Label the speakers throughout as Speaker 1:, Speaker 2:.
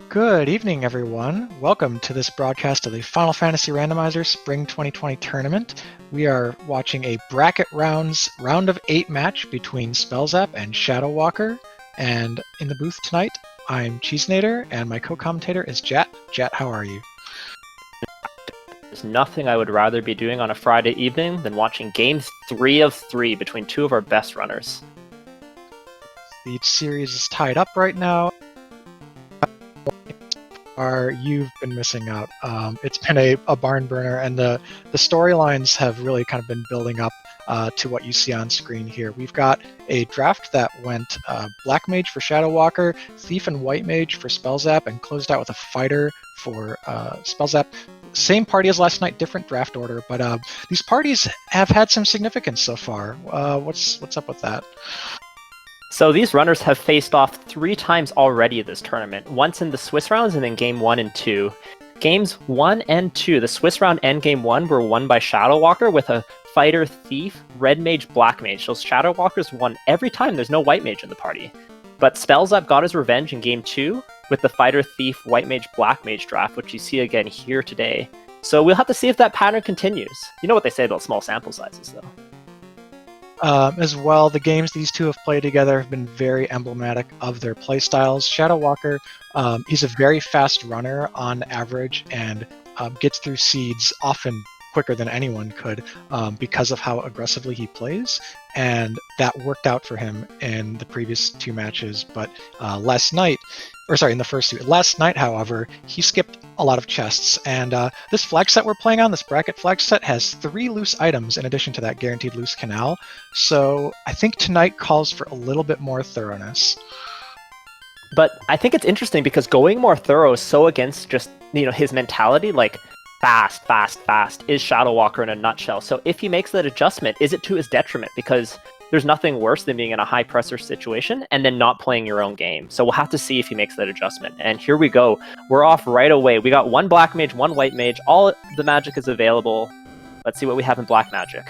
Speaker 1: Good evening, everyone. Welcome to this broadcast of the Final Fantasy Randomizer Spring 2020 Tournament. We are watching a bracket round of 8 match between Spellzapp and ShadowWalker. And in the booth tonight, I'm Cheesenator, and my co-commentator is Jat. Jat, how are you?
Speaker 2: There's nothing I would rather be doing on a Friday evening than watching Game 3 of 3 between two of our best runners.
Speaker 1: The series is tied up right now. You've been missing out. It's been a barn burner, and the storylines have really kind of been building up to what you see on screen here. We've got a draft that went Black Mage for ShadowWalker, Thief and White Mage for Spellzapp, and closed out with a Fighter for Spellzapp. Same party as last night, different draft order, but these parties have had some significance so far. What's up with that?
Speaker 2: So these runners have faced off 3 times already this tournament, once in the Swiss rounds and then Game 1 and 2. Games 1 and 2, the Swiss round and Game 1 were won by ShadowWalker with a Fighter, Thief, Red Mage, Black Mage. So ShadowWalker's won every time there's no White Mage in the party. But Spellzapp got his revenge in Game 2 with the Fighter, Thief, White Mage, Black Mage draft, which you see again here today. So we'll have to see if that pattern continues. You know what they say about small sample sizes, though.
Speaker 1: As well, the games these two have played together have been very emblematic of their playstyles. ShadowWalker, he's a very fast runner on average and gets through seeds often quicker than anyone could because of how aggressively he plays, and that worked out for him in the previous 2 matches. But last night, however, he skipped a lot of chests, and this flag set we're playing on, this bracket flag set, has 3 loose items in addition to that guaranteed loose canal, so I think tonight calls for a little bit more thoroughness.
Speaker 2: But I think it's interesting because going more thorough is so against just, his mentality, like fast is ShadowWalker in a nutshell. So if he makes that adjustment, is it to his detriment? Because there's nothing worse than being in a high pressure situation and then not playing your own game. So we'll have to see if he makes that adjustment. And here we go. We're off right away. We got 1 Black Mage, 1 White Mage. All the magic is available. Let's see what we have in Black Magic.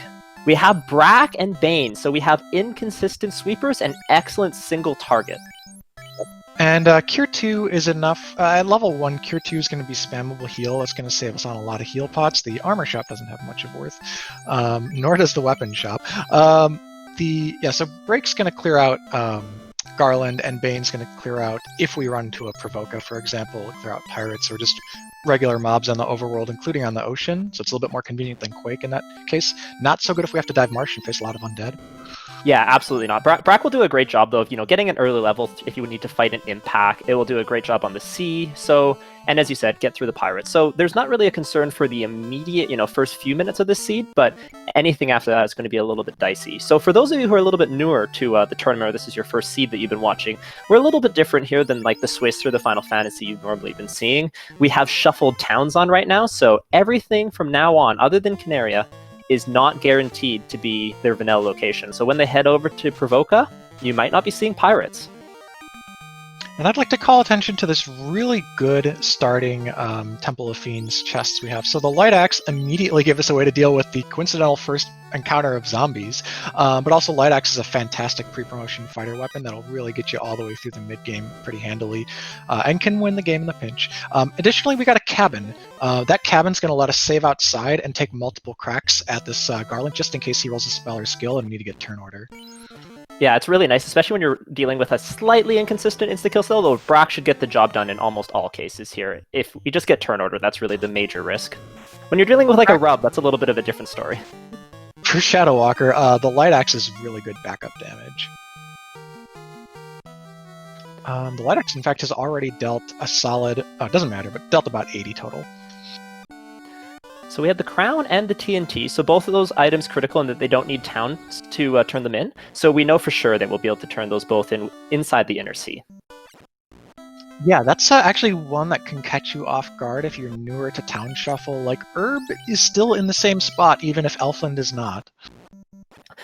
Speaker 2: We have Brack and Bane. So we have inconsistent sweepers and excellent single target.
Speaker 1: And Cure 2 is enough. At level 1, Cure 2 is going to be spammable heal. It's going to save us on a lot of heal pots. The armor shop doesn't have much of worth, nor does the weapon shop. So Break's going to clear out Garland, and Bane's going to clear out, if we run into a Provoca, for example, clear out pirates or just regular mobs on the overworld, including on the ocean. So it's a little bit more convenient than Quake in that case. Not so good if we have to dive marsh and face a lot of undead.
Speaker 2: Yeah, absolutely not. Brack will do a great job, though, of getting an early level if you would need to fight an impact. It will do a great job on the sea. So, and as you said, get through the pirates. So there's not really a concern for the immediate, first few minutes of the seed, but anything after that is going to be a little bit dicey. So for those of you who are a little bit newer to the tournament, or this is your first seed that you've been watching, we're a little bit different here than like the Swiss or the Final Fantasy you've normally been seeing. We have shuffled towns on right now, so everything from now on, other than Canaria, is not guaranteed to be their vanilla location. So when they head over to Provoca, you might not be seeing pirates.
Speaker 1: And I'd like to call attention to this really good starting Temple of Fiends chests we have. So the Light Axe immediately gave us a way to deal with the coincidental first encounter of zombies, but also Light Axe is a fantastic pre-promotion fighter weapon that'll really get you all the way through the mid-game pretty handily, and can win the game in the pinch. Additionally, we got a cabin. That cabin's going to let us save outside and take multiple cracks at this Garland, just in case he rolls a spell or skill and we need to get turn order.
Speaker 2: Yeah, it's really nice, especially when you're dealing with a slightly inconsistent insta-kill skill, though Brack should get the job done in almost all cases here. If we just get turn order, that's really the major risk. When you're dealing with like a rub, that's a little bit of a different story.
Speaker 1: For ShadowWalker, the Light Axe is really good backup damage. The Light Axe, in fact, has already dealt a solid, doesn't matter, but dealt about 80 total.
Speaker 2: So we have the Crown and the TNT, so both of those items critical in that they don't need towns to turn them in. So we know for sure that we'll be able to turn those both in inside the Inner Sea.
Speaker 1: Yeah, that's actually one that can catch you off guard if you're newer to Town Shuffle. Like, Herb is still in the same spot, even if Elfland is not.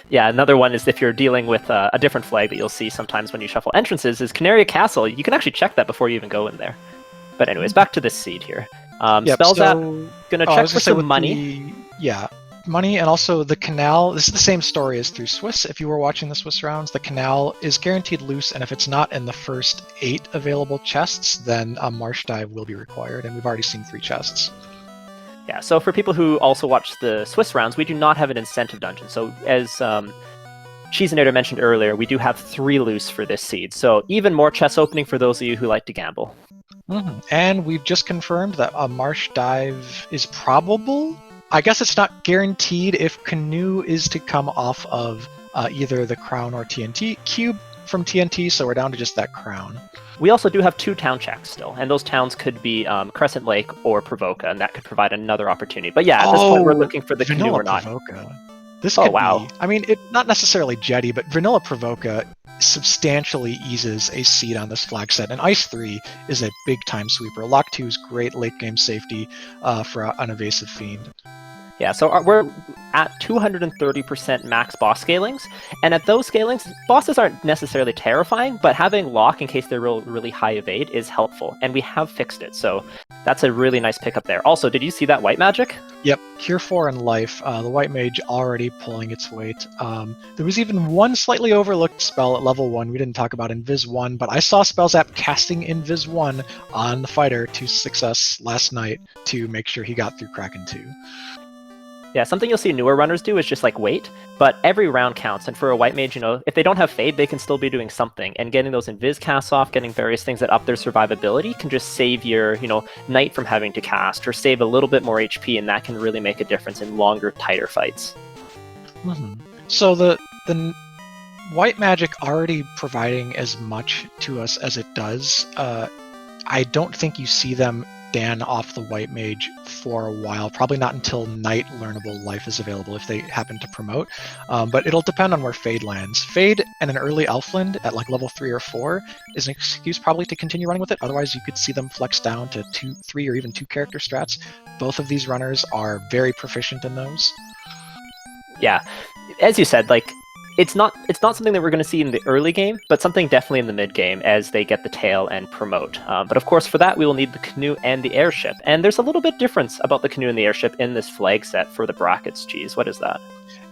Speaker 2: Yeah, another one is if you're dealing with a different flag that you'll see sometimes when you shuffle entrances is Canaria Castle. You can actually check that before you even go in there. But anyways, back to this seed here.
Speaker 1: Yep,
Speaker 2: Spellzapp gonna check for some money.
Speaker 1: money, and also the canal. This is the same story as through Swiss. If you were watching the Swiss rounds, the canal is guaranteed loose, and if it's not in the first 8 available chests, then a marsh dive will be required, and we've already seen 3 chests.
Speaker 2: Yeah, so for people who also watch the Swiss rounds, we do not have an incentive dungeon. So as Cheeseinator mentioned earlier, we do have 3 loose for this seed. So even more chest opening for those of you who like to gamble.
Speaker 1: Mm-hmm. And we've just confirmed that a marsh dive is probable. I guess it's not guaranteed if Canoe is to come off of either the crown or TNT cube from TNT, so we're down to just that crown.
Speaker 2: We also do have 2 town checks still, and those towns could be Crescent Lake or Provoca, and that could provide another opportunity. But yeah, at this point, we're looking for the Canoe or not.
Speaker 1: Provoca. This could
Speaker 2: wow.
Speaker 1: be, I mean, it not necessarily Jetty, but Vanilla Provoca substantially eases a seed on this flag set, and Ice 3 is a big time sweeper. Lock 2 is great late game safety for an evasive fiend.
Speaker 2: Yeah, so we're at 230% max boss scalings, and at those scalings, bosses aren't necessarily terrifying, but having lock in case they're really high evade is helpful, and we have fixed it, so that's a really nice pickup there. Also, did you see that white magic?
Speaker 1: Yep, Cure 4 and Life, the white mage already pulling its weight. There was even one slightly overlooked spell at level 1 we didn't talk about in Viz 1, but I saw Spellzapp casting in Viz 1 on the fighter to success last night to make sure he got through Kraken 2.
Speaker 2: Yeah, something you'll see newer runners do is just like wait, but every round counts, and for a white mage, if they don't have Fade, they can still be doing something, and getting those invis casts off, getting various things that up their survivability can just save your, knight from having to cast, or save a little bit more HP, and that can really make a difference in longer, tighter fights.
Speaker 1: Mm-hmm. So the white magic already providing as much to us as it does, I don't think you see them ban off the white mage for a while, probably not until Knight learnable life is available if they happen to promote, but it'll depend on where Fade lands. Fade and an early Elfland at like level 3 or 4 is an excuse probably to continue running with it, otherwise you could see them flex down to 2, 3, or even 2 character strats. Both of these runners are very proficient in those.
Speaker 2: Yeah, as you said, it's not something that we're going to see in the early game, but something definitely in the mid game as they get the tail and promote. But of course, for that, we will need the Canoe and the airship. And there's a little bit difference about the Canoe and the airship in this flag set for the brackets. Geez, what is that?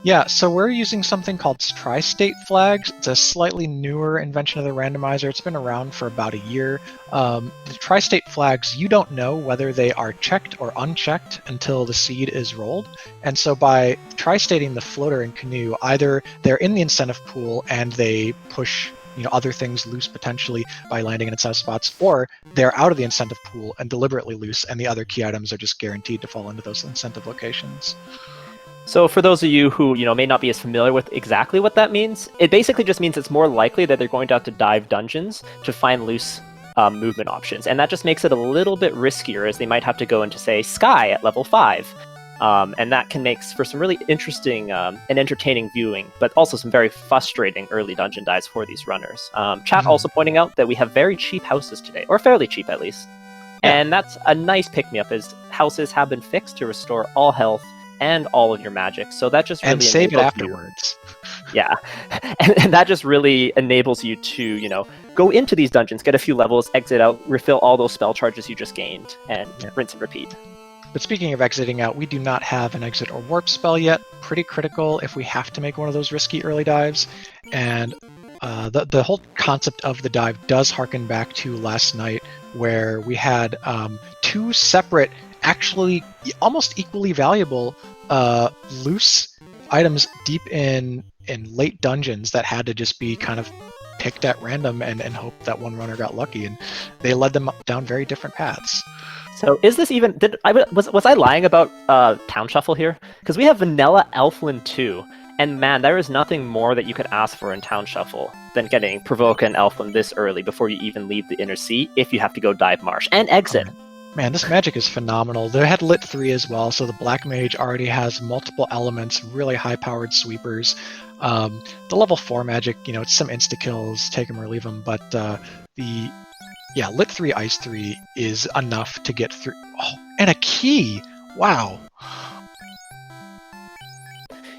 Speaker 1: Yeah, so we're using something called tri-state flags. It's a slightly newer invention of the randomizer. It's been around for about a year. The tri-state flags, you don't know whether they are checked or unchecked until the seed is rolled. And so by tri-stating the floater and Canoe, either they're in the incentive pool and they push other things loose potentially by landing in incentive spots, or they're out of the incentive pool and deliberately loose, and the other key items are just guaranteed to fall into those incentive locations.
Speaker 2: So for those of you who may not be as familiar with exactly what that means, it basically just means it's more likely that they're going to have to dive dungeons to find loose movement options, and that just makes it a little bit riskier, as they might have to go into, say, Sky at level 5. And that can make for some really interesting and entertaining viewing, but also some very frustrating early dungeon dives for these runners. Chat also pointing out that we have very cheap houses today, or fairly cheap at least. Yeah. And that's a nice pick-me-up, as houses have been fixed to restore all health and all of your magic, so that just really
Speaker 1: save it afterwards.
Speaker 2: Yeah, and that just really enables you to, go into these dungeons, get a few levels, exit out, refill all those spell charges you just gained, and rinse and repeat.
Speaker 1: But speaking of exiting out, we do not have an exit or warp spell yet. Pretty critical if we have to make one of those risky early dives. And the whole concept of the dive does harken back to last night, where we had 2 separate, actually almost equally valuable loose items deep in late dungeons that had to just be kind of picked at random and hope that one runner got lucky, and they led them down very different paths.
Speaker 2: So is this even... Was I lying about Town Shuffle here? Because we have Vanilla Elfland 2, and man, there is nothing more that you could ask for in Town Shuffle than getting Provoca and Elfland this early before you even leave the Inner Sea, if you have to go dive Marsh and exit.
Speaker 1: Man, this magic is phenomenal. They had Lit 3 as well, so the Black Mage already has multiple elements, really high-powered sweepers. The level 4 magic, it's some insta-kills, take them or leave them, but Lit 3, Ice 3 is enough to get through. Oh, and a key! Wow!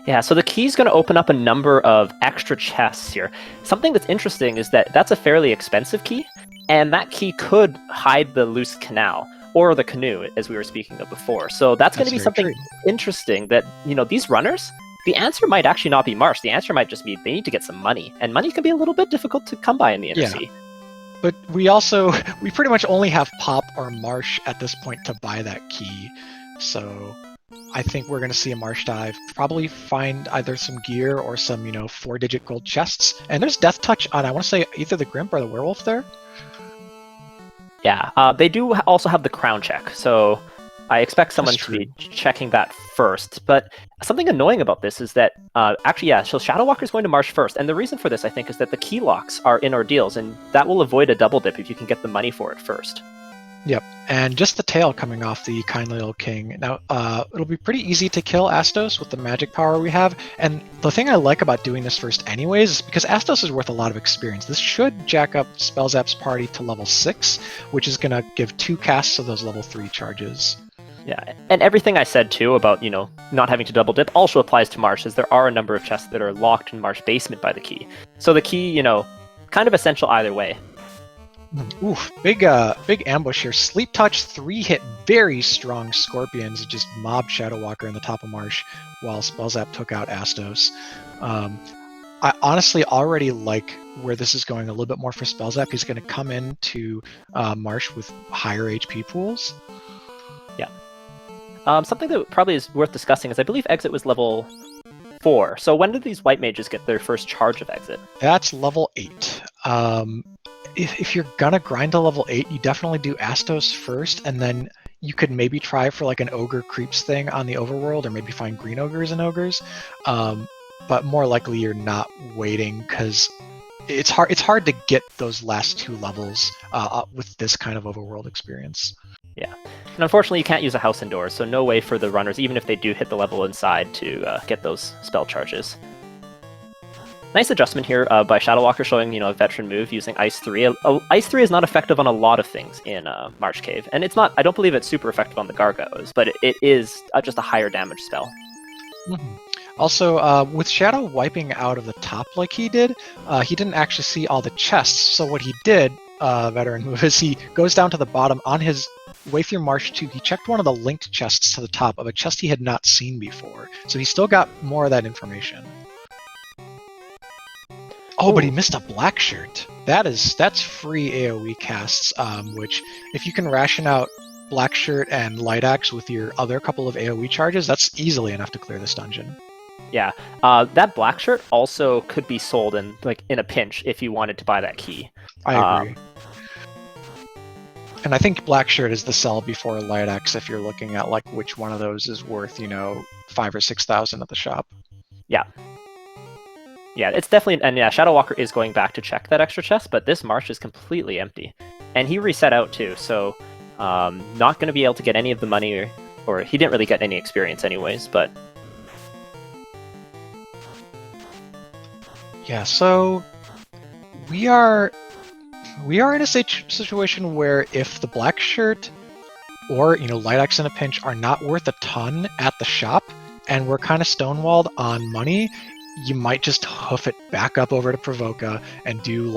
Speaker 2: Yeah, so the key's going to open up a number of extra chests here. Something that's interesting is that that's a fairly expensive key, and that key could hide the loose canal. or the canoe, as we were speaking of before. So that's going to be
Speaker 1: very
Speaker 2: something
Speaker 1: true.
Speaker 2: interesting that, these runners, the answer might actually not be marsh. The answer might just be they need to get some money. And money can be a little bit difficult to come by in the inner sea.
Speaker 1: But we pretty much only have pop or marsh at this point to buy that key. So I think we're going to see a marsh dive, probably find either some gear or some, 4-digit gold chests. And there's death touch on, I want to say, either the Grimp or the Werewolf there.
Speaker 2: Yeah, they do also have the crown check, so I expect someone to be checking that first. But something annoying about this is that, so ShadowWalker is going to marsh first, and the reason for this, I think, is that the key locks are in ordeals, and that will avoid a double dip if you can get the money for it first.
Speaker 1: Yep, and just the tail coming off the Kindly Little King. Now, it'll be pretty easy to kill Astos with the magic power we have, and the thing I like about doing this first anyways is because Astos is worth a lot of experience. This should jack up Spellzapp's party to level 6, which is going to give 2 casts of those level 3 charges.
Speaker 2: Yeah, and everything I said, too, about, not having to double dip also applies to Marsh, as there are a number of chests that are locked in Marsh basement by the key. So the key, kind of essential either way.
Speaker 1: Oof, big ambush here. Sleep Touch 3-hit very strong Scorpions, just mobbed ShadowWalker in the top of Marsh, while Spellzapp took out Astos. I honestly already like where this is going a little bit more for Spellzapp. He's going to come into Marsh with higher HP pools.
Speaker 2: Yeah. Something that probably is worth discussing is I believe Exit was level 4. So when did these white mages get their first charge of Exit?
Speaker 1: That's level 8. If you're gonna grind to level 8, you definitely do Astos first, and then you could maybe try for like an ogre creeps thing on the overworld, or maybe find green ogres and ogres. But more likely you're not waiting, because it's hard to get those last 2 levels with this kind of overworld experience.
Speaker 2: Yeah, and unfortunately you can't use a house indoors, so no way for the runners, even if they do hit the level inside, to get those spell charges. Nice adjustment here by ShadowWalker, showing a veteran move using Ice 3. Ice 3 is not effective on a lot of things in Marsh Cave, and it's not. I don't believe it's super effective on the Gargoyles, but it is just a higher damage spell.
Speaker 1: Mm-hmm. Also, with Shadow wiping out of the top like he did, he didn't actually see all the chests. So what he did, veteran move, is he goes down to the bottom on his way through Marsh 2. He checked one of the linked chests to the top of a chest he had not seen before. So he still got more of that information. Oh, but he missed a black shirt. That's free AoE casts, which if you can ration out black shirt and light axe with your other couple of AoE charges, that's easily enough to clear this dungeon.
Speaker 2: Yeah, that black shirt also could be sold in a pinch if you wanted to buy that key.
Speaker 1: I agree. And I think black shirt is the sell before light axe if you're looking at which one of those is worth 5,000 or 6,000 at the shop.
Speaker 2: Yeah. Yeah, it's definitely, and yeah, ShadowWalker is going back to check that extra chest, but this Marsh is completely empty. And he reset out too, so not going to be able to get any of the money, or he didn't really get any experience anyways, but...
Speaker 1: Yeah, so we are in a situation where if the black shirt or, light axe in a pinch are not worth a ton at the shop, and we're kind of stonewalled on money, you might just hoof it back up over to Provoca and do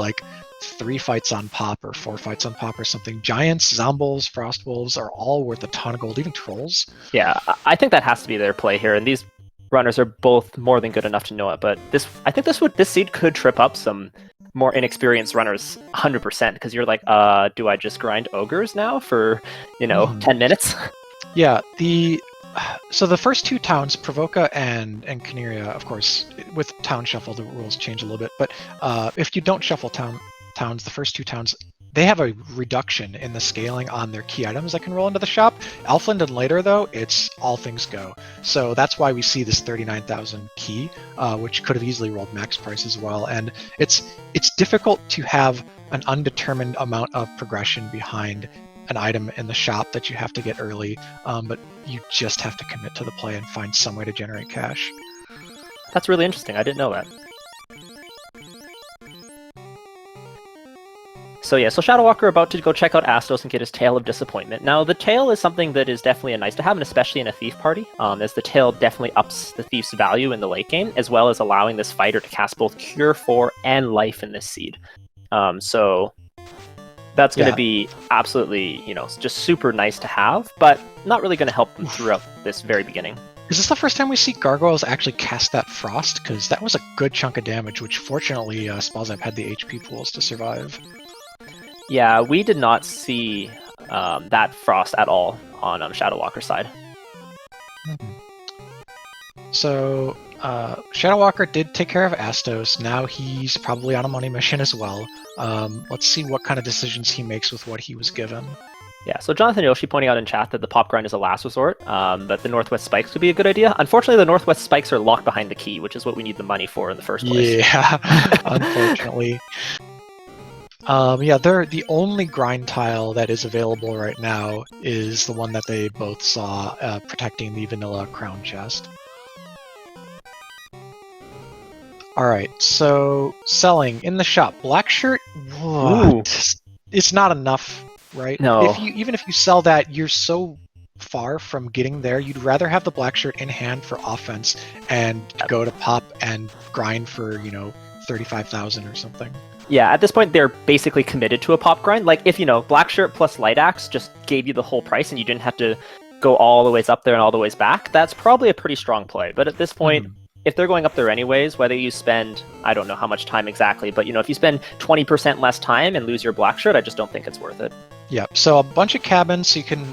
Speaker 1: 3 fights on pop or 4 fights on pop or something. Giants, Zombies, Frostwolves are all worth a ton of gold, even Trolls.
Speaker 2: Yeah, I think that has to be their play here, and these runners are both more than good enough to know it, but I think this seed could trip up some more inexperienced runners 100%, because you're like, do I just grind ogres now for, 10 minutes?
Speaker 1: Yeah, so the first 2 towns, Provoca and Caneria, of course, with town shuffle, the rules change a little bit, but if you don't shuffle towns, the first 2 towns, they have a reduction in the scaling on their key items that can roll into the shop. Elfland and later, though, it's all things go. So that's why we see this 39,000 key, which could have easily rolled max price as well. And it's difficult to have an undetermined amount of progression behind an item in the shop that you have to get early, but you just have to commit to the play and find some way to generate cash.
Speaker 2: That's really interesting. I didn't know that. So yeah, so ShadowWalker about to go check out Astos and get his Tail of Disappointment. Now, the Tail is something that is definitely a nice to have, and especially in a Thief party, as the Tail definitely ups the Thief's value in the late game, as well as allowing this fighter to cast both Cure 4 and Life in this seed. So That's going to
Speaker 1: Yeah.
Speaker 2: be absolutely, just super nice to have, but not really going to help them throughout this very beginning.
Speaker 1: Is this the first time we see gargoyles actually cast that frost? Because that was a good chunk of damage, which fortunately Spellzapp had the HP pools to survive.
Speaker 2: Yeah, we did not see that frost at all on ShadowWalker side.
Speaker 1: So ShadowWalker did take care of Astos. Now he's probably on a money mission as well. Let's see what kind of decisions he makes with what he was given.
Speaker 2: Yeah, so Jonathan Yoshi pointing out in chat that the pop grind is a last resort, but the Northwest Spikes could be a good idea. Unfortunately, the Northwest Spikes are locked behind the key, which is what we need the money for in the first place.
Speaker 1: Yeah, unfortunately. Yeah, they're the only grind tile that is available right now is the one that they both saw protecting the vanilla crown chest. Alright, so selling in the shop. Black shirt, it's not enough, right?
Speaker 2: No.
Speaker 1: Even if you sell that, you're so far from getting there. You'd rather have the black shirt in hand for offense and go to pop and grind for, 35,000 or something.
Speaker 2: Yeah, at this point, they're basically committed to a pop grind. Like, if, Black Shirt plus Light Axe just gave you the whole price and you didn't have to go all the ways up there and all the ways back, that's probably a pretty strong play. But at this point, if they're going up there anyways, whether you spend, I don't know how much time exactly, but, if you spend 20% less time and lose your Black Shirt, I just don't think it's worth it.
Speaker 1: Yeah, so a bunch of cabins so you can,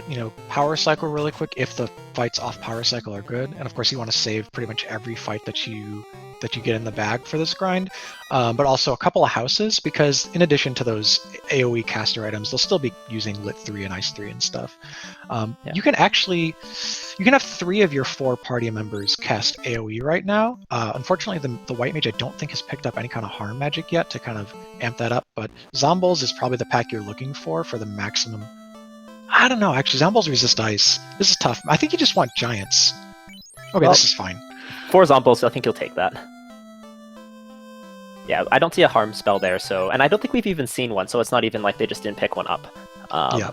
Speaker 1: power cycle really quick if the fights off power cycle are good. And of course you want to save pretty much every fight that you get in the bag for this grind. But also a couple of houses, because in addition to those AoE caster items, they'll still be using Lit 3 and Ice 3 and stuff. You can have 3 of your 4 party members cast AoE right now. Unfortunately, the White Mage I don't think has picked up any kind of harm magic yet to kind of amp that up, but Zombols is probably the pack you're looking for the maximum. I don't know, actually, Zombols resist ice. This is tough. I think you just want giants. Okay,
Speaker 2: Well,
Speaker 1: this is fine.
Speaker 2: 4 Zombols, I think you'll take that. Yeah, I don't see a harm spell there, and I don't think we've even seen one, so it's not even like they just didn't pick one up.
Speaker 1: Yeah.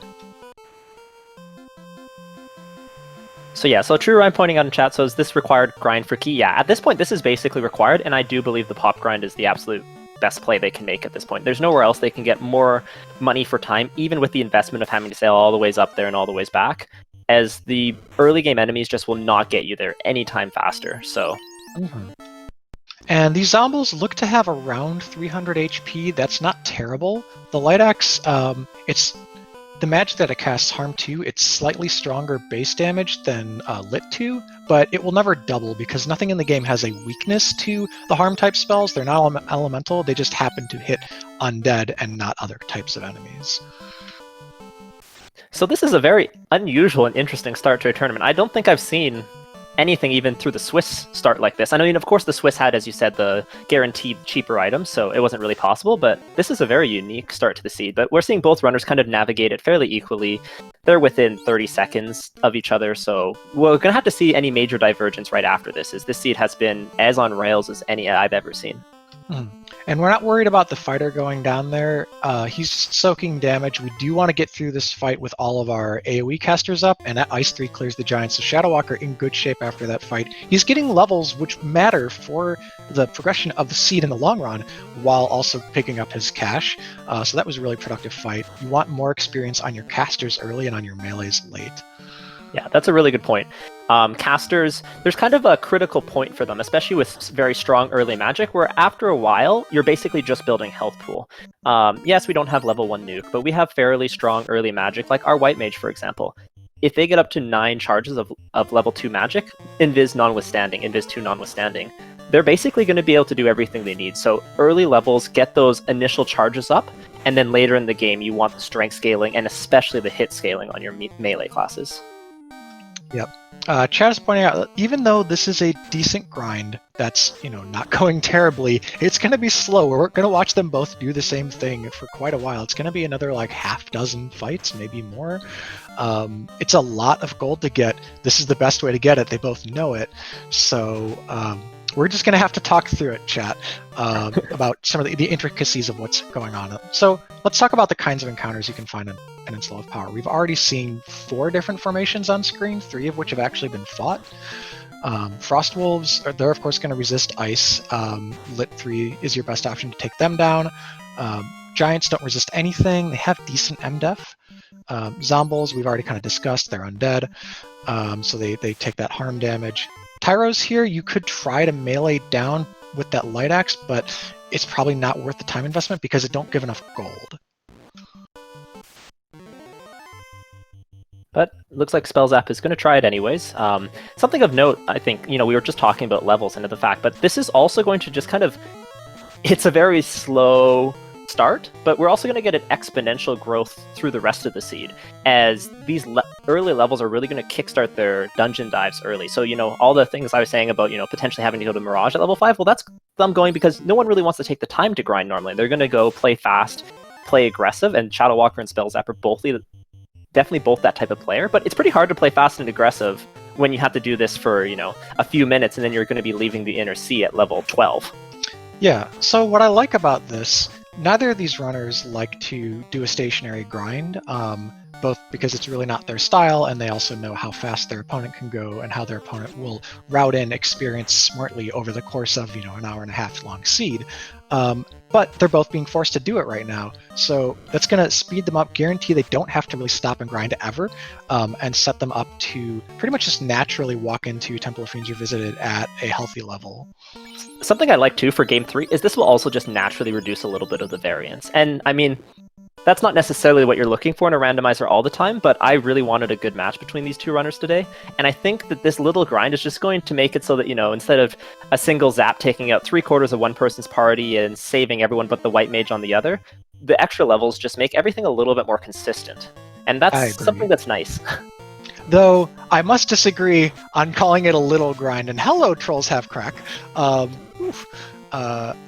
Speaker 2: So True Rhyme pointing out in chat, so is this required grind for key? Yeah, at this point, this is basically required, and I do believe the pop grind is the absolute best play they can make at this point. There's nowhere else they can get more money for time, even with the investment of having to sail all the ways up there and all the ways back, as the early game enemies just will not get you there anytime faster, so...
Speaker 1: And these Zombols look to have around 300 HP. That's not terrible. The Light Axe, it's the magic that it casts Harm 2. It's slightly stronger base damage than Lit 2, but it will never double because nothing in the game has a weakness to the Harm type spells. They're not elemental. They just happen to hit undead and not other types of enemies.
Speaker 2: So this is a very unusual and interesting start to a tournament. I don't think I've seen anything even through the Swiss start like this. I mean, of course, the Swiss had, as you said, the guaranteed cheaper items, so it wasn't really possible, but this is a very unique start to the seed. But we're seeing both runners kind of navigate it fairly equally. They're within 30 seconds of each other, so we're going to have to see any major divergence right after this, as this seed has been as on rails as any I've ever seen.
Speaker 1: And we're not worried about the fighter going down there. He's soaking damage. We do want to get through this fight with all of our AoE casters up, and that Ice 3 clears the Giants. So ShadowWalker in good shape after that fight. He's getting levels which matter for the progression of the seed in the long run, while also picking up his cash. So that was a really productive fight. You want more experience on your casters early and on your melees late.
Speaker 2: Yeah, that's a really good point. Casters, there's kind of a critical point for them, especially with very strong early magic, where after a while, you're basically just building health pool. Yes, we don't have level 1 nuke, but we have fairly strong early magic, like our White Mage, for example. If they get up to 9 charges of level 2 magic, Invis 2 notwithstanding, they're basically going to be able to do everything they need. So early levels, get those initial charges up, and then later in the game, you want the strength scaling, and especially the hit scaling on your melee classes.
Speaker 1: Yep. Chad is pointing out that even though this is a decent grind that's, not going terribly, it's going to be slow. We're going to watch them both do the same thing for quite a while. It's going to be another half dozen fights, maybe more. It's a lot of gold to get. This is the best way to get it. They both know it. So we're just going to have to talk through it, chat, about some of the intricacies of what's going on. So let's talk about the kinds of encounters you can find in Peninsula of Power. We've already seen 4 different formations on screen, 3 of which have actually been fought. Frost Wolves, they're of course going to resist ice. Lit 3 is your best option to take them down. Giants don't resist anything. They have decent MDef. Zombies, we've already kind of discussed, they're undead, so they take that harm damage. Tyros here, you could try to melee down with that Light Axe, but it's probably not worth the time investment because it don't give enough gold.
Speaker 2: But it looks like Spellzapp is going to try it anyways. Something of note, I think, we were just talking about levels and the fact, but this is also going to just kind of... It's a very slow start, but we're also going to get an exponential growth through the rest of the seed, as these early levels are really going to kickstart their dungeon dives early. So, all the things I was saying about, potentially having to go to Mirage at level 5, well, that's them going because no one really wants to take the time to grind normally. They're going to go play fast, play aggressive, and ShadowWalker and Spellzapp are definitely both that type of player, but it's pretty hard to play fast and aggressive when you have to do this for, a few minutes, and then you're going to be leaving the inner sea at level 12.
Speaker 1: Yeah, so what I like about this, neither of these runners like to do a stationary grind, both because it's really not their style, and they also know how fast their opponent can go and how their opponent will route in experience smartly over the course of, an hour and a half long seed. But they're both being forced to do it right now, so that's going to speed them up, guarantee they don't have to really stop and grind ever, and set them up to pretty much just naturally walk into Temple of Fiends Revisited at a healthy level.
Speaker 2: Something I like too for Game 3 is this will also just naturally reduce a little bit of the variance. And I mean, that's not necessarily what you're looking for in a randomizer all the time, but I really wanted a good match between these two runners today. And I think that this little grind is just going to make it so that, instead of a single zap taking out 3/4 of one person's party and saving everyone but the white mage on the other, the extra levels just make everything a little bit more consistent. And that's something that's nice.
Speaker 1: Though I must disagree on calling it a little grind. And hello, Trolls Have Crack.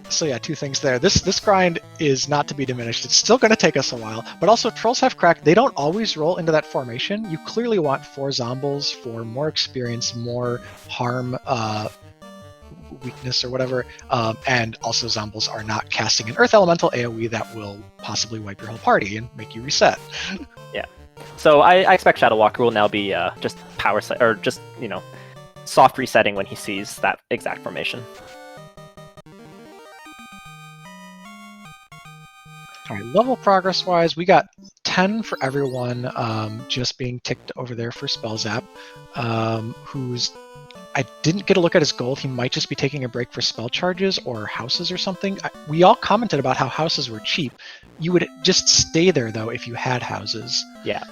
Speaker 1: So yeah, two things there. This grind is not to be diminished. It's still going to take us a while, but also Trolls Have Crack. They don't always roll into that formation. You clearly want 4 zombies for more experience, more harm, weakness or whatever, and also zombies are not casting an Earth Elemental AoE that will possibly wipe your whole party and make you reset.
Speaker 2: Yeah. So I expect ShadowWalker will now be just power or just soft resetting when he sees that exact formation.
Speaker 1: All right, level progress wise, we got 10 for everyone, just being ticked over there for Spellzapp, who's I didn't get a look at his gold. He might just be taking a break for spell charges or houses or something. We all commented about how houses were cheap. You would just stay there, though, if you had houses.
Speaker 2: Yeah.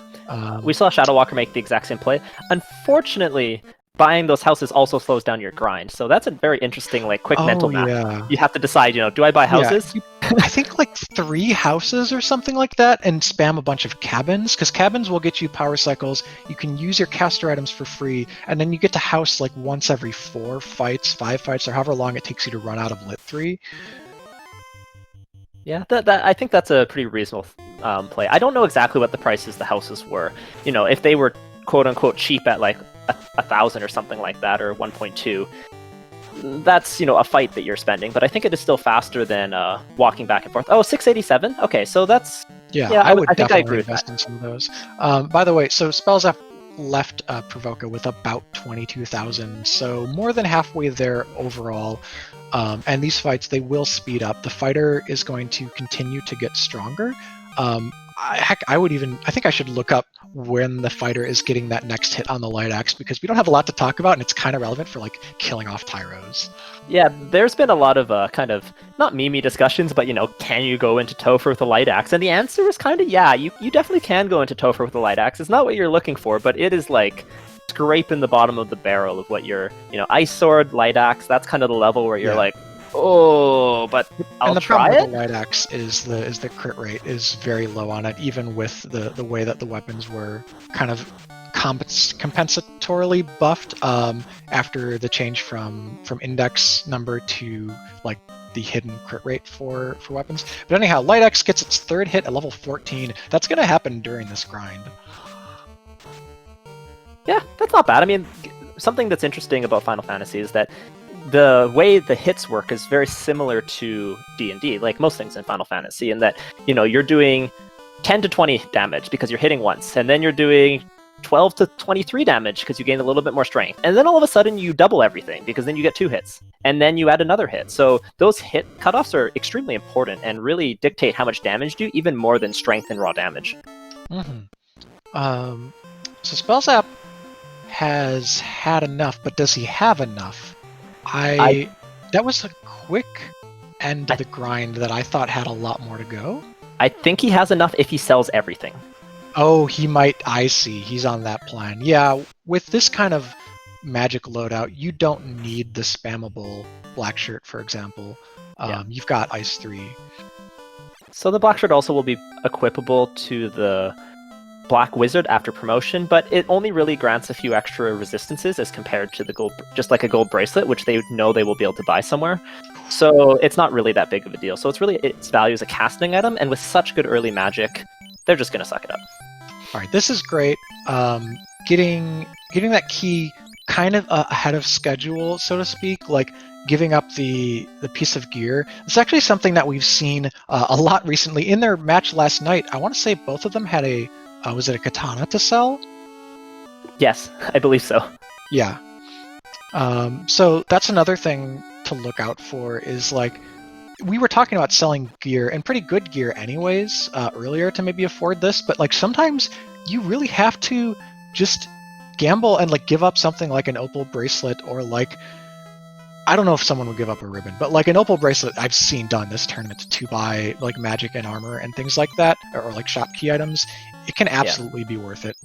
Speaker 2: We saw ShadowWalker make the exact same play. Unfortunately, buying those houses also slows down your grind. So that's a very interesting, quick mental map.
Speaker 1: Yeah.
Speaker 2: You have to decide, do I buy houses?
Speaker 1: Yeah. I think 3 houses or something like that, and spam a bunch of cabins, because cabins will get you power cycles. You can use your caster items for free, and then you get to house once every 4 fights, 5 fights, or however long it takes you to run out of Lit 3.
Speaker 2: Yeah, I think that's a pretty reasonable play. I don't know exactly what the prices the houses were. If they were quote-unquote cheap at 1,000 or something like that, or 1.2, that's a fight that you're spending, but I think it is still faster than walking back and forth. Oh, 687. Okay, so that's
Speaker 1: I would
Speaker 2: think I
Speaker 1: definitely
Speaker 2: agree with
Speaker 1: invest
Speaker 2: that.
Speaker 1: in some of those. By the way, so Spellzapp left Provoca with about 22,000, so more than halfway there overall. And these fights, they will speed up. The fighter is going to continue to get stronger. I think I should look up when the fighter is getting that next hit on the Light Axe, because we don't have a lot to talk about, and it's kind of relevant for killing off Tyros.
Speaker 2: Yeah, there's been a lot of kind of not memey discussions, but can you go into Topher with a Light Axe? And the answer is kind of yeah. You definitely can go into Topher with a Light Axe. It's not what you're looking for, but it is scraping the bottom of the barrel of what you're Ice Sword, Light Axe. That's kind of the level where you're oh, but I'll try it.
Speaker 1: And the problem with the Light Axe is the crit rate is very low on it, even with the way that the weapons were kind of compensatorily buffed after the change from index number to the hidden crit rate for weapons. But anyhow, Light Axe gets its 3rd hit at level 14. That's going to happen during this grind.
Speaker 2: Yeah, that's not bad. I mean, something that's interesting about Final Fantasy is that the way the hits work is very similar to D&D, like most things in Final Fantasy, in that, you're doing 10 to 20 damage because you're hitting once, and then you're doing 12 to 23 damage because you gain a little bit more strength. And then all of a sudden you double everything because then you get 2 hits. And then you add another hit. So those hit cutoffs are extremely important and really dictate how much damage you do, even more than strength and raw damage.
Speaker 1: So Spellzapp has had enough, but does he have enough? That was a quick end to the grind that I thought had a lot more to go.
Speaker 2: I think he has enough if he sells everything.
Speaker 1: Oh, he might. I see. He's on that plan. Yeah, with this kind of magic loadout, you don't need the spammable black shirt, for example. You've got Ice 3.
Speaker 2: So the black shirt also will be equipable to the black wizard after promotion, but it only really grants a few extra resistances as compared to the gold, just like a gold bracelet, which they know they will be able to buy somewhere. So it's not really that big of a deal. So its value as a casting item, and with such good early magic, they're just gonna suck it up.
Speaker 1: All right, this is great. Getting that key kind of ahead of schedule, so to speak, like giving up the piece of gear. It's actually something that we've seen a lot recently. In their match last night, I want to say both of them had a was it a katana to sell?
Speaker 2: Yes, I believe so.
Speaker 1: Yeah. So that's another thing to look out for is like, we were talking about selling gear, and pretty good gear anyways, earlier to maybe afford this, but like sometimes you really have to just gamble and like give up something like an opal bracelet, or like, I don't know if someone would give up a ribbon, but like an opal bracelet I've seen done this tournament to buy like magic and armor and things like that, or like shop key items. It can absolutely be worth it.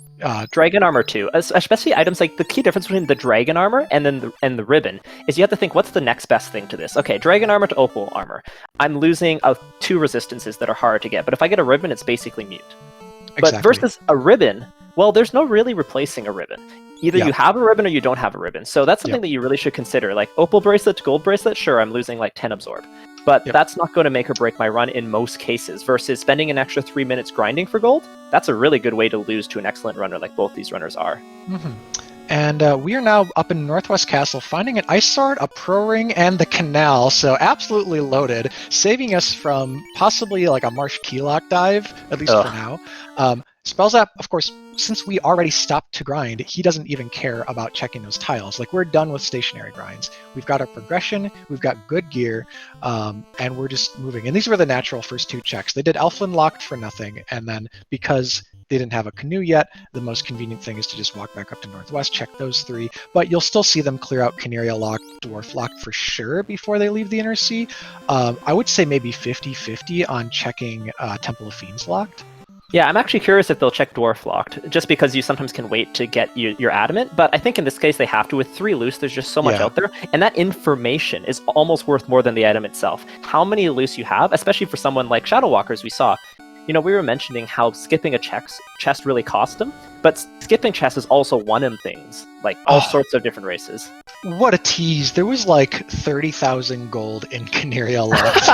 Speaker 2: Dragon armor too, especially items like the key difference between the dragon armor and then the ribbon is you have to think, what's the next best thing to this? Okay, dragon armor to opal armor. I'm losing 2 resistances that are hard to get, but if I get a ribbon, it's basically mute. But versus a ribbon, well, there's no really replacing a ribbon. Either you have a ribbon or you don't have a ribbon. So that's something that you really should consider. Like opal bracelet to gold bracelet, sure, I'm losing like 10 absorb. But that's not going to make or break my run in most cases, versus spending an extra 3 minutes grinding for gold. That's a really good way to lose to an excellent runner like both these runners are.
Speaker 1: And we are now up in Northwest Castle, finding an Ice Sword, a Pro Ring, and the Canal, so absolutely loaded, saving us from possibly like a Marsh Keylock dive, at least for now. Spellzapp, of course, since we already stopped to grind, he doesn't even care about checking those tiles. Like, we're done with stationary grinds. We've got our progression, we've got good gear, and we're just moving. And these were the natural first 2 checks. They did Elflin Locked for nothing, and then because they didn't have a canoe yet, the most convenient thing is to just walk back up to Northwest, check those 3, but you'll still see them clear out Canaria Locked, Dwarf Locked for sure before they leave the Inner Sea. I would say maybe 50-50 on checking Temple of Fiends Locked.
Speaker 2: Yeah, I'm actually curious if they'll check Dwarf Locked, just because you sometimes can wait to get your Adamant, but I think in this case they have to. With 3 loose, there's just so much out there, and that information is almost worth more than the item itself. How many loose you have, especially for someone like ShadowWalkers we saw. You know, we were mentioning how skipping a chest really cost them, but skipping chests is also one of things, like all sorts of different races.
Speaker 1: What a tease. There was like 30,000 gold in Canaria Locked.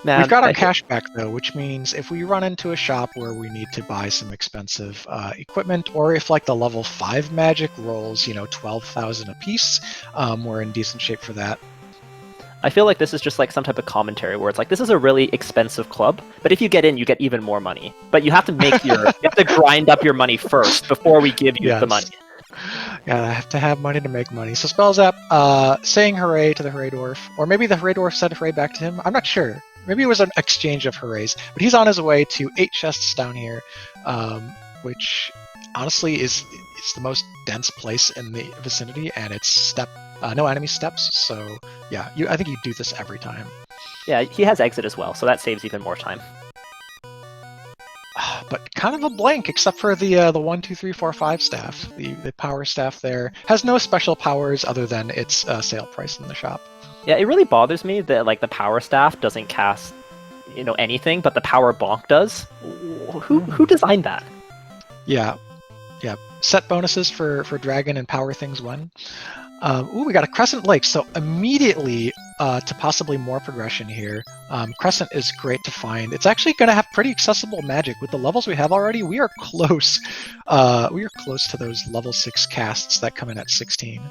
Speaker 2: Man,
Speaker 1: we've got our cash back though, which means if we run into a shop where we need to buy some expensive equipment, or if like the level 5 magic rolls, 12,000 a piece, we're in decent shape for that.
Speaker 2: I feel like this is just like some type of commentary where it's like, this is a really expensive club, but if you get in, you get even more money. But you have to make you have to grind up your money first before we give you the money.
Speaker 1: Yeah, I have to have money to make money. So Spellzapp saying hooray to the Hooray Dwarf, or maybe the Hooray Dwarf said hooray back to him. I'm not sure. Maybe it was an exchange of hoorays, but he's on his way to 8 chests down here, which honestly is the most dense place in the vicinity, and it's no enemy steps. So yeah, I think you do this every time.
Speaker 2: Yeah, he has exit as well, so that saves even more time.
Speaker 1: But kind of a blank, except for the 1, 2, 3, 4, 5 staff. The power staff there has no special powers other than its sale price in the shop.
Speaker 2: Yeah, it really bothers me that like the power staff doesn't cast, anything, but the power bonk does. Who designed that?
Speaker 1: Yeah. Set bonuses for dragon and power things when. We got a Crescent Lake, so immediately to possibly more progression here. Crescent is great to find. It's actually going to have pretty accessible magic. With the levels we have already, we are close. We are close to those level 6 casts that come in at 16.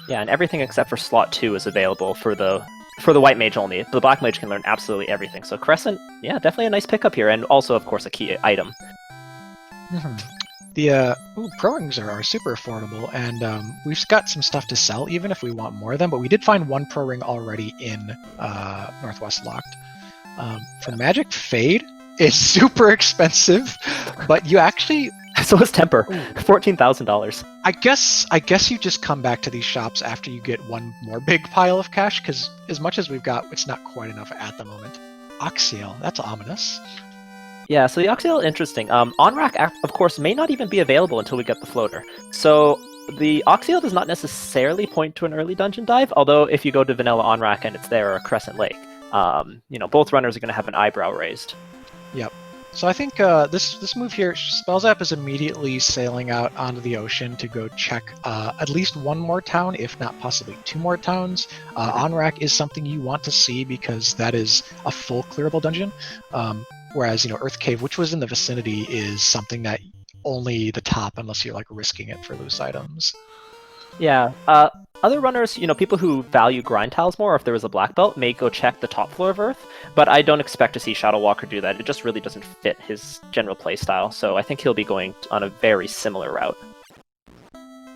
Speaker 2: Yeah, and everything except for slot 2 is available for the white mage only. The black mage can learn absolutely everything. So Crescent, yeah, definitely a nice pickup here, and also, of course, a key item.
Speaker 1: The pro rings are super affordable, and we've got some stuff to sell even if we want more of them. But we did find one pro ring already in Northwest Locked. For Magic Fade is super expensive, but you actually
Speaker 2: So is Temper, $14,000.
Speaker 1: I guess you just come back to these shops after you get one more big pile of cash, because as much as we've got, it's not quite enough at the moment. Oxial, that's ominous.
Speaker 2: Yeah, so the Oxial, interesting. On-rack, of course, may not even be available until we get the floater. So the Oxial does not necessarily point to an early dungeon dive, although if you go to vanilla on-rack and it's there, or Crescent Lake, both runners are going to have an eyebrow raised.
Speaker 1: Yep. So I think this move here, Spellzapp is immediately sailing out onto the ocean to go check at least one more town, if not possibly two more towns. On-rack is something you want to see because that is a full clearable dungeon. Whereas, Earth Cave, which was in the vicinity, is something that only the top, unless you're like risking it for loose items.
Speaker 2: Yeah. Other runners, people who value grind tiles more, if there was a black belt, may go check the top floor of Earth, but I don't expect to see ShadowWalker do that. It just really doesn't fit his general playstyle, so I think he'll be going on a very similar route.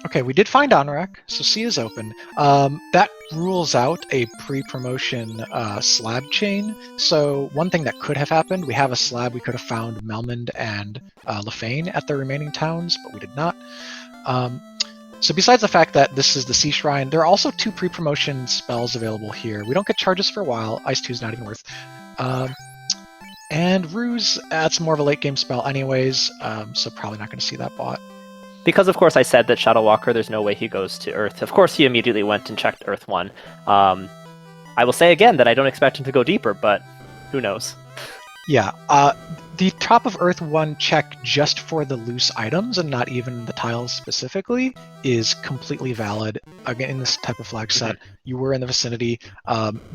Speaker 1: Okay, we did find on-rack, so C is open. That rules out a pre-promotion slab chain. So one thing that could have happened, we have a slab, we could have found Melmond and Lefane at the remaining towns, but we did not. So besides the fact that this is the Sea Shrine, there are also two pre-promotion spells available here. We don't get charges for a while. Ice 2 is not even worth. And Ruse, that's more of a late game spell anyways, so probably not going to see that bought.
Speaker 2: Because, of course, I said that ShadowWalker, there's no way he goes to Earth. Of course, he immediately went and checked Earth 1. I will say again that I don't expect him to go deeper, but who knows?
Speaker 1: Yeah, the top of Earth 1 check just for the loose items and not even the tiles specifically is completely valid. Again, in this type of flag set, you were in the vicinity.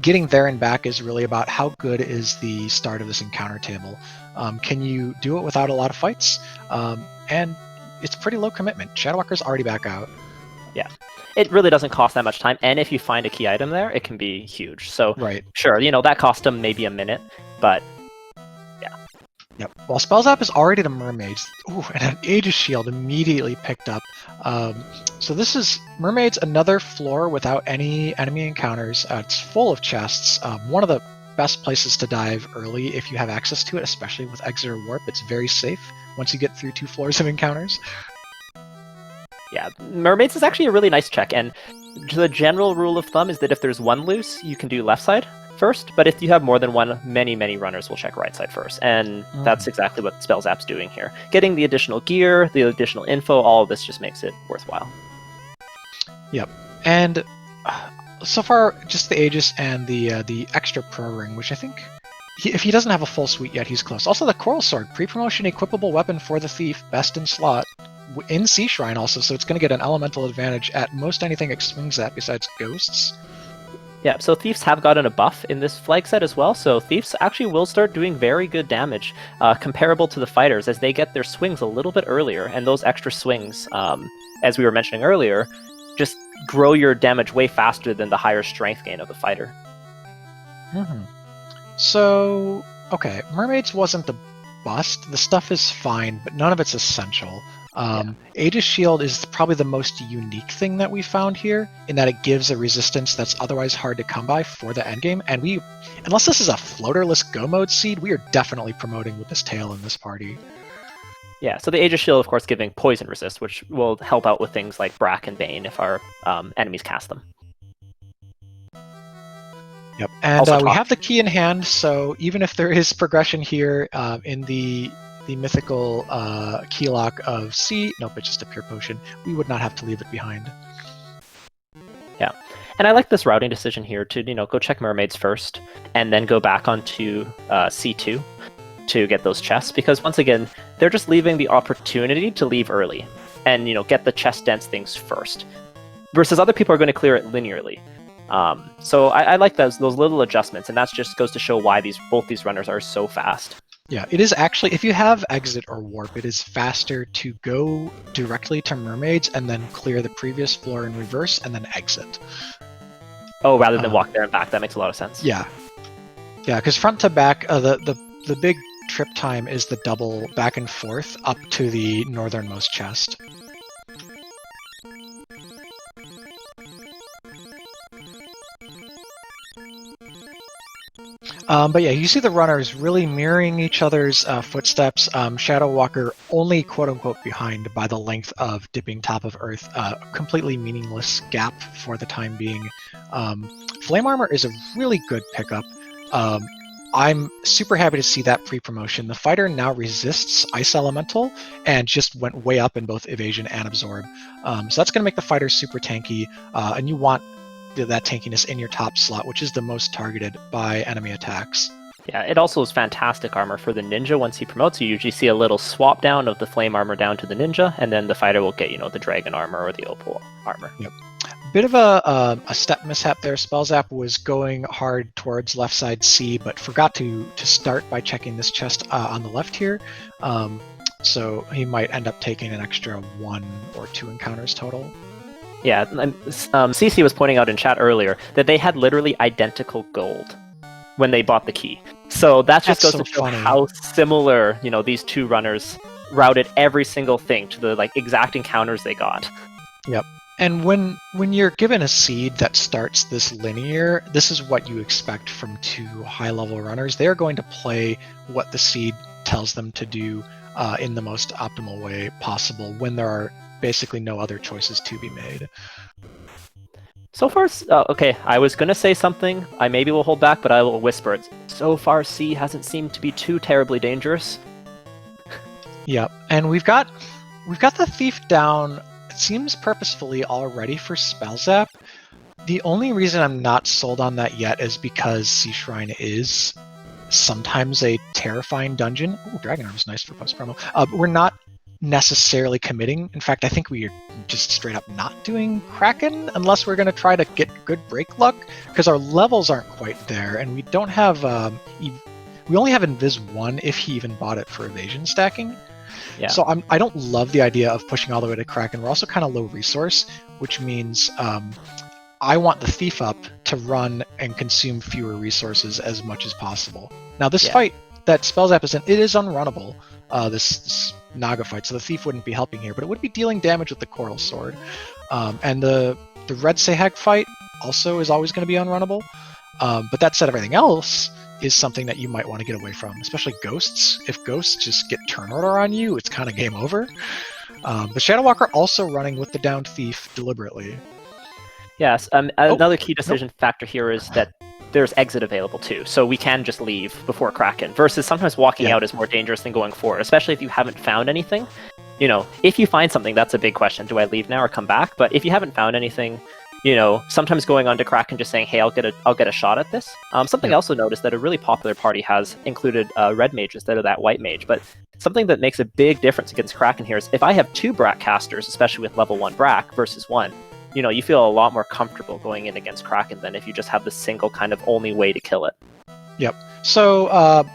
Speaker 1: Getting there and back is really about how good is the start of this encounter table. Can you do it without a lot of fights? And it's pretty low commitment. ShadowWalker's already back out.
Speaker 2: Yeah. It really doesn't cost that much time, and if you find a key item there, it can be huge. So,
Speaker 1: right.
Speaker 2: Sure, that cost him maybe a minute, but yeah.
Speaker 1: Yep. Well, Spellzapp is already to Mermaids. Ooh, and an Aegis Shield immediately picked up. So this is Mermaids, another floor without any enemy encounters. It's full of chests. One of the best places to dive early if you have access to it, especially with Exit or Warp. It's very safe once you get through 2 floors of encounters.
Speaker 2: Yeah, Mermaids is actually a really nice check, and the general rule of thumb is that if there's one loose, you can do left side first, but if you have more than one, many runners will check right side first, and that's exactly what Spellzapp's doing here. Getting the additional gear, the additional info, all of this just makes it worthwhile.
Speaker 1: Yep, and so far, just the Aegis and the extra pro ring, which I think, if he doesn't have a full suite yet, he's close. Also the Coral Sword, pre-promotion equipable weapon for the Thief, best in slot, in Sea Shrine also, so it's going to get an elemental advantage at most anything it swings at besides ghosts.
Speaker 2: Yeah, so Thieves have gotten a buff in this flag set as well, so Thieves actually will start doing very good damage, comparable to the Fighters, as they get their swings a little bit earlier, and those extra swings, as we were mentioning earlier, just grow your damage way faster than the higher strength gain of the Fighter.
Speaker 1: So, okay, Mermaids wasn't the bust. The stuff is fine, but none of it's essential. Aegis Shield is probably the most unique thing that we found here, in that it gives a resistance that's otherwise hard to come by for the endgame, and unless this is a floaterless go mode seed, we are definitely promoting with this tail in this party.
Speaker 2: Yeah, so the Aegis Shield, of course, giving poison resist, which will help out with things like Brack and Bane if our enemies cast them.
Speaker 1: Yep, and we have the key in hand, so even if there is progression here in the mythical key lock of C, nope, it's just a pure potion, we would not have to leave it behind.
Speaker 2: Yeah, and I like this routing decision here to, go check Mermaids first, and then go back onto C2 to get those chests, because once again, they're just leaving the opportunity to leave early, and, get the chest dense things first, versus other people are going to clear it linearly. So I like those little adjustments, and that just goes to show why both these runners are so fast.
Speaker 1: Yeah, it is actually, if you have Exit or Warp, it is faster to go directly to Mermaids and then clear the previous floor in reverse and then exit.
Speaker 2: Oh, rather than walk there and back, that makes a lot of sense.
Speaker 1: Yeah. Yeah, because front to back, the big trip time is the double back and forth up to the northernmost chest. But yeah, you see the runners really mirroring each other's footsteps. ShadowWalker only quote-unquote behind by the length of dipping top of Earth, completely meaningless gap for the time being. Flame Armor is a really good pickup. I'm super happy to see that pre-promotion. The fighter now resists Ice Elemental and just went way up in both Evasion and Absorb. So that's going to make the fighter super tanky, and you want that tankiness in your top slot, which is the most targeted by enemy attacks.
Speaker 2: Yeah, it also is fantastic armor for the ninja. Once he promotes, you usually see a little swap down of the flame armor down to the ninja, and then the fighter will get, the dragon armor or the opal armor.
Speaker 1: Yep. Bit of a step mishap there. Spellzapp was going hard towards left side C, but forgot to start by checking this chest on the left here. So he might end up taking an extra 1 or 2 encounters total.
Speaker 2: Yeah, CC was pointing out in chat earlier that they had literally identical gold when they bought the key. So that just goes to show how similar, these two runners routed every single thing to the exact encounters they got.
Speaker 1: Yep. And when you're given a seed that starts this linear, this is what you expect from 2 high-level runners. They're going to play what the seed tells them to do in the most optimal way possible when there are basically no other choices to be made.
Speaker 2: So far, okay, I was going to say something. I maybe will hold back, but I will whisper it. So far, C hasn't seemed to be too terribly dangerous.
Speaker 1: Yeah, and we've got the thief down, it seems purposefully already for Spellzapp. The only reason I'm not sold on that yet is because Sea Shrine is sometimes a terrifying dungeon. Ooh, Dragon Arm is nice for post-promo. We're not necessarily committing. In fact, I think we are just straight up not doing Kraken unless we're going to try to get good break luck, because our levels aren't quite there, and we don't have we only have Invis 1 if he even bought it for evasion stacking. Yeah. So I don't love the idea of pushing all the way to Kraken. We're also kind of low resource, which means I want the thief up to run and consume fewer resources as much as possible. Now this fight that Spellzapp is in, it is unrunnable. This Naga fight, so the thief wouldn't be helping here, but it would be dealing damage with the Coral Sword. And the Red Sahag fight also is always going to be unrunnable. But that said, everything else is something that you might want to get away from, especially ghosts. If ghosts just get turn order on you, it's kind of game over. But ShadowWalker also running with the downed thief deliberately.
Speaker 2: Yes, another key decision factor here is that there's exit available too, so we can just leave before Kraken, versus sometimes walking out is more dangerous than going forward, especially if you haven't found anything. If you find something, that's a big question. Do I leave now or come back? But if you haven't found anything, sometimes going on to Kraken just saying, hey, I'll get a shot at this. Something I also noticed that a really popular party has included red mage instead of that white mage, but something that makes a big difference against Kraken here is if I have 2 Brack casters, especially with level 1 Brack versus 1, you feel a lot more comfortable going in against Kraken than if you just have the single kind of only way to kill it.
Speaker 1: Yep. So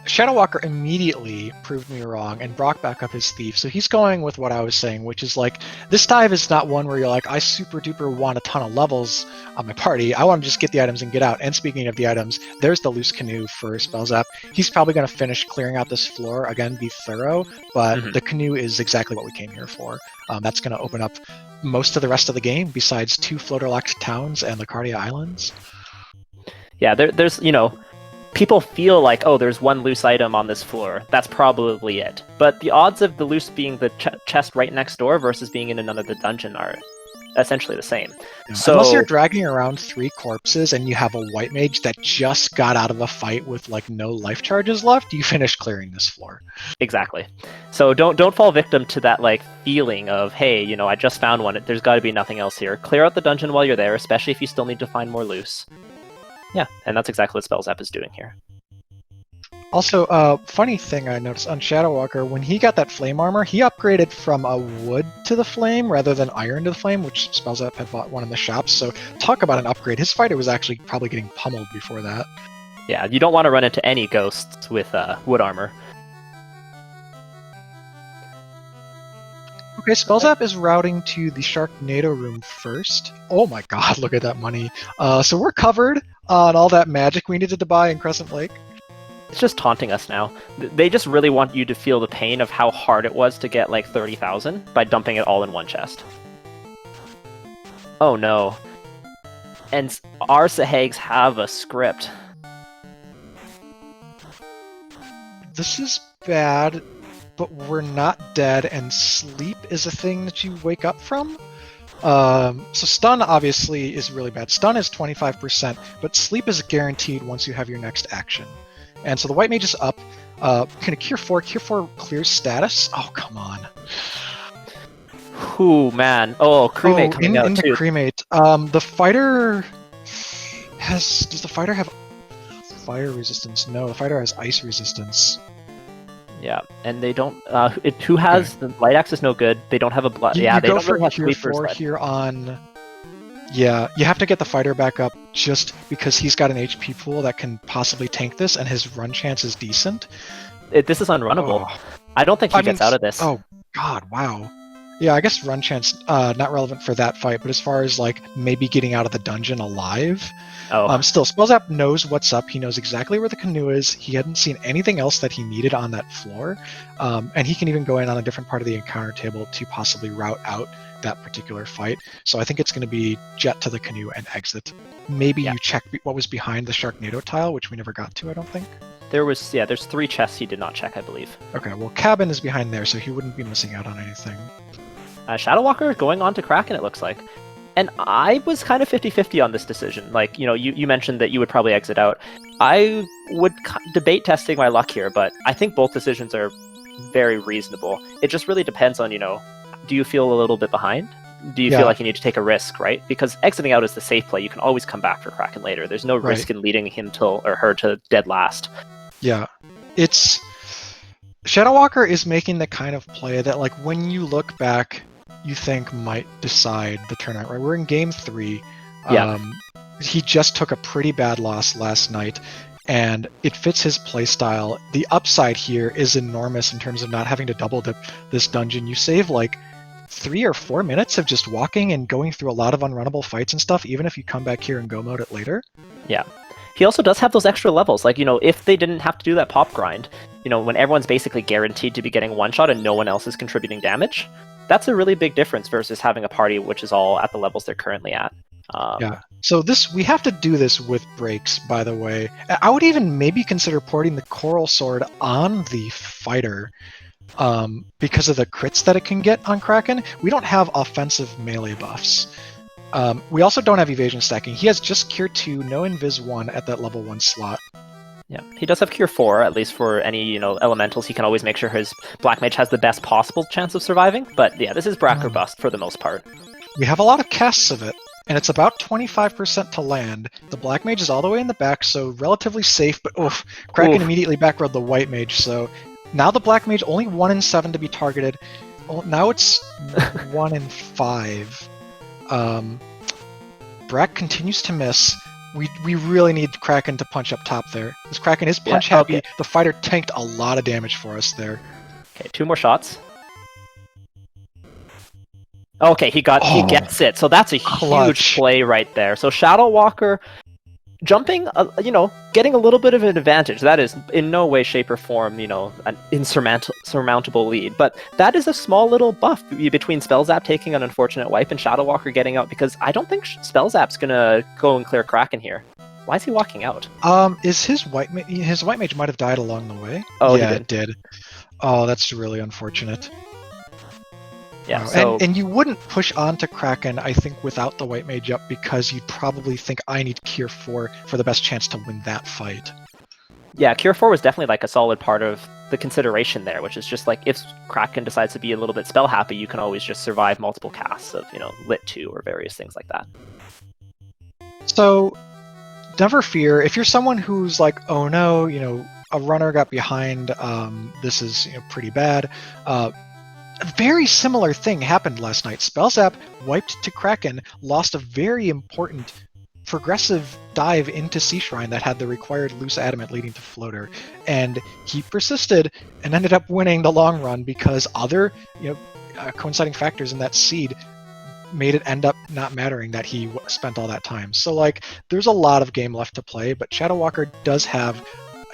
Speaker 1: ShadowWalker immediately proved me wrong and brought back up his thief. So he's going with what I was saying, which is this dive is not one where you're like, I super duper want a ton of levels on my party. I want to just get the items and get out. And speaking of the items, there's the loose canoe for Spellzapp. He's probably going to finish clearing out this floor. Again, be thorough, but the canoe is exactly what we came here for. That's going to open up most of the rest of the game besides 2 floater-locked towns and Lacardia Islands.
Speaker 2: Yeah, there's, people feel like, oh, there's 1 loose item on this floor. That's probably it. But the odds of the loose being the chest right next door versus being in another dungeon are essentially the same.
Speaker 1: Yeah.
Speaker 2: So,
Speaker 1: unless you're dragging around 3 corpses and you have a white mage that just got out of a fight with no life charges left, you finish clearing this floor.
Speaker 2: Exactly. So don't fall victim to that feeling of, hey, I just found one. There's got to be nothing else here. Clear out the dungeon while you're there, especially if you still need to find more loose. Yeah, and that's exactly what Spellzapp is doing here.
Speaker 1: Also, funny thing I noticed on ShadowWalker, when he got that flame armor, he upgraded from a wood to the flame rather than iron to the flame, which Spellzapp had bought one in the shops. So talk about an upgrade. His fighter was actually probably getting pummeled before that.
Speaker 2: Yeah, you don't want to run into any ghosts with wood armor.
Speaker 1: Okay, Spellzapp is routing to the Sharknado room first. Oh my god, look at that money. So we're covered on all that magic we needed to buy in Crescent Lake.
Speaker 2: It's just taunting us now. They just really want you to feel the pain of how hard it was to get like 30,000 by dumping it all in one chest. Oh no. And our Sahags have a script.
Speaker 1: This is bad, but we're not dead, and sleep is a thing that you wake up from. So stun obviously is really bad. Stun is 25%, but sleep is guaranteed once you have your next action. And so the white mage is up. Can a Cure 4? Cure 4 clears status? Oh, come on.
Speaker 2: Ooh, man. Oh, cremate coming out
Speaker 1: into
Speaker 2: too.
Speaker 1: cremate. The fighter does the fighter have fire resistance? No, the fighter has ice resistance.
Speaker 2: Yeah, and they don't. Who has the light axe is no good. They don't have a blood. Yeah, they
Speaker 1: go
Speaker 2: don't
Speaker 1: for
Speaker 2: really have
Speaker 1: Cure
Speaker 2: sweepers.
Speaker 1: 4 here on. Yeah, you have to get the fighter back up just because he's got an HP pool that can possibly tank this, and his run chance is decent.
Speaker 2: This is unrunnable.
Speaker 1: Oh.
Speaker 2: I don't think he gets out of this.
Speaker 1: Oh God, wow. Yeah, I guess run chance not relevant for that fight, but as far as like maybe getting out of the dungeon alive, still Spellzapp knows what's up. He knows exactly where the canoe is. He hadn't seen anything else that he needed on that floor, and he can even go in on a different part of the encounter table to possibly route out that particular fight. So I think it's going to be jet to the canoe and exit. Maybe you check what was behind the Sharknado tile, which we never got to, I don't think.
Speaker 2: There's 3 chests he did not check, I believe.
Speaker 1: Okay, well cabin is behind there, so he wouldn't be missing out on anything.
Speaker 2: ShadowWalker going on to Kraken, it looks like. And I was kind of 50-50 on this decision. Like, you mentioned that you would probably exit out. I would debate testing my luck here, but I think both decisions are very reasonable. It just really depends on, do you feel a little bit behind? Do you feel like you need to take a risk, right? Because exiting out is the safe play. You can always come back for Kraken later. There's no risk in leading him or her to dead last.
Speaker 1: Yeah. It's... ShadowWalker is making the kind of play that, like, when you look back, you think might decide the tournament, right? We're in game 3.
Speaker 2: Yeah.
Speaker 1: He just took a pretty bad loss last night, and it fits his playstyle. The upside here is enormous in terms of not having to double dip this dungeon. You save, like, 3 or 4 minutes of just walking and going through a lot of unrunnable fights and stuff, even if you come back here and go mode it later.
Speaker 2: Yeah. He also does have those extra levels. Like, if they didn't have to do that pop grind, when everyone's basically guaranteed to be getting one shot and no one else is contributing damage, that's a really big difference versus having a party which is all at the levels they're currently at.
Speaker 1: Yeah. So we have to do this with breaks, by the way. I would even maybe consider porting the Coral Sword on the fighter because of the crits that it can get on Kraken. We don't have offensive melee buffs. We also don't have evasion stacking. He has just Cure 2, no Invis 1 at that level 1 slot.
Speaker 2: Yeah, he does have Cure 4, at least for any, elementals. He can always make sure his Black Mage has the best possible chance of surviving. But yeah, this is Brack or bust for the most part.
Speaker 1: We have a lot of casts of it, and it's about 25% to land. The Black Mage is all the way in the back, so relatively safe, but Kraken immediately backrolled the White Mage, so now the Black Mage only 1 in 7 to be targeted. Now it's 1 in 5. Brack continues to miss. We really need Kraken to punch up top there. This Kraken is punch happy. Okay. The fighter tanked a lot of damage for us there.
Speaker 2: Okay, 2 more shots. Okay, he gets it. So that's a huge play right there. So ShadowWalker jumping, getting a little bit of an advantage. That is in no way, shape, or form, an insurmountable lead. But that is a small little buff between Spellzapp taking an unfortunate wipe and ShadowWalker getting out, because I don't think Spellzapp's gonna go and clear Kraken here. Why is he walking out?
Speaker 1: Is his white mage might have died along the way?
Speaker 2: Oh,
Speaker 1: yeah, it did. Oh, that's really unfortunate.
Speaker 2: Yeah,
Speaker 1: wow.
Speaker 2: so...
Speaker 1: and you wouldn't push onto Kraken, I think, without the White Mage up, because you'd probably think I need Cure 4 for the best chance to win that fight.
Speaker 2: Yeah, Cure 4 was definitely like a solid part of the consideration there, which is just like if Kraken decides to be a little bit spell happy, you can always just survive multiple casts of, Lit 2 or various things like that.
Speaker 1: So, never fear, if you're someone who's like, oh no, a runner got behind, this is pretty bad, a very similar thing happened last night. Spellzapp wiped to Kraken, lost a very important progressive dive into Sea Shrine that had the required loose adamant leading to floater, and he persisted and ended up winning the long run because other coinciding factors in that seed made it end up not mattering that he spent all that time. So there's a lot of game left to play, but ShadowWalker does have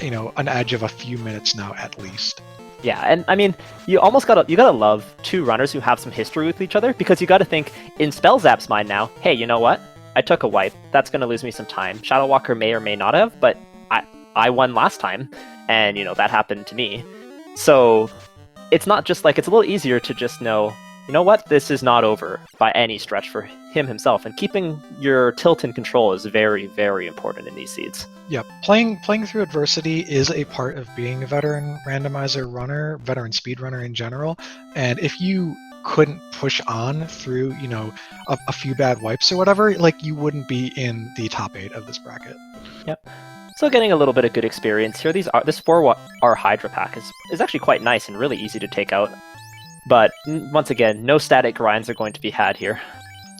Speaker 1: an edge of a few minutes now at least.
Speaker 2: Yeah, and I mean, you gotta love two runners who have some history with each other, because you gotta think in Spellzapp's mind now, hey, you know what? I took a wipe. That's gonna lose me some time. ShadowWalker may or may not have, but I won last time, and that happened to me. So it's not just like, it's a little easier to just know, you know what, this is not over by any stretch for him himself, and keeping your tilt and control is very, very important in these seeds.
Speaker 1: Yeah, playing through adversity is a part of being a veteran randomizer runner, veteran speed runner in general, and if you couldn't push on through, a few bad wipes or whatever, like, you wouldn't be in the top 8 of this bracket.
Speaker 2: Yep. So getting a little bit of good experience here. This 4R Hydra pack is actually quite nice and really easy to take out. But once again, no static grinds are going to be had here.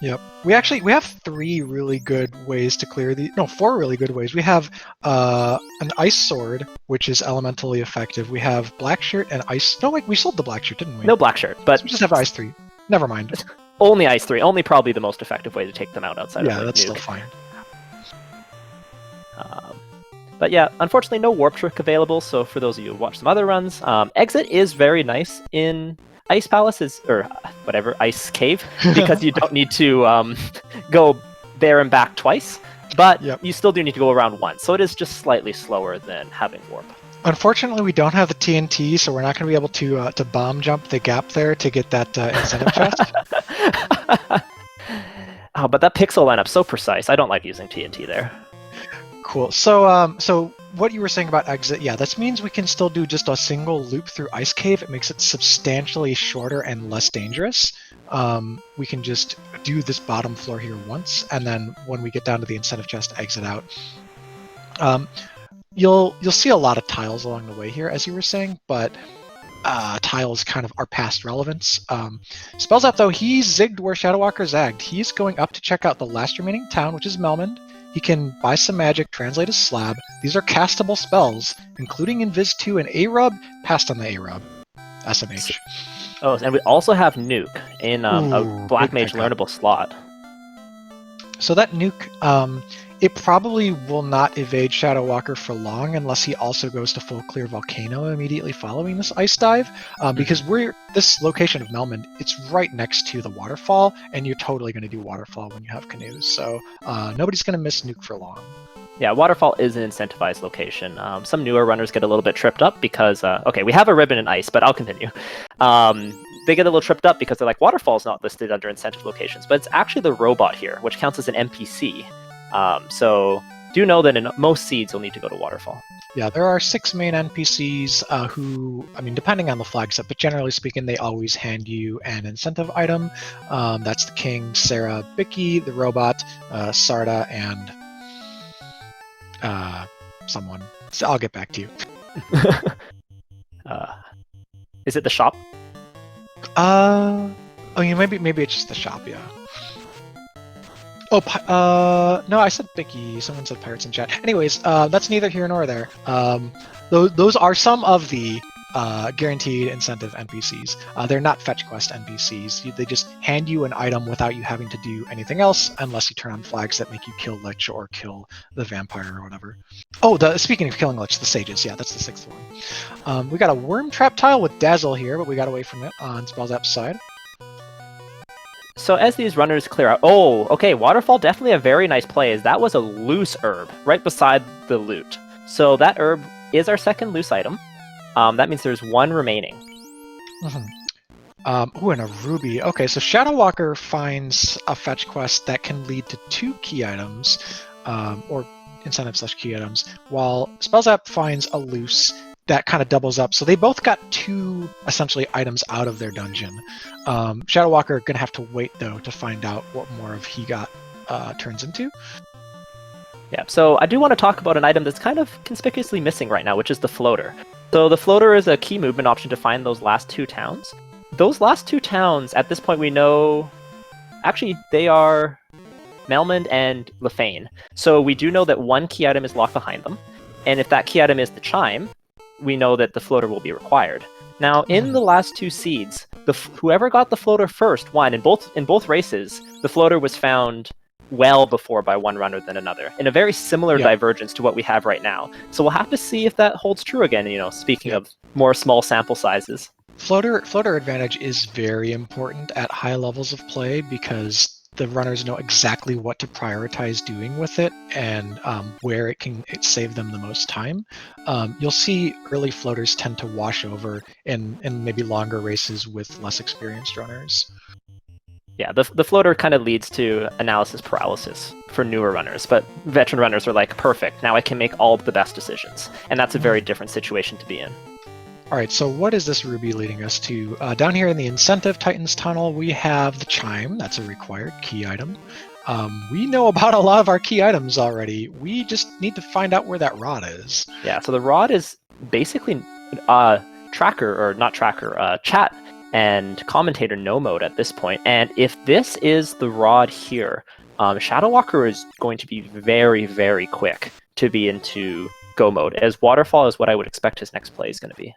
Speaker 1: Yep. We have 3 really good ways to clear the. No, 4 really good ways. We have an ice sword, which is elementally effective. We have black shirt and ice. No, wait, we sold the black shirt, didn't we?
Speaker 2: No black shirt, but
Speaker 1: so we just have ice 3. Never mind.
Speaker 2: Only ice 3. Only probably the most effective way to take them out outside of
Speaker 1: Yeah, that's
Speaker 2: nuke.
Speaker 1: still fine.
Speaker 2: But yeah, unfortunately, no warp trick available. So for those of you who watch some other runs, exit is very nice in Ice Palace or whatever, Ice Cave, because you don't need to go there and back twice, but you still do need to go around once. So it is just slightly slower than having warp.
Speaker 1: Unfortunately, we don't have the TNT, so we're not going to be able to bomb jump the gap there to get that incentive chest.
Speaker 2: Oh, but that pixel lineup's so precise. I don't like using TNT there.
Speaker 1: Cool. So what you were saying about exit, yeah, that means we can still do just a single loop through Ice Cave. It makes it substantially shorter and less dangerous. We can just do this bottom floor here once, and then when we get down to the incentive chest, exit out. You'll see a lot of tiles along the way here, as you were saying, but tiles kind of are past relevance. Spellzapp, though, he zigged where ShadowWalker zagged. He's going up to check out the last remaining town, which is Melmond. He can buy some magic, translate a slab. These are castable spells, including Invis 2 and A-Rub, passed on the A-Rub. SMH.
Speaker 2: Oh, and we also have Nuke in a Black Mage learnable slot.
Speaker 1: So that Nuke, it probably will not evade ShadowWalker for long unless he also goes to full clear Volcano immediately following this ice dive, because this location of Melmond, it's right next to the waterfall, and you're totally going to do waterfall when you have canoes, so nobody's going to miss Nuke for long.
Speaker 2: Yeah, waterfall is an incentivized location. Some newer runners get a little bit tripped up because, okay, we have a ribbon in ice, but I'll continue. They get a little tripped up because they're like, waterfall's not listed under incentive locations, but it's actually the robot here, which counts as an NPC. So do know that in most seeds you'll need to go to waterfall.
Speaker 1: Yeah, there are 6 main NPCs who, I mean, depending on the flag set, but generally speaking, they always hand you an incentive item. That's the King, Sarah, Bicky, the robot, Sarda, and someone. So I'll get back to you.
Speaker 2: Is it the shop?
Speaker 1: Maybe it's just the shop, yeah. Oh, no, I said Bicky. Someone said pirates in chat. Anyways, that's neither here nor there. Those are some of the guaranteed incentive NPCs. They're not fetch quest NPCs. They just hand you an item without you having to do anything else, unless you turn on flags that make you kill Lich or kill the vampire or whatever. Oh, speaking of killing Lich, the sages. Yeah, that's the 6th one. We got a worm trap tile with Dazzle here, but we got away from it on Spellzapp's side.
Speaker 2: So as these runners clear out... Oh, okay, Waterfall definitely a very nice play, as that was a loose herb right beside the loot. So that herb is our second loose item. That means there's 1 remaining.
Speaker 1: Mm-hmm. And a ruby. Okay, so ShadowWalker finds a fetch quest that can lead to 2 key items, or incentive/key items, while Spellzapp finds a loose that kind of doubles up. So they both got 2 essentially items out of their dungeon. ShadowWalker gonna have to wait though to find out what more of he got turns into.
Speaker 2: Yeah, so I do want to talk about an item that's kind of conspicuously missing right now, which is the floater. So the floater is a key movement option to find those last 2 towns. Those last 2 towns, at this point we know, actually they are Melmond and Lefane. So we do know that 1 key item is locked behind them, and if that key item is the chime, we know that the floater will be required. Now, in the last 2 seeds, whoever got the floater first won. In both races, the floater was found well before by one runner than another, in a very similar divergence to what we have right now. So we'll have to see if that holds true again, speaking of more small sample sizes.
Speaker 1: Floater advantage is very important at high levels of play because the runners know exactly what to prioritize doing with it and where it save them the most time. You'll see early floaters tend to wash over in maybe longer races with less experienced runners.
Speaker 2: Yeah, the floater kind of leads to analysis paralysis for newer runners, but veteran runners are like, perfect, now I can make all of the best decisions. And that's a very different situation to be in.
Speaker 1: All right, so what is this ruby leading us to? Down here in the Incentive Titans tunnel, we have the chime. That's a required key item. We know about a lot of our key items already. We just need to find out where that rod is.
Speaker 2: Yeah, so the rod is basically chat and commentator no mode at this point. And if this is the rod here, ShadowWalker is going to be very, very quick to be into go mode, as Waterfall is what I would expect his next play is going to be.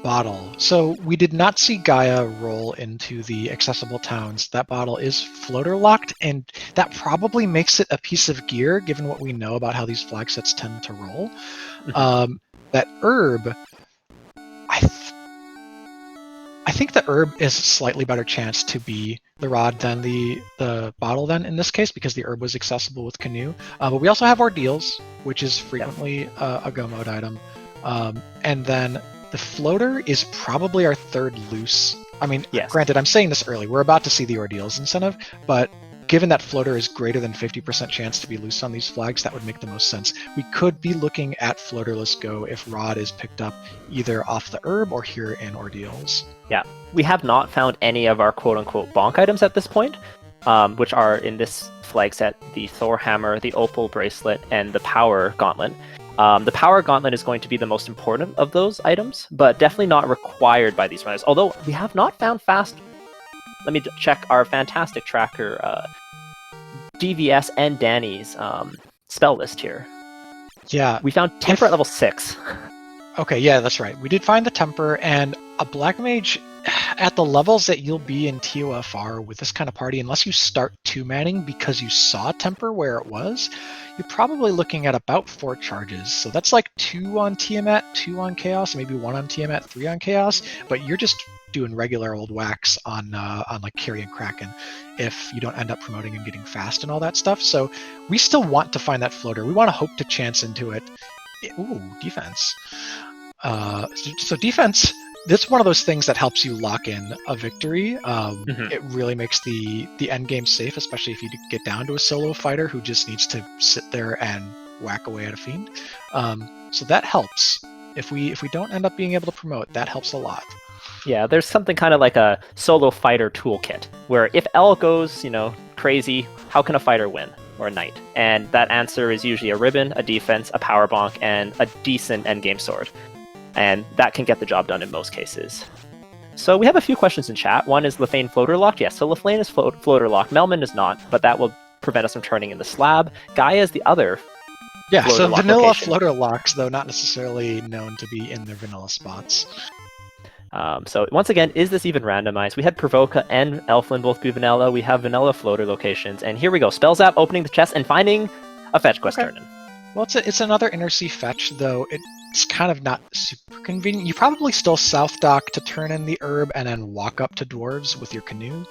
Speaker 1: Bottle. So we did not see Gaia roll into the accessible towns. That bottle is floater locked, and that probably makes it a piece of gear, given what we know about how these flag sets tend to roll. That herb, I think the herb is a slightly better chance to be the rod than the bottle then in this case, because the herb was accessible with canoe. But we also have ordeals, which is frequently a go mode item. And then the floater is probably our third loose. I mean, granted, I'm saying this early. We're about to see the ordeals incentive, but given that floater is greater than 50% chance to be loose on these flags, that would make the most sense. We could be looking at floaterless go if rod is picked up either off the herb or here in ordeals.
Speaker 2: Yeah, we have not found any of our quote-unquote bonk items at this point, which are in this flag set, the Thor Hammer, the Opal Bracelet, and the Power Gauntlet. The Power Gauntlet is going to be the most important of those items, but definitely not required by these runners, although we have not found fast. Let me check our fantastic tracker, DVS and Danny's spell list here.
Speaker 1: Yeah.
Speaker 2: We found Temper at level 6.
Speaker 1: Okay, yeah, that's right. We did find the Temper, and a Black Mage at the levels that you'll be in TOFR with this kind of party, unless you start 2-manning because you saw Temper where it was, you're probably looking at about 4 charges. So that's like 2 on Tiamat, 2 on Chaos, maybe 1 on Tiamat, 3 on Chaos, but you're just doing regular old whacks on like Carry and Kraken if you don't end up promoting and getting fast and all that stuff. So we still want to find that floater. We want to hope to chance into it. Ooh, defense. So defense, this is one of those things that helps you lock in a victory. It really makes the end game safe, especially if you get down to a solo fighter who just needs to sit there and whack away at a fiend. So that helps. If we don't end up being able to promote, that helps a lot.
Speaker 2: Yeah, there's something kind of like a solo fighter toolkit, where if L goes, crazy, how can a fighter win? Or a knight? And that answer is usually a ribbon, a defense, a power bonk, and a decent endgame sword. And that can get the job done in most cases. So we have a few questions in chat. One is Lefane floater locked? Yes, so Lefane is floater locked. Melman is not, but that will prevent us from turning in the slab. Gaia is the other.
Speaker 1: Yeah, so vanilla
Speaker 2: location.
Speaker 1: floater locks, though not necessarily known to be in their vanilla spots.
Speaker 2: So once again, is this even randomized? We had Provoca and Elflin both be vanilla. We have vanilla floater locations. And here we go. Spellzapp opening the chest and finding a fetch quest turn in.
Speaker 1: Well, it's another inner sea fetch, though it's kind of not super convenient. You probably still south dock to turn in the herb and then walk up to dwarves with your canoe.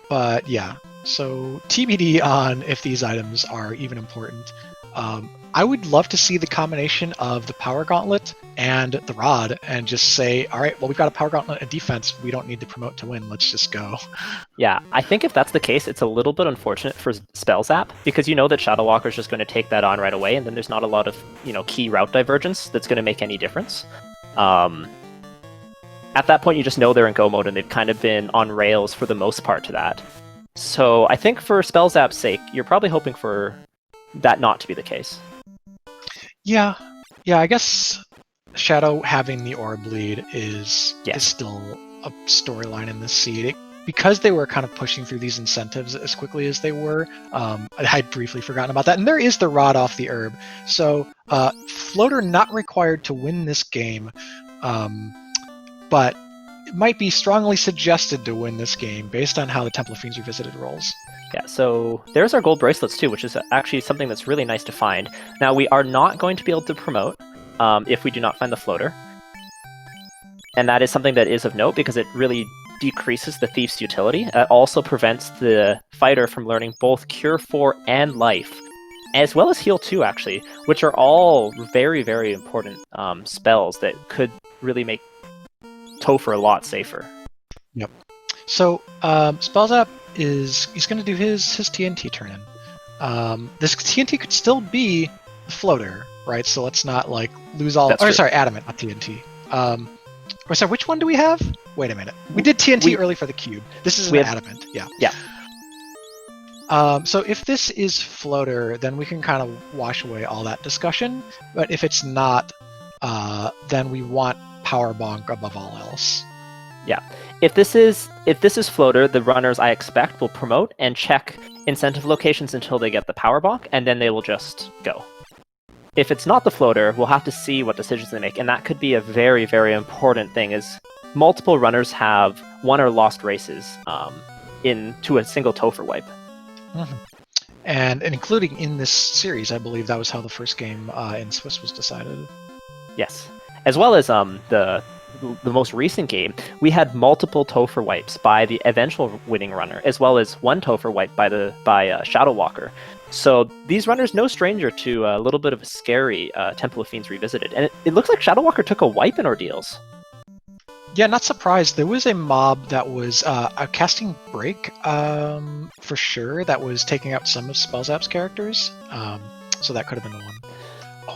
Speaker 1: But yeah, so TBD on if these items are even important. I would love to see the combination of the Power Gauntlet and the Rod and just say, all right, well, we've got a Power Gauntlet and defense. We don't need to promote to win. Let's just go.
Speaker 2: Yeah, I think if that's the case, it's a little bit unfortunate for Spellzapp, because you know that ShadowWalker is just going to take that on right away, and then there's not a lot of key route divergence that's going to make any difference. At that point, you just know they're in go mode, and they've kind of been on rails for the most part to that. So I think for Spellzapp's sake, you're probably hoping for that not to be the case.
Speaker 1: Yeah, I guess Shadow having the orb lead is still a storyline in this seed. Because they were kind of pushing through these incentives as quickly as they were, I'd briefly forgotten about that. And there is the Rod off the herb. So floater not required to win this game, but might be strongly suggested to win this game based on how the Temple of Fiends Revisited rolls.
Speaker 2: Yeah, so there's our gold bracelets too, which is actually something that's really nice to find. Now, we are not going to be able to promote if we do not find the floater. And that is something that is of note because it really decreases the thief's utility. It also prevents the fighter from learning both Cure 4 and Life, as well as Heal 2, actually, which are all very, very important spells that could really make Topher a lot safer.
Speaker 1: Yep. So, Spellzapp he's going to do his TNT turn in. This TNT could still be floater, right? So let's not like lose all.
Speaker 2: That's
Speaker 1: or
Speaker 2: true.
Speaker 1: sorry, adamant, not TNT. Or sorry, which one do we have? Wait a minute. We did TNT early for the cube. This is an adamant. Yeah.
Speaker 2: Yeah.
Speaker 1: So if this is floater, then we can kind of wash away all that discussion. But if it's not, then we want power bonk above all else.
Speaker 2: Yeah. If this is floater, the runners I expect will promote and check incentive locations until they get the power bonk, and then they will just go. If it's not the floater, we'll have to see what decisions they make, and that could be a very, very important thing. Is multiple runners have won or lost races into a single Topher wipe.
Speaker 1: Mm-hmm. And including in this series, I believe that was how the first game in Swiss was decided.
Speaker 2: Yes, as well as the most recent game, we had multiple Topher wipes by the eventual winning runner, as well as one Topher wipe by ShadowWalker. So these runners no stranger to a little bit of a scary Temple of Fiends Revisited, and it looks like ShadowWalker took a wipe in Ordeals.
Speaker 1: Yeah, not surprised. There was a mob that was a casting break for sure that was taking out some of Spellzapp's characters, so that could have been the one.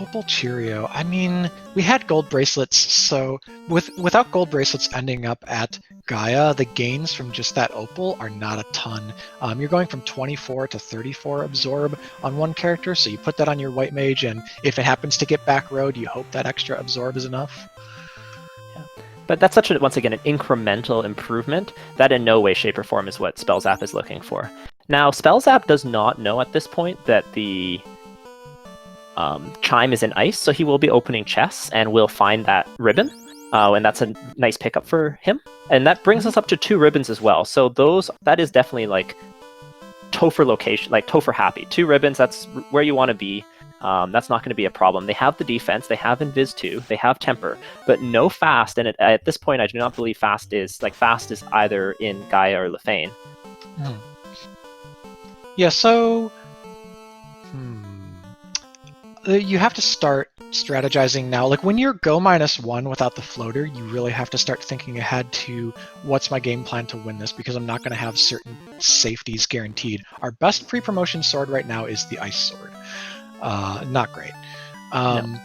Speaker 1: Opal Cheerio. I mean, we had gold bracelets, so without gold bracelets ending up at Gaia, the gains from just that opal are not a ton. You're going from 24 to 34 absorb on one character, so you put that on your white mage, and if it happens to get back road, you hope that extra absorb is enough.
Speaker 2: Yeah. But that's once again, an incremental improvement that in no way, shape, or form is what Spellzapp is looking for. Now, Spellzapp does not know at this point that the Chime is in ice, so he will be opening chests and will find that ribbon, and that's a nice pickup for him. And that brings us up to 2 ribbons as well. So that is definitely like Topher location, like Topher happy. 2 ribbons, that's where you want to be. That's not going to be a problem. They have the defense, they have Invis 2, they have Temper, but no fast. And at this point, I do not believe fast is either in Gaia or Lefane.
Speaker 1: Yeah. So. You have to start strategizing now. Like when you're go -1 without the floater, you really have to start thinking ahead to what's my game plan to win this, because I'm not going to have certain safeties guaranteed. Our best pre-promotion sword right now is the ice sword. Not great.
Speaker 2: No.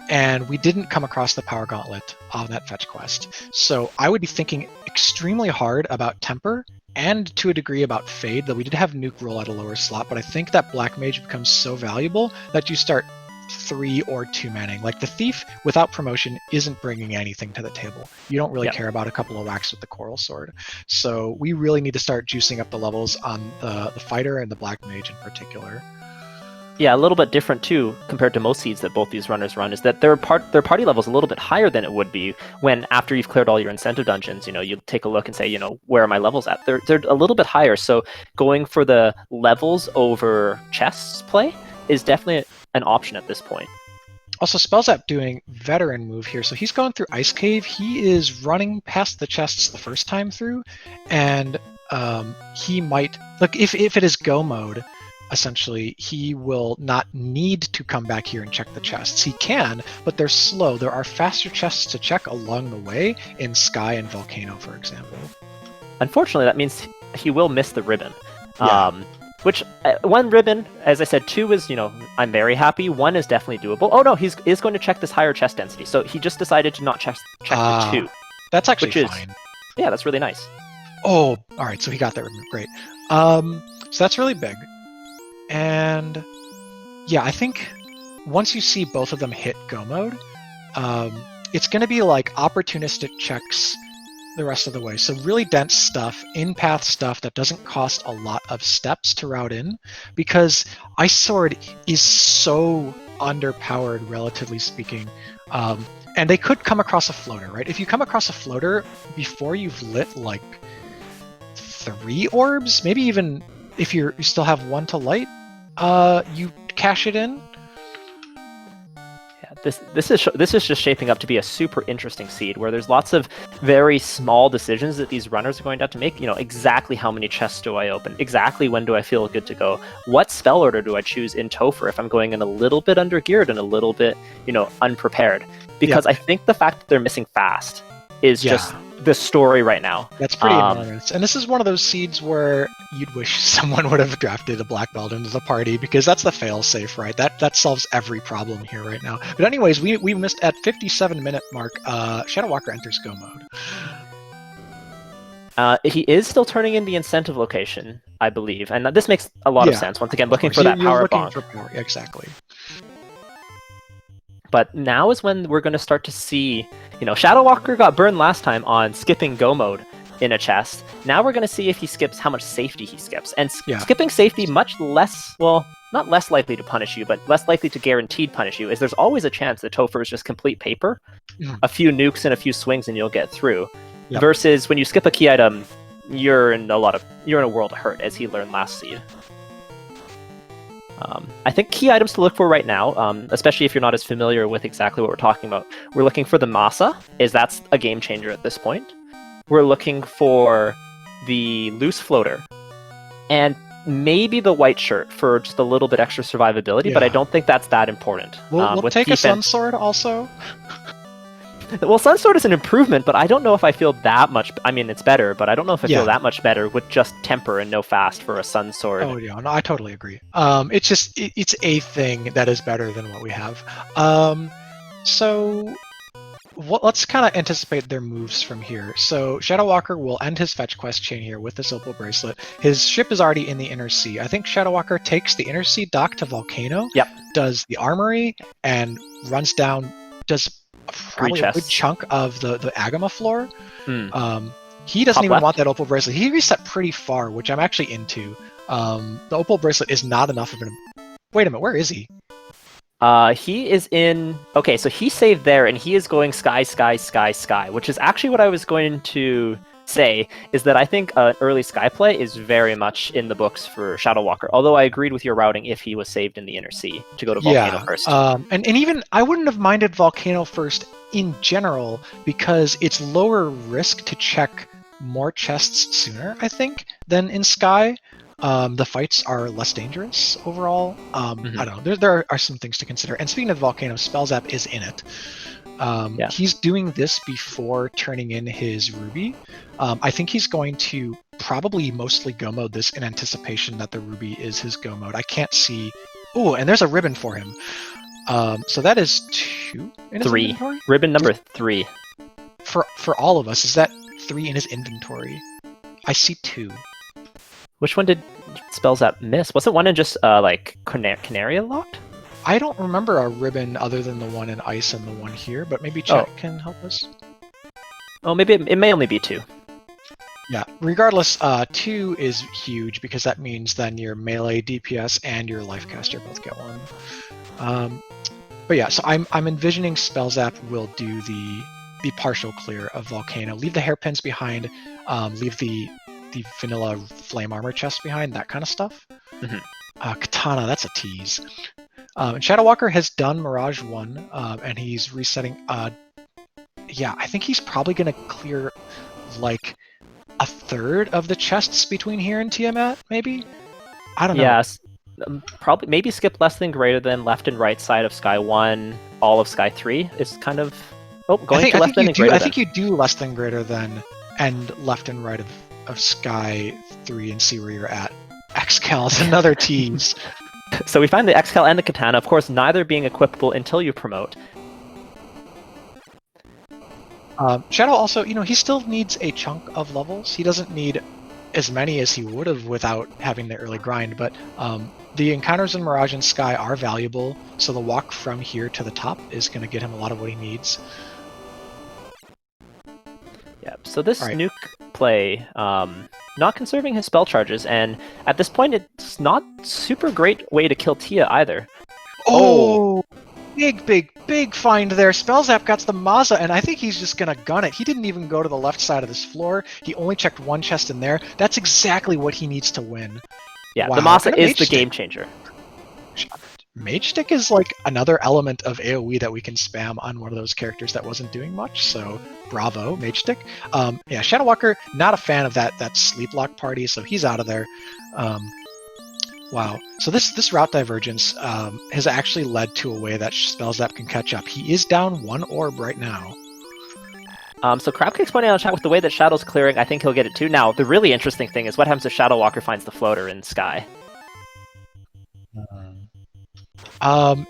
Speaker 1: And we didn't come across the power gauntlet on that fetch quest. So I would be thinking extremely hard about Temper and to a degree about Fade, though we did have Nuke roll at a lower slot, but I think that Black Mage becomes so valuable that you start 3 or 2 manning. Like the Thief without promotion isn't bringing anything to the table. You don't really care about a couple of whacks with the Coral Sword. So we really need to start juicing up the levels on the Fighter and the Black Mage in particular.
Speaker 2: Yeah, a little bit different too compared to most seeds that both these runners run is that their party level is a little bit higher than it would be when after you've cleared all your incentive dungeons, you take a look and say, where are my levels at? They're a little bit higher. So going for the levels over chests play is definitely an option at this point.
Speaker 1: Also, Spellzapp doing veteran move here. So he's going through Ice Cave. He is running past the chests the first time through, and he might look if it is go mode. Essentially, he will not need to come back here and check the chests. He can, but they're slow. There are faster chests to check along the way in Sky and Volcano, for example.
Speaker 2: Unfortunately, that means he will miss the ribbon.
Speaker 1: Yeah.
Speaker 2: Which, 1 ribbon, as I said, 2 is, I'm very happy. 1 is definitely doable. Oh no, he is going to check this higher chest density. So he just decided to not check the 2.
Speaker 1: That's actually fine.
Speaker 2: Yeah, that's really nice.
Speaker 1: Oh, all right, so he got that ribbon. Great. So that's really big. And yeah, I think once you see both of them hit go mode, it's going to be like opportunistic checks the rest of the way. So really dense stuff, in-path stuff that doesn't cost a lot of steps to route in, because Ice Sword is so underpowered, relatively speaking. And they could come across a floater, right? If you come across a floater before you've lit like 3 orbs, maybe even if you still have 1 to light, you cash it in.
Speaker 2: Yeah, this is just shaping up to be a super interesting seed where there's lots of very small decisions that these runners are going to have to make. You know, exactly how many chests do I open? Exactly when do I feel good to go? What spell order do I choose in Topher if I'm going in a little bit undergeared and a little bit, you know, unprepared? Because I think the fact that they're missing fast is just the story right now.
Speaker 1: That's pretty enormous. And this is one of those seeds where you'd wish someone would have drafted a black belt into the party, because that's the fail-safe, right? That solves every problem here right now. But anyways, we missed at 57-minute mark. ShadowWalker enters go mode.
Speaker 2: He is still turning in the incentive location, I believe. And this makes a lot of sense. Once again, looking for that power bonk.
Speaker 1: Exactly.
Speaker 2: But now is when we're going to start to see, you know, ShadowWalker got burned last time on skipping go mode in a chest. Now we're going to see if he skips, how much safety he skips. And skipping safety much less, well, not less likely to punish you, but less likely to guaranteed punish you, is there's always a chance that Topher is just complete paper. A few nukes and a few swings and you'll get through. Versus when you skip a key item, you're in a world of hurt, as he learned last seed. I think key items to look for right now, especially if you're not as familiar with exactly what we're talking about, we're looking for the Masa, that's a game changer at this point. We're looking for the loose floater, and maybe the white shirt for just a little bit extra survivability, but I don't think that's that important.
Speaker 1: We'll take a Sun Sword also.
Speaker 2: Well, Sun Sword is an improvement, but I don't know if I feel that much. I mean, it's better, but I don't know if I feel that much better with just temper and no fast for a Sun Sword.
Speaker 1: Oh yeah, no, I totally agree. It's just it's a thing that is better than what we have. So let's kind of anticipate their moves from here. So ShadowWalker will end his fetch quest chain here with this Opal Bracelet. His ship is already in the Inner Sea. I think ShadowWalker takes the Inner Sea dock to Volcano. Does the armory and runs down. Does probably a good chunk of the Agama floor. He doesn't even want that Opal Bracelet. He reset pretty far, which I'm actually into. The Opal Bracelet is not enough of an... Wait a minute, where is he?
Speaker 2: He is in... Okay, so he saved there, and he is going sky, sky, sky, sky, which is actually what I was going to say, is that I think early sky play is very much in the books for ShadowWalker, although I agreed with your routing if he was saved in the Inner Sea to go to Volcano first.
Speaker 1: And even I wouldn't have minded Volcano first in general, because it's lower risk to check more chests sooner, I think, than in Sky. The fights are less dangerous overall. I don't know. There are some things to consider. And speaking of Volcano, Spellzapp is in it. He's doing this before turning in his Ruby. I think he's going to probably mostly go mode this in anticipation that the Ruby is his go mode. I can't see... Oh, and there's a ribbon for him. So that is 2 in his inventory?
Speaker 2: Ribbon number 3.
Speaker 1: For all of us, is that 3 in his inventory? I see 2.
Speaker 2: Which one did Spellzapp miss? Wasn't one in just like Canaria locked?
Speaker 1: I don't remember a ribbon other than the one in ice and the one here, but maybe chat can help us.
Speaker 2: Oh, maybe it may only be 2.
Speaker 1: Yeah, regardless, 2 is huge because that means then your melee DPS and your life caster both get 1. But yeah, so I'm envisioning Spellzapp will do the partial clear of Volcano, leave the hairpins behind, leave the vanilla flame armor chest behind, that kind of stuff. Katana, that's a tease. And ShadowWalker has done Mirage 1, and he's resetting. Yeah, I think he's probably going to clear like a third of the chests between here and Tiamat, maybe? I don't know.
Speaker 2: Yes. Probably, maybe skip less than greater than left and right side of Sky 1, all of Sky 3 is kind of... Oh, going to left and greater than.
Speaker 1: I think you do less than greater than and left and right of Sky 3 and see where you're at. Xcal is another tease.
Speaker 2: So we find the Xcal and the Katana, of course, neither being equipable until you promote.
Speaker 1: Shadow also, he still needs a chunk of levels. He doesn't need as many as he would have without having the early grind, but the encounters in Mirage and Sky are valuable, so the walk from here to the top is going to get him a lot of what he needs.
Speaker 2: Yeah, so this nuke play, not conserving his spell charges, and at this point it's not super great way to kill Tia either.
Speaker 1: Oh! Big big find there. Spellzapp got the Maza, and I think he's just going to gun it. He didn't even go to the left side of this floor. He only checked one chest in there. That's exactly what he needs to win.
Speaker 2: Yeah,
Speaker 1: wow.
Speaker 2: The Maza is the game changer.
Speaker 1: Mage Stick is like another element of AoE that we can spam on one of those characters that wasn't doing much, so bravo, Mage Stick. Yeah, ShadowWalker, not a fan of that sleep lock party, so he's out of there. Wow. So this route divergence has actually led to a way that Spellzapp can catch up. He is down 1 orb right now.
Speaker 2: So Crabcake's pointing out in chat with the way that Shadow's clearing, I think he'll get it too. Now, the really interesting thing is what happens if ShadowWalker finds the floater in Sky?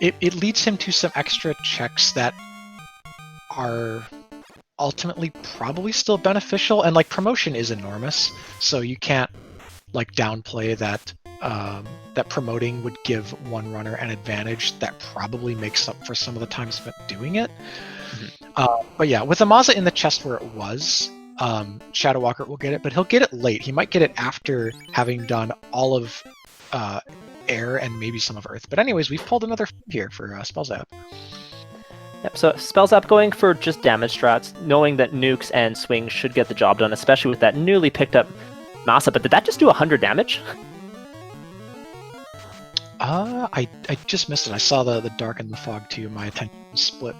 Speaker 1: It leads him to some extra checks that are ultimately probably still beneficial, and like promotion is enormous, so you can't like downplay that that promoting would give one runner an advantage that probably makes up for some of the time spent doing it. But yeah, with Amaza in the chest where it was, ShadowWalker will get it, but he'll get it late. He might get it after having done all of air and maybe some of earth. But anyways, we've pulled another here for Spellzapp.
Speaker 2: Yep, so Spellzapp going for just damage strats, knowing that nukes and swings should get the job done, especially with that newly picked up Masa. But did that just do 100 damage?
Speaker 1: I just missed it. I saw the dark and the fog too. My attention was split.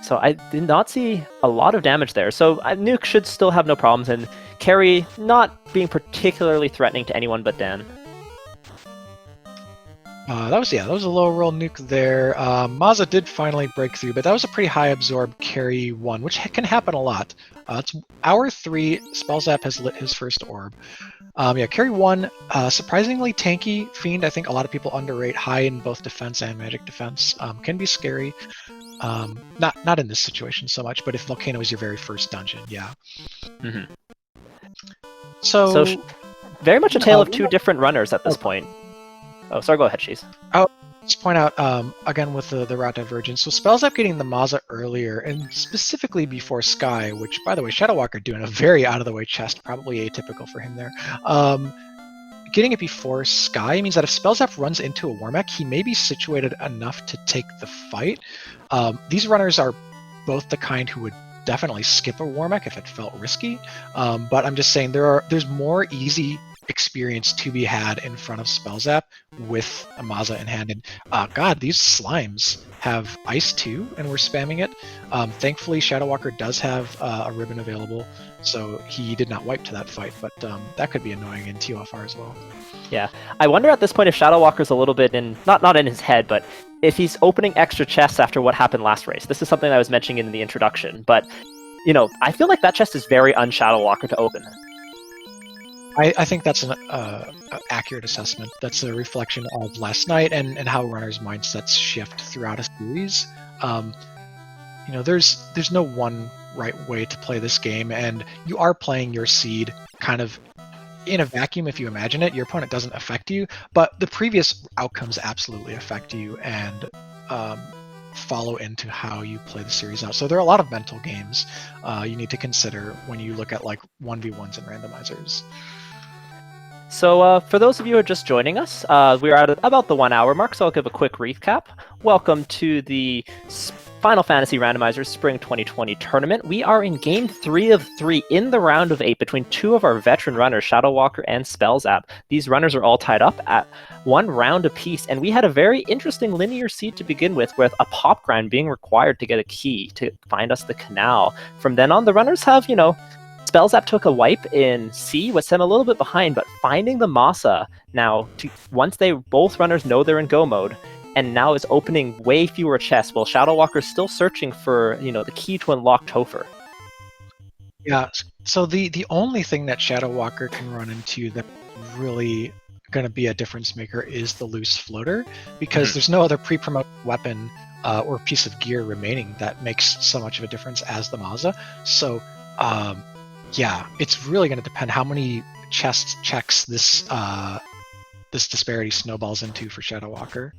Speaker 2: So I did not see a lot of damage there. So Nuke should still have no problems, and Carry not being particularly threatening to anyone but Dan.
Speaker 1: That was a low roll nuke there. Maza did finally break through, but that was a pretty high absorb carry 1, which can happen a lot. It's hour 3. Spellzapp has lit his first orb. Yeah, carry 1, surprisingly tanky Fiend. I think a lot of people underrate, high in both defense and magic defense. Can be scary. Not in this situation so much, but if Volcano is your very first dungeon, yeah.
Speaker 2: Mm-hmm.
Speaker 1: So
Speaker 2: very much a tale of two different runners at this point. Oh, sorry, go ahead, Cheese.
Speaker 1: Just point out, again with the route divergence, so Spellzapp getting the Maza earlier, and specifically before Sky, which, by the way, ShadowWalker doing a very out-of-the-way chest, probably atypical for him there. Getting it before Sky means that if Spellzapp runs into a Warmech, he may be situated enough to take the fight. These runners are both the kind who would definitely skip a Warmech if it felt risky, but I'm just saying there's more easy experience to be had in front of Spellzapp with a Maza in hand. And God, these slimes have ice too, and we're spamming it. Thankfully, ShadowWalker does have a ribbon available, so he did not wipe to that fight, but that could be annoying in TOFR as well.
Speaker 2: Yeah, I wonder at this point if ShadowWalker's a little bit in, not in his head, but if he's opening extra chests after what happened last race. This is something I was mentioning in the introduction, but, you know, I feel like that chest is very un-ShadowWalker to open.
Speaker 1: I think that's an accurate assessment. That's a reflection of last night and how runners' mindsets shift throughout a series. You know, there's no one right way to play this game, and you are playing your seed kind of in a vacuum if you imagine it. Your opponent doesn't affect you, but the previous outcomes absolutely affect you and follow into how you play the series out. So there are a lot of mental games you need to consider when you look at like 1v1s and randomizers.
Speaker 2: So for those of you who are just joining us, we're at about the 1 hour mark, so I'll give a quick recap. Welcome to the Final Fantasy Randomizer Spring 2020 tournament. We are in Game 3 of 3 in the round of 8 between two of our veteran runners, ShadowWalker and Spellzapp. These runners are all tied up at 1 round apiece, and we had a very interesting linear seed to begin with a pop grind being required to get a key to find us the canal. From then on, the runners have, you know, Spellzapp took a wipe in C, which sent a little bit behind, but finding the Masa now, once both runners know they're in go mode, and now is opening way fewer chests, while ShadowWalker's still searching for, you know, the key to unlock Topher.
Speaker 1: Yeah, so the only thing that ShadowWalker can run into that really going to be a difference maker is the loose floater, because there's no other pre-promoted weapon or piece of gear remaining that makes so much of a difference as the Maza. So yeah, it's really going to depend how many chest checks this disparity snowballs into for ShadowWalker.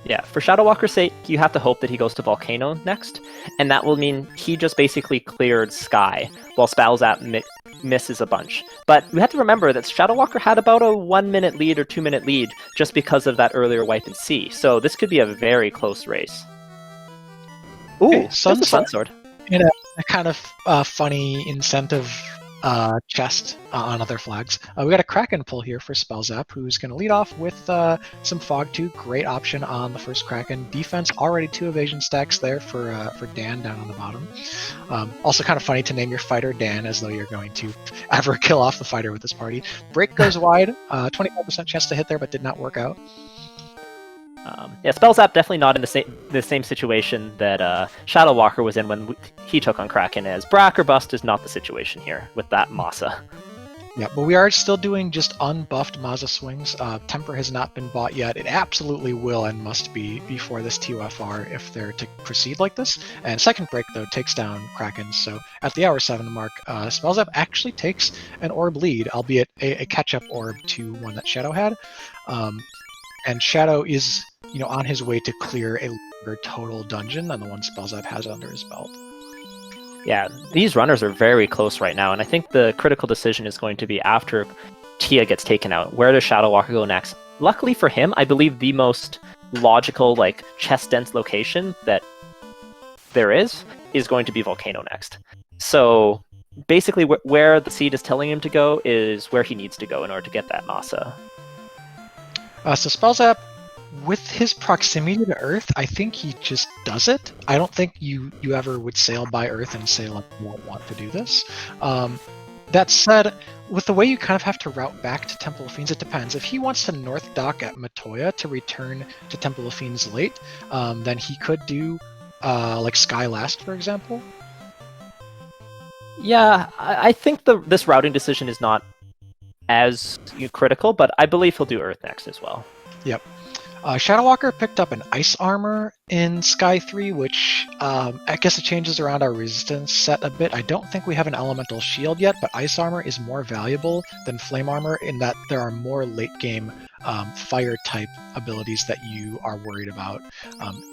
Speaker 2: Yeah, for ShadowWalker's sake, you have to hope that he goes to Volcano next, and that will mean he just basically cleared Sky, while Spellzapp misses a bunch. But we have to remember that ShadowWalker had about a 1 minute lead or 2 minute lead just because of that earlier wipe in C, so this could be a very close race. Ooh,
Speaker 1: Okay,
Speaker 2: there's the Sun Sword.
Speaker 1: in a kind of funny incentive chest on other flags. We got a Kraken pull here for Spellzapp, who's going to lead off with some Fog 2. Great option on the first Kraken. Defense, already 2 evasion stacks there for Dan down on the bottom. Also kind of funny to name your fighter Dan, as though you're going to ever kill off the fighter with this party. Break goes wide, 25% chance to hit there, but did not work out.
Speaker 2: Yeah, Spellzapp definitely not in the same situation that ShadowWalker was in when he took on Kraken, as Brack or Bust is not the situation here with that Masa.
Speaker 1: Yeah, but we are still doing just unbuffed Maza swings. Temper has not been bought yet. It absolutely will and must be before this TOFR if they're to proceed like this. And second break, though, takes down Kraken. So at the hour 7 mark, Spellzapp actually takes an orb lead, albeit a catch-up orb to one that Shadow had. And Shadow is, on his way to clear a longer total dungeon than the one Spellzapp has under his belt.
Speaker 2: Yeah, these runners are very close right now, and I think the critical decision is going to be after Tia gets taken out. Where does ShadowWalker go next? Luckily for him, I believe the most logical, chest-dense location that there is going to be Volcano next. So basically, where the seed is telling him to go is where he needs to go in order to get that Masa.
Speaker 1: So Spellzapp, with his proximity to Earth, I think he just does it. I don't think you ever would sail by Earth and say, you won't want to do this. That said, with the way you kind of have to route back to Temple of Fiends, it depends. If he wants to north dock at Matoya to return to Temple of Fiends late, then he could do Sky Last, for example.
Speaker 2: Yeah, I think this routing decision is not as critical, but I believe he'll do Earth next as well.
Speaker 1: Yep. ShadowWalker picked up an Ice Armor in Sky 3, which I guess it changes around our resistance set a bit. I don't think we have an Elemental Shield yet, but Ice Armor is more valuable than Flame Armor in that there are more late-game fire-type abilities that you are worried about.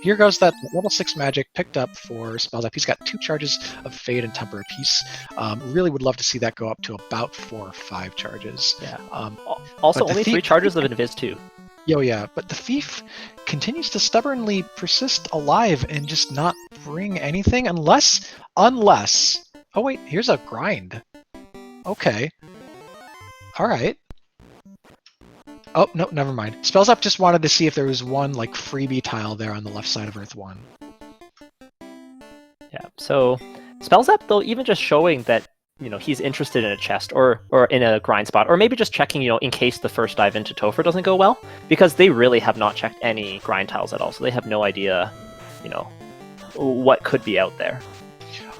Speaker 1: Here goes that level 6 magic picked up for Spellzapp. He's got 2 charges of Fade and Temper apiece. Really would love to see that go up to about 4 or 5 charges.
Speaker 2: Yeah. Also, only 3 charges of Invis too.
Speaker 1: Yeah, but the Thief continues to stubbornly persist alive and just not bring anything unless... Oh wait, here's a grind. Okay. Alright. Oh, no, never mind. Spellzapp just wanted to see if there was one, freebie tile there on the left side of Earth 1.
Speaker 2: Yeah, so Spellzapp, though, even just showing that, he's interested in a chest or in a grind spot, or maybe just checking, in case the first dive into Topher doesn't go well, because they really have not checked any grind tiles at all, so they have no idea, what could be out there.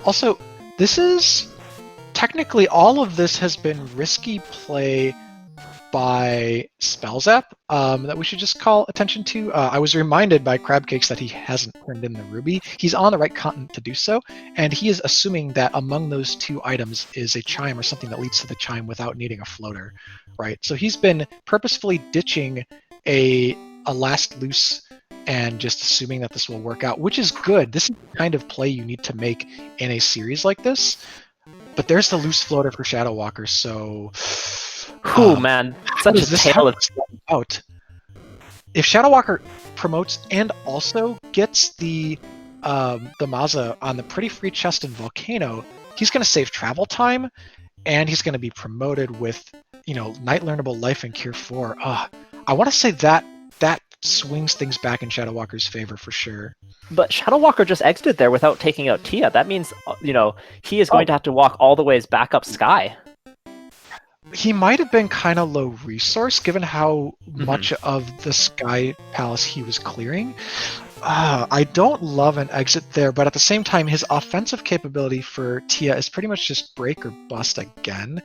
Speaker 1: Also, this is... Technically, all of this has been risky play by Spellzapp that we should just call attention to. I was reminded by Crabcakes that he hasn't turned in the Ruby. He's on the right continent to do so, and he is assuming that among those 2 items is a chime or something that leads to the chime without needing a floater, right? So he's been purposefully ditching a last loose and just assuming that this will work out, which is good. This is the kind of play you need to make in a series like this. But there's the loose floater for ShadowWalker, so...
Speaker 2: Oh man, such a tale of...
Speaker 1: out. If ShadowWalker promotes and also gets the Maza on the pretty free chest in Volcano, he's going to save travel time, and he's going to be promoted with, Night Learnable Life and Cure 4. I want to say that swings things back in ShadowWalker's favor for sure.
Speaker 2: But ShadowWalker just exited there without taking out Tia. That means, he is going to have to walk all the ways back up Sky.
Speaker 1: He might have been kind of low resource, given how much of the Sky Palace he was clearing. I don't love an exit there, but at the same time, his offensive capability for Tia is pretty much just break or bust again.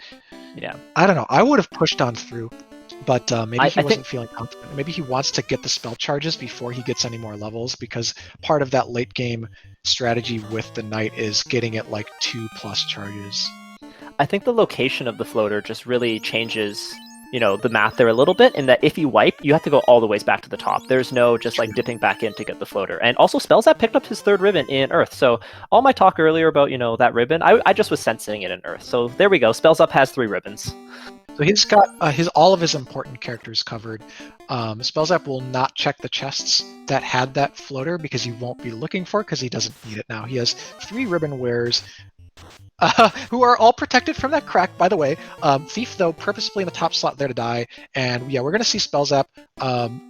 Speaker 2: Yeah.
Speaker 1: I don't know. I would have pushed on through, but maybe he wasn't feeling confident. Maybe he wants to get the spell charges before he gets any more levels, because part of that late game strategy with the Knight is getting it 2+ charges.
Speaker 2: I think the location of the floater just really changes, the math there a little bit, in that if you wipe, you have to go all the ways back to the top. There's no just dipping back in to get the floater. And also Spellzapp picked up his 3rd ribbon in Earth. So all my talk earlier about, that ribbon, I just was sensing it in Earth. So there we go. Spellzapp has 3 ribbons.
Speaker 1: So he's got all of his important characters covered. Spellzapp will not check the chests that had that floater because he won't be looking for it because he doesn't need it now. He has 3 ribbon wearers who are all protected from that crack, by the way. Thief, though, purposefully in the top slot there to die. And yeah, we're going to see Spellzapp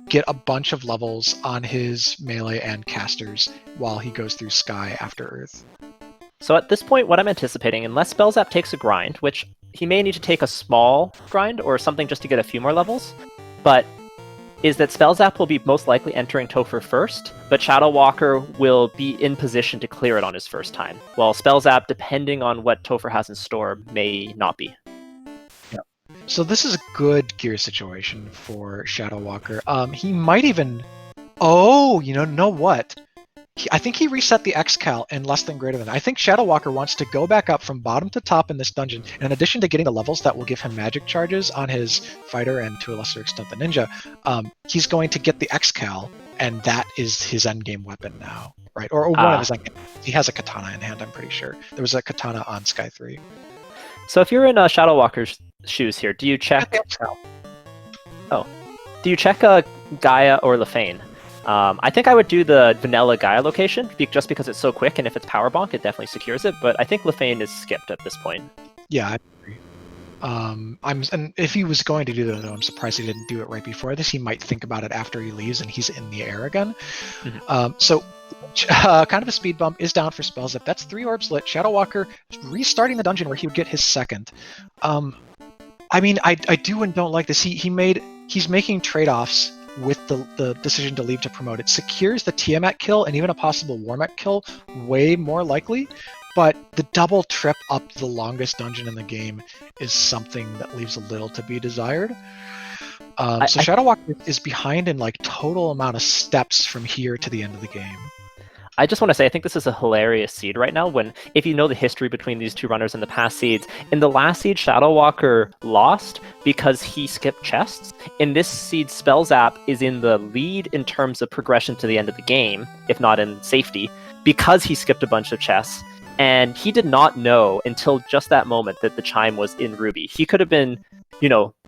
Speaker 1: get a bunch of levels on his melee and casters while he goes through Sky after Earth.
Speaker 2: So at this point, what I'm anticipating, unless Spellzapp takes a grind, which he may need to take a small grind or something just to get a few more levels, but is that Spellzapp will be most likely entering Topher first, but ShadowWalker will be in position to clear it on his first time, while Spellzapp, depending on what Topher has in store, may not be.
Speaker 1: Yeah. So this is a good gear situation for ShadowWalker. He might even... Oh, know what? I think he reset the XCal in less than greater than. I think ShadowWalker wants to go back up from bottom to top in this dungeon. And in addition to getting the levels that will give him magic charges on his fighter and to a lesser extent the ninja, he's going to get the XCal, and that is his endgame weapon now, right? Or one of his endgame. He has a katana in hand, I'm pretty sure. There was a katana on Sky 3.
Speaker 2: So if you're in ShadowWalker's shoes here, do you check... Oh. Do you check Gaia or Lefane? I think I would do the vanilla Gaia location, just because it's so quick, and if it's power bonk, it definitely secures it, but I think Lefane is skipped at this point.
Speaker 1: Yeah, I agree. And if he was going to do that, though, I'm surprised he didn't do it right before this. He might think about it after he leaves and he's in the air again. Mm-hmm. So kind of a speed bump is down for Spellzapp. That's 3 orbs lit. ShadowWalker restarting the dungeon where he would get his second. I mean, I do and don't like this. He's making trade-offs with the decision to leave to promote. It secures the Tiamat kill and even a possible Warmech kill way more likely, but the double trip up the longest dungeon in the game is something that leaves a little to be desired. So ShadowWalker is behind in like total amount of steps from here to the end of the game.
Speaker 2: I just want to say, I think this is a hilarious seed right now. If you know the history between these two runners in the past seeds, in the last seed, ShadowWalker lost because he skipped chests. In this seed, Spellzapp is in the lead in terms of progression to the end of the game, if not in safety, because he skipped a bunch of chests. And he did not know until just that moment that the chime was in Ruby. He could have been,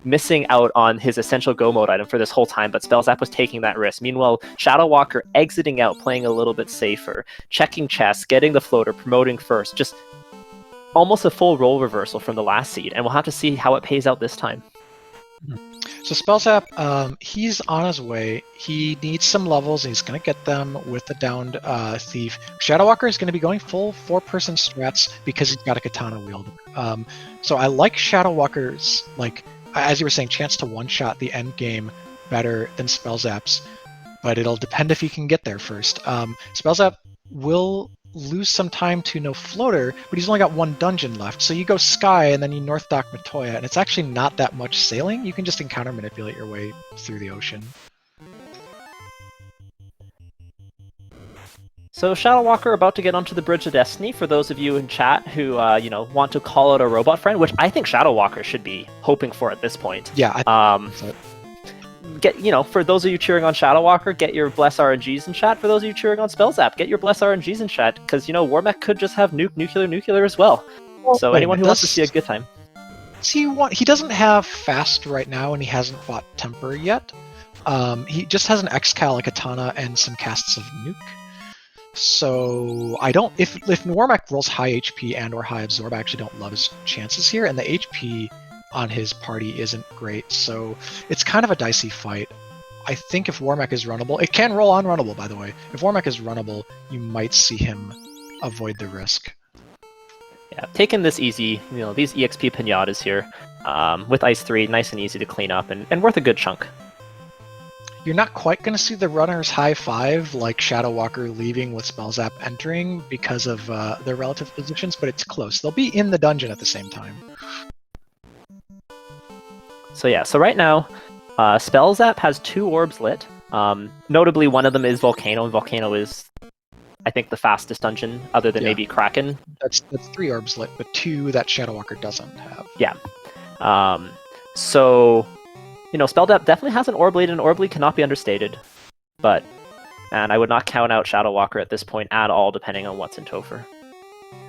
Speaker 2: missing out on his essential go mode item for this whole time, but Spellzapp was taking that risk. Meanwhile, ShadowWalker exiting out, playing a little bit safer, checking chests, getting the floater, promoting first, just almost a full role reversal from the last seed, and we'll have to see how it pays out this time.
Speaker 1: So Spellzapp, he's on his way. He needs some levels, and he's going to get them with the downed Thief. ShadowWalker is going to be going full 4-person strats because he's got a katana wield. So I like ShadowWalker's, as you were saying, chance to one-shot the end game better than Spellzapp's, but it'll depend if he can get there first. Spellzapp will lose some time to no floater, but he's only got 1 dungeon left. So you go Sky and then you North Dock Matoya, and it's actually not that much sailing. You can just encounter manipulate your way through the ocean.
Speaker 2: So ShadowWalker about to get onto the Bridge of Destiny. For those of you in chat who want to call out a robot friend, which I think ShadowWalker should be hoping for at this point.
Speaker 1: Yeah.
Speaker 2: For those of you cheering on ShadowWalker, get your bless RNGs in chat. For those of you cheering on Spellzapp, get your bless RNGs in chat, because Warmech could just have nuclear as well. So anyone who wants to see a good time.
Speaker 1: He doesn't have fast right now, and he hasn't bought temper yet. He just has an XCal, a katana, and some casts of nuke. So I don't. If Warmech rolls high HP and or high absorb, I actually don't love his chances here, and the HP on his party isn't great, so it's kind of a dicey fight. I think if Warmech is runnable, it can roll unrunnable, by the way. If Warmech is runnable, you might see him avoid the risk.
Speaker 2: Yeah, taking this easy, these EXP pinatas here, with Ice 3, nice and easy to clean up, and worth a good chunk.
Speaker 1: You're not quite going to see the runners high five like ShadowWalker leaving with Spellzapp entering because of their relative positions, but it's close. They'll be in the dungeon at the same time.
Speaker 2: So right now, Spellzapp has 2 orbs lit. Notably, one of them is Volcano, and Volcano is, I think, the fastest dungeon, other than maybe Kraken.
Speaker 1: That's 3 orbs lit, but 2 that ShadowWalker doesn't have.
Speaker 2: Yeah. So, Spellzapp definitely has an orb lead, and orb lead cannot be understated. And I would not count out ShadowWalker at this point at all, depending on what's in Topher.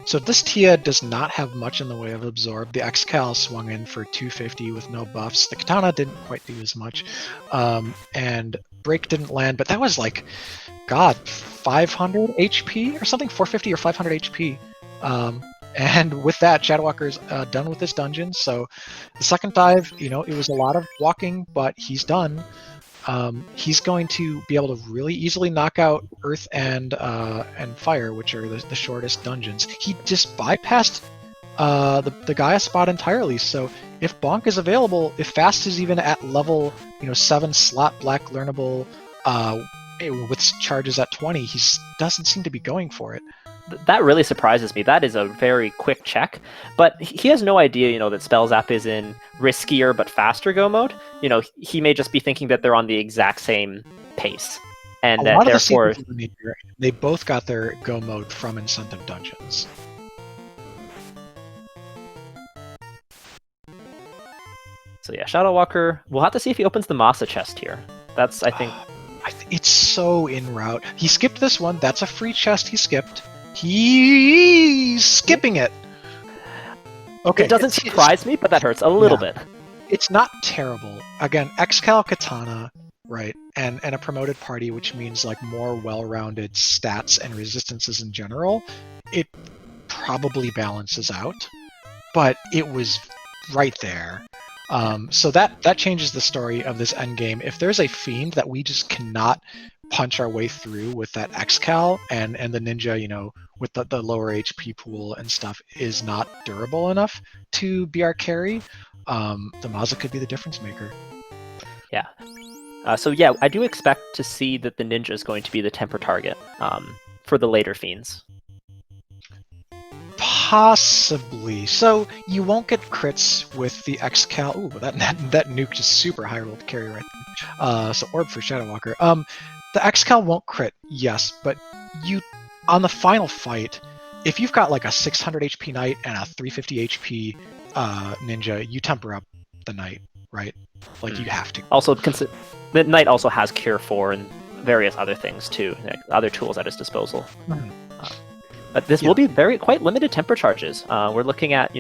Speaker 1: So this Tia does not have much in the way of absorb. The X-Cal swung in for 250 with no buffs. The Katana didn't quite do as much. And Break didn't land, but that was like, God, 500 HP or something? 450 or 500 HP. And with that, ShadowWalker's done with this dungeon. So the second dive, it was a lot of walking, but he's done. He's going to be able to really easily knock out Earth and Fire, which are the shortest dungeons. He just bypassed the Gaia spot entirely. So if Bonk is available, if Fast is even at level 7 slot black learnable with charges at 20, he doesn't seem to be going for it.
Speaker 2: That really surprises me. That is a very quick check, but he has no idea, that Spellzapp is in riskier but faster go mode. He may just be thinking that they're on the exact same pace, and
Speaker 1: a
Speaker 2: that
Speaker 1: lot of
Speaker 2: therefore
Speaker 1: they both got their go mode from incentive dungeons.
Speaker 2: So yeah, ShadowWalker. We'll have to see if he opens the Masa chest here. That's, I think,
Speaker 1: it's so in route. He skipped this one. That's a free chest he skipped. He's skipping it. Okay,
Speaker 2: it doesn't surprise me, but that hurts a little bit.
Speaker 1: It's not terrible. Again, X-Cal Katana, right, and a promoted party, which means like more well-rounded stats and resistances in general. It probably balances out, but it was right there. So that changes the story of this endgame. If there's a fiend that we just cannot punch our way through with that X-Cal and the ninja, with the lower HP pool and stuff is not durable enough to be our carry, the Maza could be the difference maker.
Speaker 2: Yeah. So yeah, I do expect to see that the ninja is going to be the temper target for the later fiends.
Speaker 1: Possibly. So you won't get crits with the X-Cal. Ooh, that nuke is super high roll to carry right there. So Orb for ShadowWalker. The X-Cal won't crit, yes, but on the final fight, if you've got like a 600 HP knight and a 350 HP ninja, you temper up the knight, right? Like you have to.
Speaker 2: Also, the knight also has Cure 4 and various other things too, like other tools at his disposal. But this will be quite limited temper charges. We're looking at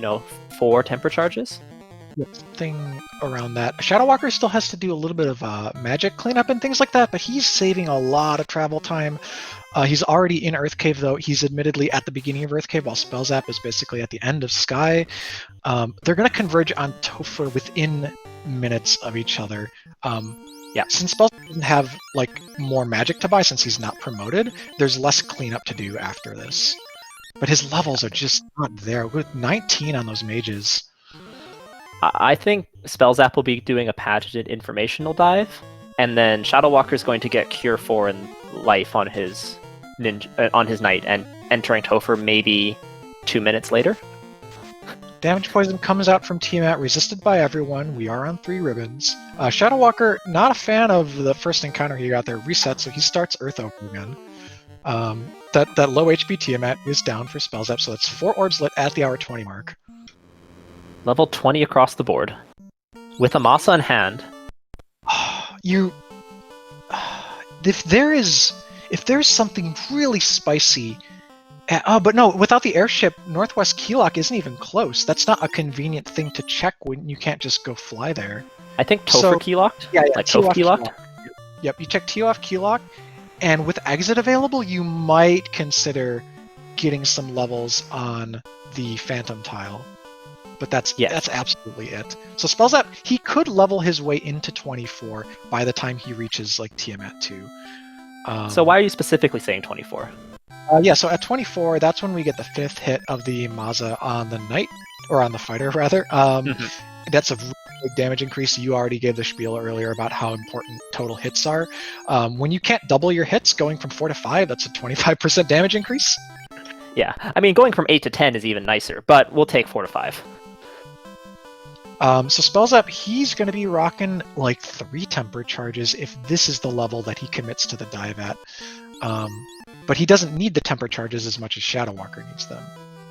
Speaker 2: 4 temper charges.
Speaker 1: Thing around that. ShadowWalker still has to do a little bit of magic cleanup and things like that, but he's saving a lot of travel time. He's already in Earth Cave, though. He's admittedly at the beginning of Earth Cave, while Spellzapp is basically at the end of Sky. They're going to converge on Topher within minutes of each other. Since Spellzapp doesn't have like more magic to buy since he's not promoted, there's less cleanup to do after this. But his levels are just not there. With 19 on those mages.
Speaker 2: I think Spellzapp will be doing a patented informational dive, and then ShadowWalker is going to get Cure 4 and life on his knight, and entering Topher maybe 2 minutes later.
Speaker 1: Damage poison comes out from Tiamat, resisted by everyone. We are on 3 ribbons. ShadowWalker, not a fan of the first encounter he got there, reset, so he starts Earth Open again. That low HP Tiamat is down for Spellzapp, so that's 4 orbs lit at the hour 20 mark.
Speaker 2: Level 20 across the board. With Amasa in hand.
Speaker 1: If there's something really spicy... but no, without the airship, Northwest Keylok isn't even close. That's not a convenient thing to check when you can't just go fly there.
Speaker 2: I think Topher keylocked?
Speaker 1: Yeah,
Speaker 2: like Topher keylocked?
Speaker 1: Yep, you check T off Keylok, and with exit available, you might consider getting some levels on the Phantom tile. But that's absolutely it. So Spellzapp, he could level his way into 24 by the time he reaches like Tiamat 2.
Speaker 2: So why are you specifically saying 24?
Speaker 1: So at 24, that's when we get the 5th hit of the Maza on the knight, or on the fighter rather. That's a really big damage increase. You already gave the spiel earlier about how important total hits are. When you can't double your hits, going from 4 to 5, that's a 25% damage increase.
Speaker 2: Yeah, I mean, going from 8 to 10 is even nicer, but we'll take 4 to 5.
Speaker 1: So Spellzapp, he's going to be rocking like 3 temper charges if this is the level that he commits to the dive at. But he doesn't need the temper charges as much as ShadowWalker needs them.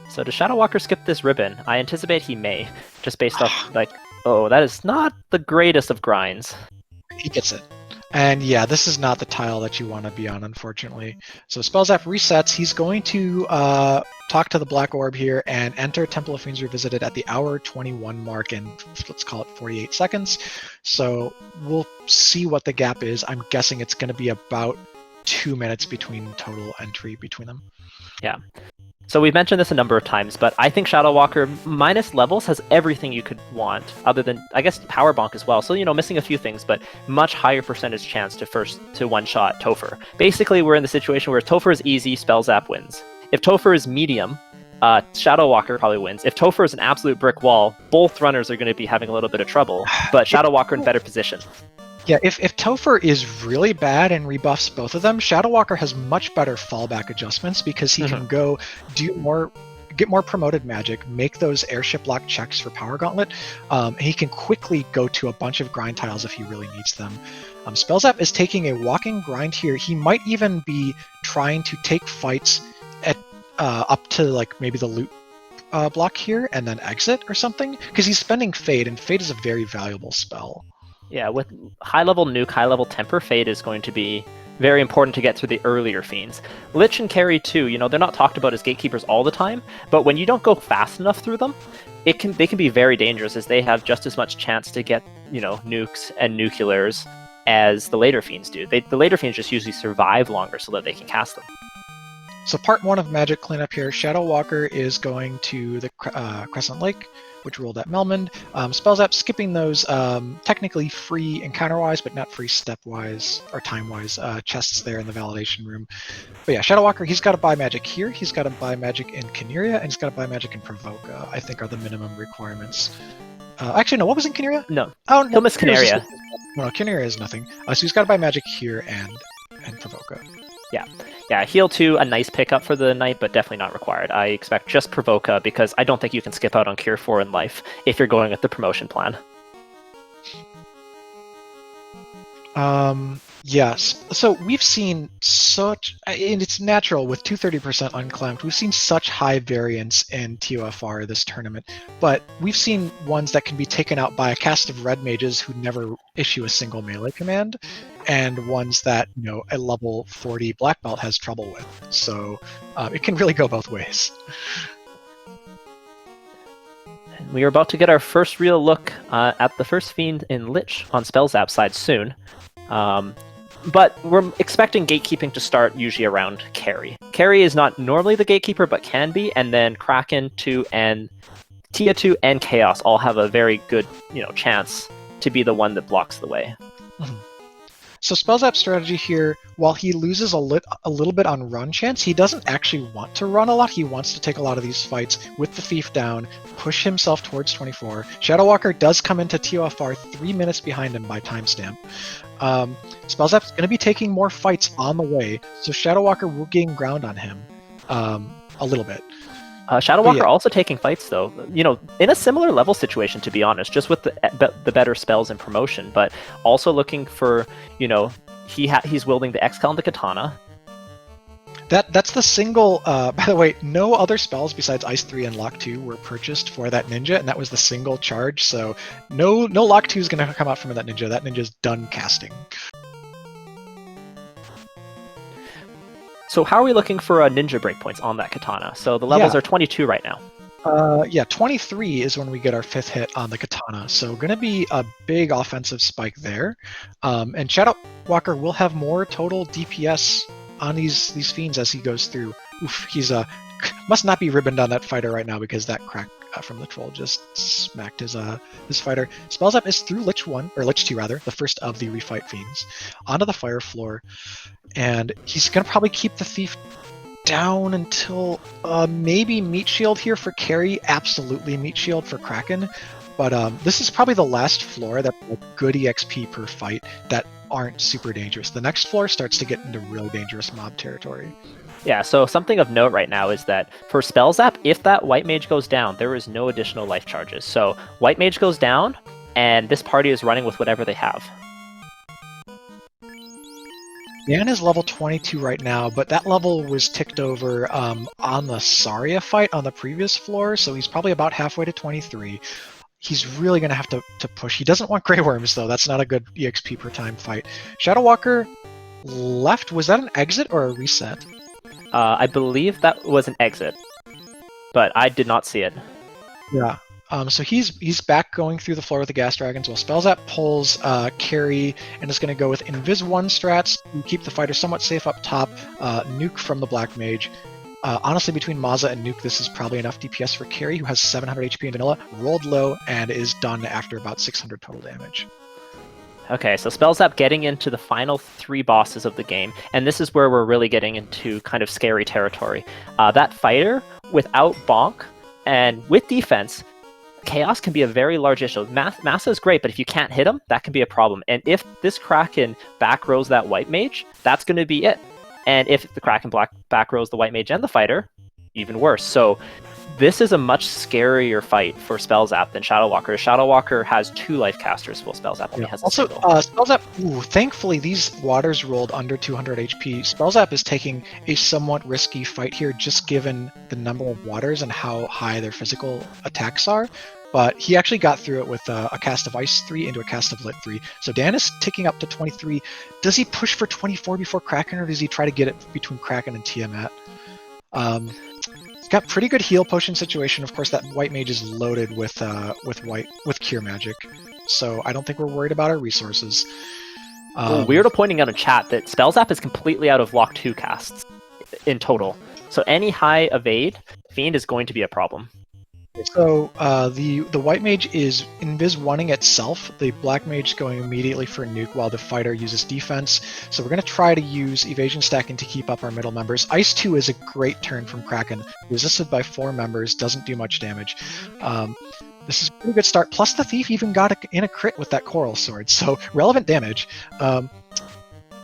Speaker 2: So does ShadowWalker skip this ribbon? I anticipate he may, just based off, that is not the greatest of grinds.
Speaker 1: He gets it. And yeah, this is not the tile that you want to be on, unfortunately. So Spellzapp resets. He's going to talk to the black orb here and enter Temple of Fiends Revisited at the hour 21 mark in, let's call it 48 seconds. So we'll see what the gap is. I'm guessing it's going to be about 2 minutes between total entry between them.
Speaker 2: Yeah. So we've mentioned this a number of times, but I think ShadowWalker minus levels has everything you could want, other than, I guess, Power Bonk as well. So, missing a few things, but much higher percentage chance to one-shot Topher. Basically, we're in the situation where if Topher is easy, Spellzapp wins. If Topher is medium, ShadowWalker probably wins. If Topher is an absolute brick wall, both runners are going to be having a little bit of trouble, but ShadowWalker in better position.
Speaker 1: Yeah, if Topher is really bad and rebuffs both of them, ShadowWalker has much better fallback adjustments because he can go get more promoted magic, make those airship lock checks for Power Gauntlet. He can quickly go to a bunch of grind tiles if he really needs them. Spellzapp is taking a walking grind here. He might even be trying to take fights at up to like maybe the loot block here and then exit or something, because he's spending Fade, and Fade is a very valuable spell.
Speaker 2: Yeah, with high-level nuke, high-level temper, Fade is going to be very important to get through the earlier fiends. Lich and Carry too, they're not talked about as gatekeepers all the time, but when you don't go fast enough through them, they can be very dangerous, as they have just as much chance to get, nukes and nuclears as the later fiends do. The later fiends just usually survive longer so that they can cast them.
Speaker 1: So part 1 of Magic Cleanup here, ShadowWalker is going to the Crescent Lake, which ruled at Melmond. Spellzapp skipping those technically free encounter-wise, but not free step-wise or time-wise chests there in the validation room. But yeah, ShadowWalker, he's got to buy magic here, he's got to buy magic in Kineria, and he's got to buy magic in Provoca, I think are the minimum requirements. Actually, no, what was in Kineria?
Speaker 2: No.
Speaker 1: Oh, no.
Speaker 2: He'll miss Kineria.
Speaker 1: No, Kineria is nothing. So he's got to buy magic here and Provoca.
Speaker 2: Yeah, heal 2, a nice pickup for the night, but definitely not required. I expect just Provoca, because I don't think you can skip out on Cure 4 in life if you're going with the promotion plan.
Speaker 1: Yes. So we've seen such, and it's natural with 230% unclamped, we've seen such high variance in TOFR this tournament, but we've seen ones that can be taken out by a cast of red mages who never issue a single melee command, and ones that, a level 40 black belt has trouble with. So it can really go both ways.
Speaker 2: We are about to get our first real look at the first fiend in Lich on Spellzapp side soon. But we're expecting gatekeeping to start usually around Carry. Carry is not normally the gatekeeper, but can be, and then Kraken 2 and Tia 2 and Chaos all have a very good, chance to be the one that blocks the way.
Speaker 1: So Spellzapp's strategy here, while he loses a little bit on run chance, he doesn't actually want to run a lot. He wants to take a lot of these fights with the Thief down, push himself towards 24. ShadowWalker does come into TOFR 3 minutes behind him by timestamp. Spellzapp's going to be taking more fights on the way, so ShadowWalker will gain ground on him a little bit.
Speaker 2: ShadowWalker also taking fights, though, in a similar level situation, to be honest, just with the better spells and promotion, but also looking for, he's wielding the Excal and the Katana.
Speaker 1: That's the single, by the way, no other spells besides Ice 3 and Lock 2 were purchased for that ninja, and that was the single charge, so no Lock 2 is going to come out from that ninja. That ninja's done casting.
Speaker 2: So how are we looking for ninja breakpoints on that katana? So the levels are 22 right now.
Speaker 1: 23 is when we get our 5th hit on the katana. So going to be a big offensive spike there. And ShadowWalker will have more total DPS on these fiends as he goes through. Oof, he's must not be ribboned on that fighter right now because that crack from the troll just smacked his fighter. Spellzapp is through Lich 1, or Lich 2 rather, the first of the refight fiends, onto the fire floor, and he's gonna probably keep the Thief down until maybe Meat Shield here for Carry, absolutely Meat Shield for Kraken, but this is probably the last floor that's a good EXP per fight that aren't super dangerous. The next floor starts to get into really dangerous mob territory.
Speaker 2: Yeah, so something of note right now is that for Spellzapp, if that White Mage goes down, there is no additional life charges. So White Mage goes down, and this party is running with whatever they have.
Speaker 1: Dan is level 22 right now, but that level was ticked over on the Saria fight on the previous floor, so he's probably about halfway to 23. he's really going to have to push. He doesn't want Grey Worms, though. That's not a good EXP per time fight. ShadowWalker left. Was that an exit or a reset?
Speaker 2: I believe that was an exit, but I did not see it.
Speaker 1: Yeah. So he's back going through the floor with the Gas Dragons, while Spellzapp pulls Carry and is going to go with Invis 1 strats to keep the fighter somewhat safe up top, Nuke from the Black Mage. Honestly, between Maza and Nuke, this is probably enough DPS for Carry, who has 700 HP in vanilla, rolled low, and is done after about 600 total damage.
Speaker 2: Okay, so Spellzapp getting into the final 3 bosses of the game, and this is where we're really getting into kind of scary territory. That fighter, without Bonk, and with defense, Chaos can be a very large issue. Massa is great, but if you can't hit him, that can be a problem. And if this Kraken back rows that White Mage, that's going to be it. And if the Kraken back rows the White Mage and the fighter, even worse. So this is a much scarier fight for Spellzapp than ShadowWalker. ShadowWalker has 2 life casters, while Spellzapp only has a
Speaker 1: also,
Speaker 2: single.
Speaker 1: Spellzapp, thankfully these waters rolled under 200 HP. Spellzapp is taking a somewhat risky fight here, just given the number of waters and how high their physical attacks are. But he actually got through it with a cast of Ice 3 into a cast of Lit 3. So Dan is ticking up to 23. Does he push for 24 before Kraken, or does he try to get it between Kraken and Tiamat? He's got pretty good heal potion situation. Of course, that White Mage is loaded with Cure Magic. So I don't think we're worried about our resources.
Speaker 2: Weirdo pointing out in chat that Spellzapp is completely out of Lock 2 casts in total. So any high evade, Fiend is going to be a problem.
Speaker 1: So the White Mage is Invis 1ing itself, the Black Mage going immediately for Nuke while the fighter uses defense. So we're going to try to use evasion stacking to keep up our middle members. Ice 2 is a great turn from Kraken, resisted by 4 members, doesn't do much damage. This is a pretty good start, plus the Thief even got in a crit with that Coral Sword, so relevant damage.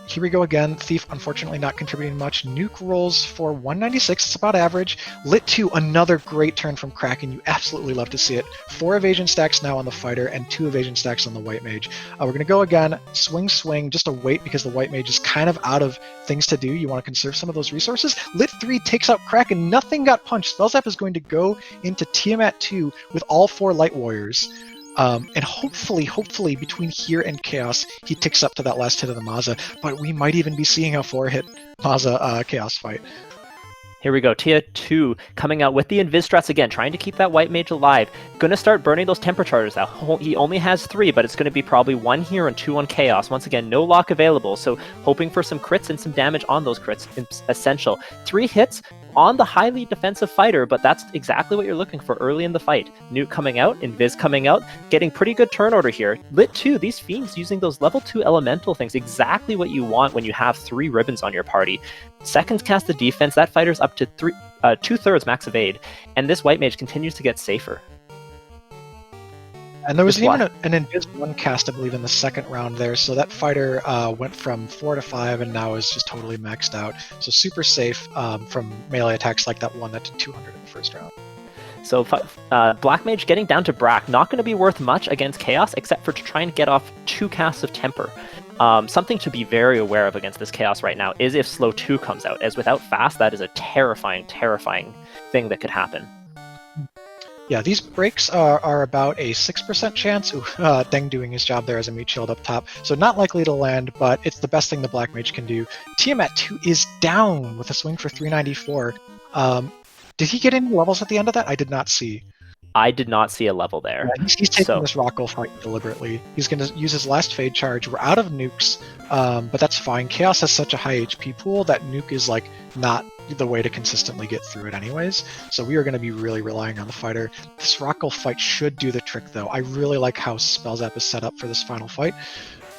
Speaker 1: Here we go again. Thief, unfortunately, not contributing much. Nuke rolls for 196. It's about average. Lit 2, another great turn from Kraken. You absolutely love to see it. 4 evasion stacks now on the fighter and 2 evasion stacks on the White Mage. We're going to go again. Swing, swing. Just a wait because the White Mage is kind of out of things to do. You want to conserve some of those resources. Lit 3 takes out Kraken. Nothing got punched. Spellzapp is going to go into Tiamat 2 with all 4 Light Warriors. And hopefully, between here and Chaos, he ticks up to that last hit of the Maza, but we might even be seeing a 4-hit Maza Chaos fight.
Speaker 2: Here we go, Tia 2 coming out with the Invis strats again, trying to keep that White Mage alive. Gonna start burning those temper charges out. He only has 3, but it's gonna be probably 1 here and 2 on Chaos. Once again, no lock available, so hoping for some crits and some damage on those crits is essential. 3 hits on the highly defensive fighter, but that's exactly what you're looking for early in the fight. Nuke coming out, Invis coming out, getting pretty good turn order here. Lit 2, these Fiends using those level 2 elemental things, exactly what you want when you have 3 ribbons on your party. Second cast the defense, that fighter's up to 2/3 max evade, and this White Mage continues to get safer.
Speaker 1: And there was even an Invis 1 cast, I believe, in the second round there, so that fighter went from 4 to 5 and now is just totally maxed out. So super safe from melee attacks like that one that did 200 in the first round.
Speaker 2: So Black Mage getting down to Brack, not going to be worth much against Chaos, except for to try and get off 2 casts of Temper. Something to be very aware of against this Chaos right now is if Slow 2 comes out, as without Fast, that is a terrifying thing that could happen.
Speaker 1: Yeah, these breaks are about a 6% chance. Deng doing his job there as a meat shield up top. So not likely to land, but it's the best thing the Black Mage can do. Tiamat 2 is down with a swing for 394. Did he get any levels at the end of that? I did not see.
Speaker 2: I did not see a level there.
Speaker 1: Yeah, he's taking this Rockle fight deliberately. He's going to use his last Fade Charge. We're out of nukes, but that's fine. Chaos has such a high HP pool that nuke is like not the way to consistently get through it anyways. So we are going to be really relying on the fighter. This Rockle fight should do the trick though. I really like how Spellzapp is set up for this final fight.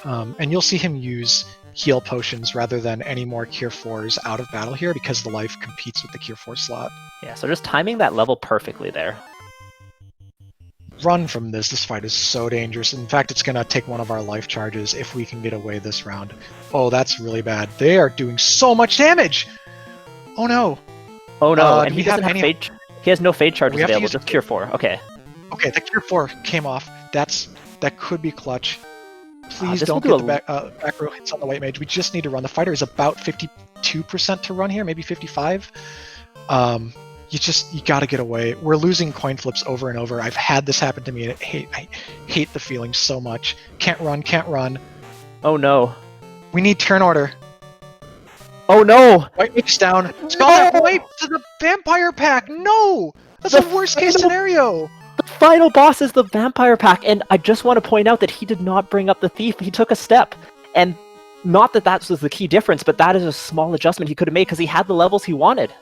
Speaker 1: And you'll see him use heal potions rather than any more Cure 4s out of battle here because the life competes with the Cure 4 slot.
Speaker 2: Yeah, so just timing that level perfectly there.
Speaker 1: Run from this. This fight is so dangerous. In fact, it's going to take one of our life charges if we can get away this round. Oh, that's really bad. They are doing so much damage! Oh no!
Speaker 2: Oh no, and he doesn't have fade. He has no fade charges available, just Cure 4. Okay.
Speaker 1: Okay, the Cure 4 came off. That could be clutch. Please don't
Speaker 2: get
Speaker 1: the back row hits on the White Mage. We just need to run. The fighter is about 52% to run here, maybe 55. you got to get away. We're losing coin flips over and over. I've had this happen to me, and I hate the feeling so much. Can't run.
Speaker 2: Oh no.
Speaker 1: We need turn order.
Speaker 2: Oh no!
Speaker 1: White Mage's down. Spellzapp wipe to the Vampire Pack. No, that's a worst case scenario.
Speaker 2: The final boss is the Vampire Pack, and I just want to point out that he did not bring up the Thief. He took a step, and not that was the key difference, but that is a small adjustment he could have made because he had the levels he wanted.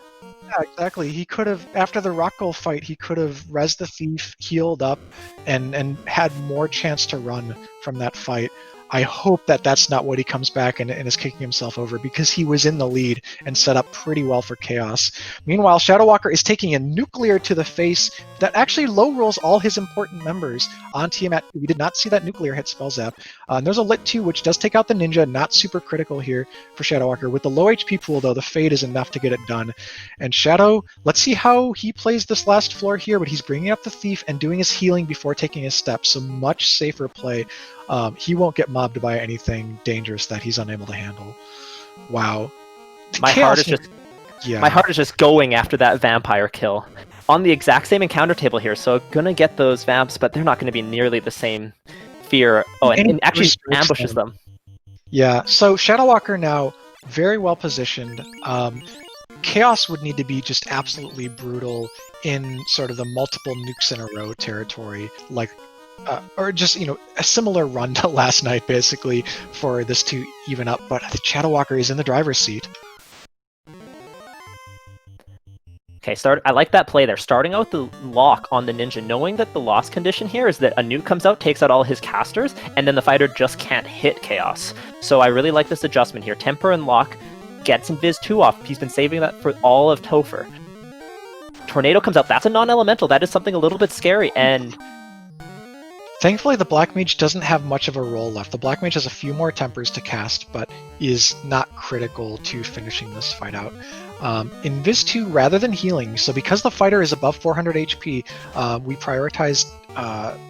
Speaker 1: Yeah, exactly. He could have, after the Rock Goal fight, he could have rezzed the Thief, healed up, and had more chance to run from that fight. I hope that that's not what he comes back and is kicking himself over, because he was in the lead and set up pretty well for Chaos. Meanwhile, ShadowWalker is taking a nuclear to the face that actually low rolls all his important members on Tiamat. We did not see that nuclear hit Spellzapp. And there's a Lit 2, which does take out the Ninja, not super critical here for ShadowWalker. With the low HP pool, though, the Fade is enough to get it done. And Shadow, let's see how he plays this last floor here, but he's bringing up the Thief and doing his healing before taking his step, so much safer play. He won't get mobbed by anything dangerous that he's unable to handle. Wow.
Speaker 2: My heart is just going after that vampire kill. On the exact same encounter table here, so gonna get those vamps, but they're not gonna be nearly the same fear. Oh, and actually ambushes them.
Speaker 1: Yeah, so ShadowWalker now very well positioned. Chaos would need to be just absolutely brutal in sort of the multiple nukes in a row territory, like or just, a similar run to last night, basically, for this to even up. But the ShadowWalker is in the driver's seat.
Speaker 2: Okay, I like that play there. Starting out the lock on the Ninja, knowing that the loss condition here is that a nuke comes out, takes out all his casters, and then the fighter just can't hit Chaos. So I really like this adjustment here. Temper and lock gets Invis 2 off. He's been saving that for all of Topher. Tornado comes out. That's a non-elemental. That is something a little bit scary, and
Speaker 1: thankfully, the Black Mage doesn't have much of a role left. The Black Mage has a few more tempers to cast, but is not critical to finishing this fight out. Invis 2 rather than healing, so because the fighter is above 400 HP, we prioritized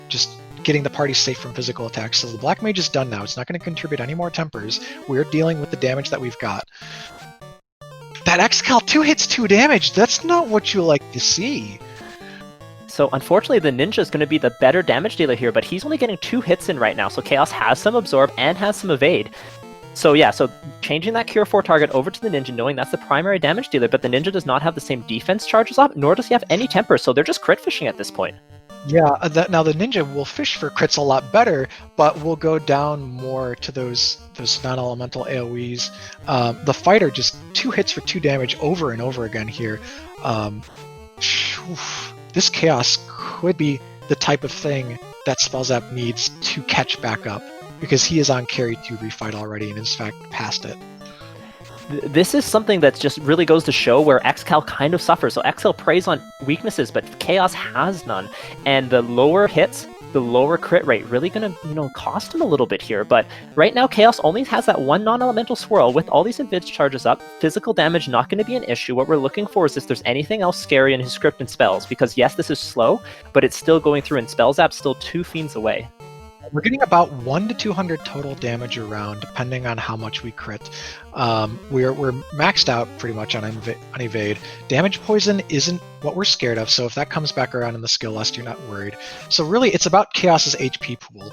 Speaker 1: just getting the party safe from physical attacks. So the Black Mage is done now. It's not going to contribute any more tempers. We're dealing with the damage that we've got. That X-Cal 2 hits 2 damage! That's not what you like to see.
Speaker 2: So unfortunately, the Ninja is going to be the better damage dealer here, but he's only getting 2 hits in right now, so Chaos has some Absorb and has some Evade. So yeah, so changing that Cure 4 target over to the Ninja, knowing that's the primary damage dealer, but the Ninja does not have the same defense charges up, nor does he have any temper, so they're just crit fishing at this point.
Speaker 1: Yeah, now the Ninja will fish for crits a lot better, but will go down more to those non-elemental AoEs. The fighter just 2 hits for 2 damage over and over again here. This Chaos could be the type of thing that Spellzapp needs to catch back up, because he is on carry 2 refight already and in fact past it.
Speaker 2: This is something that just really goes to show where X-Cal kind of suffers. So X-Cal preys on weaknesses, but Chaos has none. And the lower hits, the lower crit rate, really gonna, cost him a little bit here. But right now, Chaos only has that one non-elemental swirl. With all these Invis charges up, physical damage not gonna be an issue. What we're looking for is if there's anything else scary in his script and spells. Because yes, this is slow, but it's still going through, and Spellzapp's still 2 fiends away.
Speaker 1: We're getting about 1 to 200 total damage around, depending on how much we crit. We're maxed out pretty much on Evade. Damage Poison isn't what we're scared of, so if that comes back around in the skill list, you're not worried. So really, it's about Chaos's HP pool.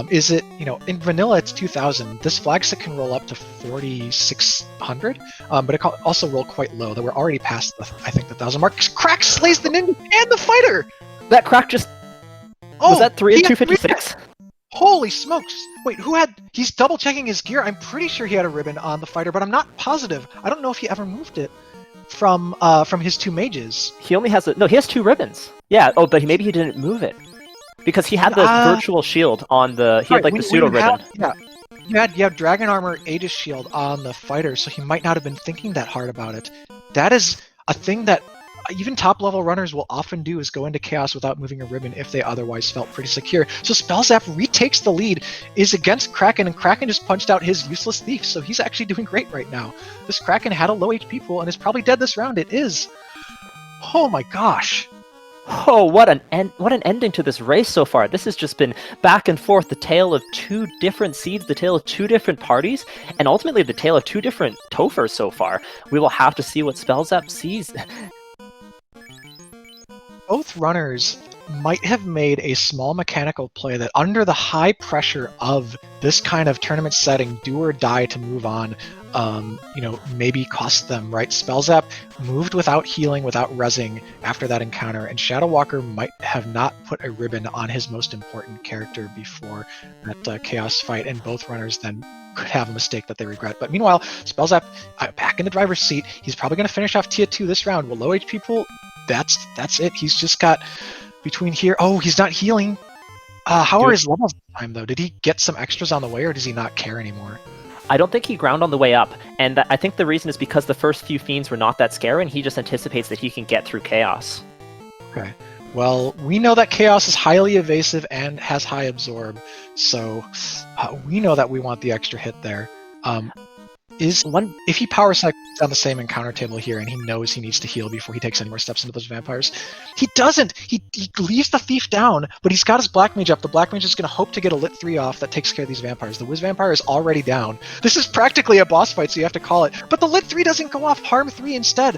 Speaker 1: Is it, in vanilla, it's 2,000. This Flagstick can roll up to 4,600, but it can also roll quite low. That we're already past, I think, the 1,000 mark. Crack slays the Ninja and the fighter!
Speaker 2: That Crack just... was that 3 and 256?
Speaker 1: Holy smokes! Wait, he's double checking his gear. I'm pretty sure he had a ribbon on the fighter, but I'm not positive. I don't know if he ever moved it from his 2 mages.
Speaker 2: He only has he has 2 ribbons. Yeah. Oh, but maybe he didn't move it because he had the virtual shield on the. He had like the pseudo ribbon.
Speaker 1: You had Dragon Armor Aegis Shield on the fighter, so he might not have been thinking that hard about it. That is a thing that even top-level runners will often do, is go into Chaos without moving a ribbon if they otherwise felt pretty secure. So Spellzapp retakes the lead, is against Kraken, and Kraken just punched out his useless Thief, so he's actually doing great right now. This Kraken had a low HP pool and is probably dead this round. It is. Oh my gosh.
Speaker 2: Oh, what an ending to this race so far. This has just been back and forth, the tale of 2 different seeds, the tale of 2 different parties, and ultimately the tale of 2 different Tophers so far. We will have to see what Spellzapp sees.
Speaker 1: both runners might have made a small mechanical play that under the high pressure of this kind of tournament setting, do or die to move on, maybe cost them, right? Spellzapp moved without healing, without rezzing after that encounter, and ShadowWalker might have not put a ribbon on his most important character before that Chaos fight, and both runners then could have a mistake that they regret. But meanwhile, Spellzapp back in the driver's seat. He's probably going to finish off Tier 2 this round. With low HP pool, that's it. He's just got between here. Oh, he's not healing. How are his levels this time, though? Did he get some extras on the way, or does he not care anymore?
Speaker 2: I don't think he ground on the way up, and I think the reason is because the first few fiends were not that scary, and he just anticipates that he can get through Chaos.
Speaker 1: Okay. Well, we know that Chaos is highly evasive and has high absorb, so we know that we want the extra hit there. If he power cycles on the same encounter table here and he knows he needs to heal before he takes any more steps into those vampires, he doesn't! He leaves the thief down, but he's got his black mage up. The black mage is going to hope to get a lit 3 off that takes care of these vampires. The whiz vampire is already down. This is practically a boss fight, so you have to call it. But the lit 3 doesn't go off, harm 3 instead.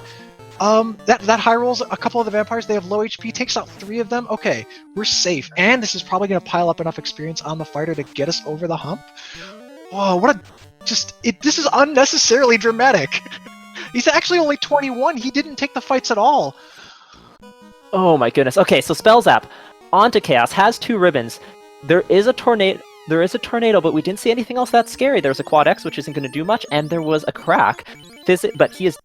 Speaker 1: That high rolls a couple of the vampires. They have low HP, takes out 3 of them. Okay, we're safe. And this is probably going to pile up enough experience on the fighter to get us over the hump. Whoa, this is unnecessarily dramatic. He's actually only 21. He didn't take the fights at all.
Speaker 2: Oh my goodness. Okay, so Spellzapp onto Chaos has 2 ribbons. There is a tornado, but we didn't see anything else that scary. There was a Quad X, which isn't going to do much, and there was a crack. But he is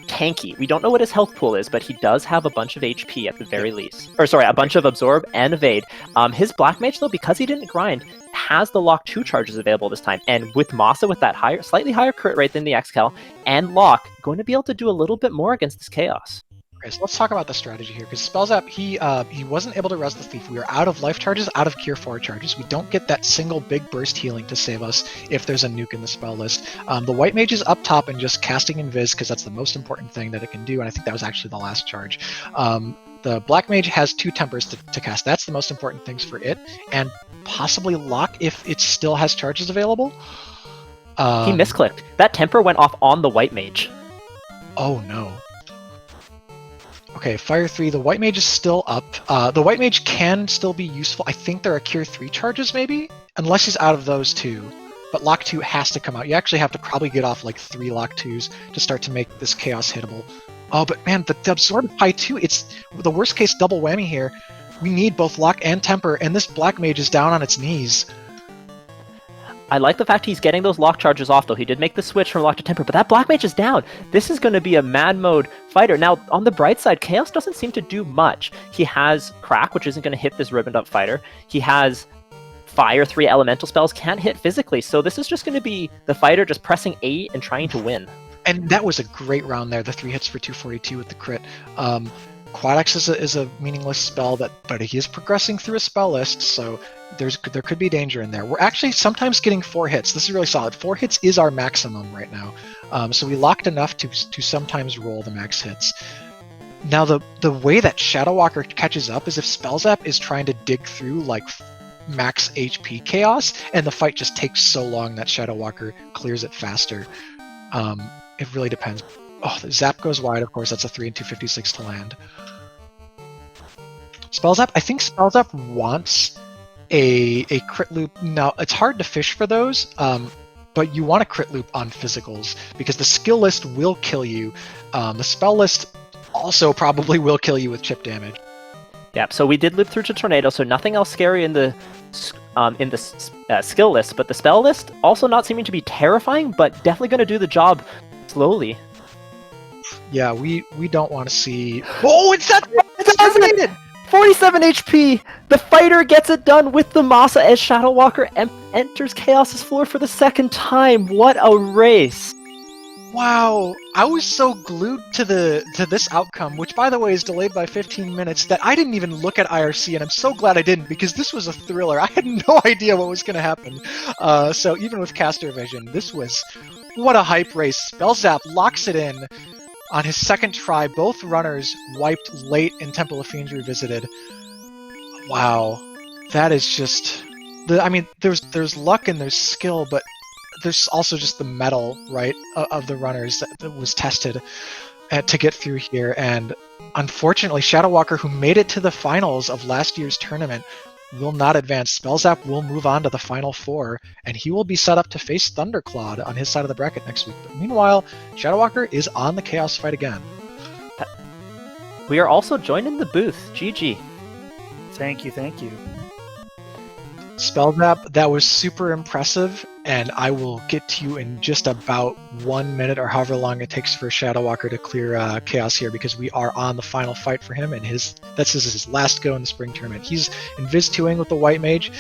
Speaker 2: tanky. We don't know what his health pool is, but he does have a bunch of HP at the very least. Or sorry, a bunch of absorb and evade. His black mage, though, because he didn't grind, has the lock 2 charges available this time, and with Masa with that slightly higher crit rate than the Xcal and lock, going to be able to do a little bit more against this Chaos.
Speaker 1: Okay, so let's talk about the strategy here, because Spellzapp, he wasn't able to res the thief. We are out of life charges, out of cure 4 charges. We don't get that single big burst healing to save us if there's a nuke in the spell list. The white mage is up top and just casting invis, because that's the most important thing that it can do, and I think that was actually the last charge. The black mage has 2 tempers to cast. That's the most important things for it, and possibly lock if it still has charges available.
Speaker 2: He misclicked. That temper went off on the white mage.
Speaker 1: Oh no. Okay, Fire 3, the White Mage is still up. The White Mage can still be useful. I think there are Cure 3 charges, maybe? Unless he's out of those 2. But Lock 2 has to come out. You actually have to probably get off like 3 Lock 2s to start to make this Chaos hittable. Oh, but man, the Absorb high 2, it's the worst case double whammy here. We need both Lock and Temper, and this Black Mage is down on its knees.
Speaker 2: I like the fact he's getting those lock charges off, though. He did make the switch from lock to temper, but that black mage is down. This is going to be a mad mode fighter. Now, on the bright side, Chaos doesn't seem to do much. He has Crack, which isn't going to hit this ribboned up fighter. He has Fire, 3 elemental spells, can't hit physically. So this is just going to be the fighter just pressing A and trying to win.
Speaker 1: And that was a great round there, the 3 hits for 242 with the crit. Quad X is a meaningless spell, but he is progressing through a spell list, so there could be danger in there. We're actually sometimes getting 4 hits. This is really solid. 4 hits is our maximum right now. So we locked enough to sometimes roll the max hits. Now the way that ShadowWalker catches up is if Spellzapp is trying to dig through like max HP Chaos, and the fight just takes so long that ShadowWalker clears it faster. It really depends. Oh, the zap goes wide, of course. That's a 3 and 256 to land. Spellzapp, I think Spellzapp wants a crit loop. Now, it's hard to fish for those, but you want a crit loop on physicals, because the skill list will kill you. The spell list also probably will kill you with chip damage.
Speaker 2: Yeah, so we did loop through to Tornado, so nothing else scary in the skill list, but the spell list also not seeming to be terrifying, but definitely going to do the job slowly.
Speaker 1: Yeah, we don't want to see... Oh, it's terminated!
Speaker 2: 47 HP! The fighter gets it done with the Masa as ShadowWalker enters Chaos's floor for the 2nd time. What a race!
Speaker 1: Wow, I was so glued to this outcome, which by the way is delayed by 15 minutes, that I didn't even look at IRC, and I'm so glad I didn't, because this was a thriller. I had no idea what was going to happen. So even with caster vision, this was... What a hype race. Spellzapp locks it in. On his 2nd try, both runners wiped late in Temple of Fiends Revisited. Wow, that is just... I mean, there's luck and there's skill, but there's also just the mettle, right, of the runners that was tested to get through here. And Unfortunately, ShadowWalker, who made it to the finals of last year's tournament, will not advance. Spellzapp will move on to the final four, and he will be set up to face Thunderclawed on his side of the bracket next week. But meanwhile, ShadowWalker is on the Chaos fight again.
Speaker 2: We are also joined in the booth. GG.
Speaker 3: Thank you.
Speaker 1: Spellzapp, that was super impressive, and I will get to you in just about 1 minute or however long it takes for ShadowWalker to clear Chaos here, because we are on the final fight for him, and this is his last go in the spring tournament. He's Invis 2ing with the White Mage,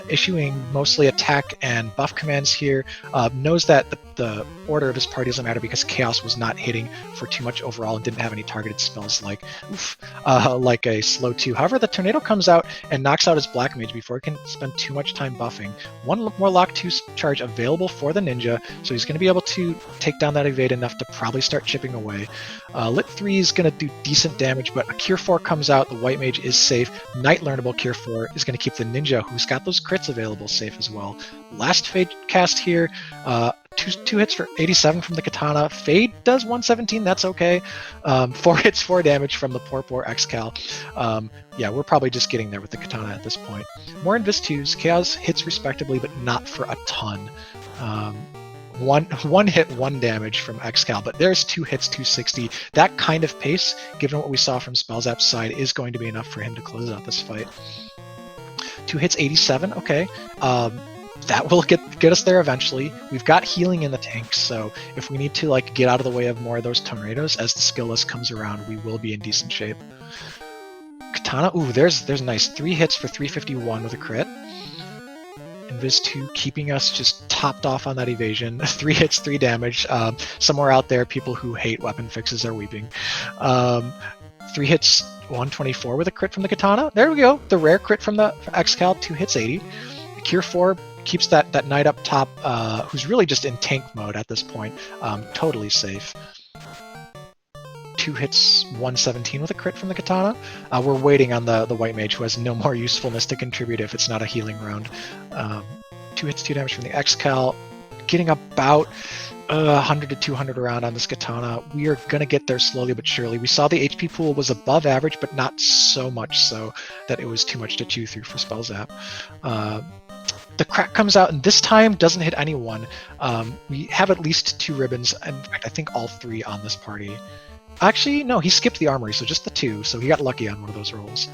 Speaker 1: issuing mostly attack and buff commands here, knows that the order of his party doesn't matter because Chaos was not hitting for too much overall and didn't have any targeted spells like a slow 2. However, the Tornado comes out and knocks out his Black Mage before he can spend too much time buffing. One more Lock 2 charge available for the Ninja, so he's going to be able to take down that evade enough to probably start chipping away. Lit 3 is going to do decent damage, but a Cure 4 comes out, the White Mage is safe. Night Learnable Cure 4 is going to keep the Ninja, who's got those crits available, safe as well. Last Fade cast here, two hits for 87 from the Katana. Fade does 117, that's okay. 4 hits, 4 damage from the poor X-Cal. Yeah, we're probably just getting there with the Katana at this point. More Invis 2s, Chaos hits respectably, but not for a ton. One hit, 1 damage from X-Cal, but there's 2 hits, 260. That kind of pace, given what we saw from Spellzapp's side, is going to be enough for him to close out this fight. 2 hits, 87, okay. That will get us there eventually. We've got healing in the tank, so if we need to get out of the way of more of those tornadoes as the skill list comes around, we will be in decent shape. Katana, ooh, there's nice. 3 hits for 351 with a crit. Invis 2 keeping us just topped off on that evasion. 3 hits, 3 damage. Somewhere out there, people who hate weapon fixes are weeping. 3 hits, 124 with a crit from the Katana. There we go. The rare crit from the X-Cal, 2 hits, 80. Cure 4 keeps that knight up top, who's really just in tank mode at this point, totally safe. 2 hits, 117 with a crit from the Katana. We're waiting on the White Mage, who has no more usefulness to contribute if it's not a healing round. 2 hits, 2 damage from the X-Cal, getting about 100 to 200 around on this Katana. We are going to get there slowly but surely. We saw the HP pool was above average, but not so much so that it was too much to chew through for Spellzapp. The crack comes out, and this time doesn't hit anyone. We have at least 2 ribbons, in fact, I think all 3 on this party. Actually, no, he skipped the armory, so just the 2, so he got lucky on one of those rolls.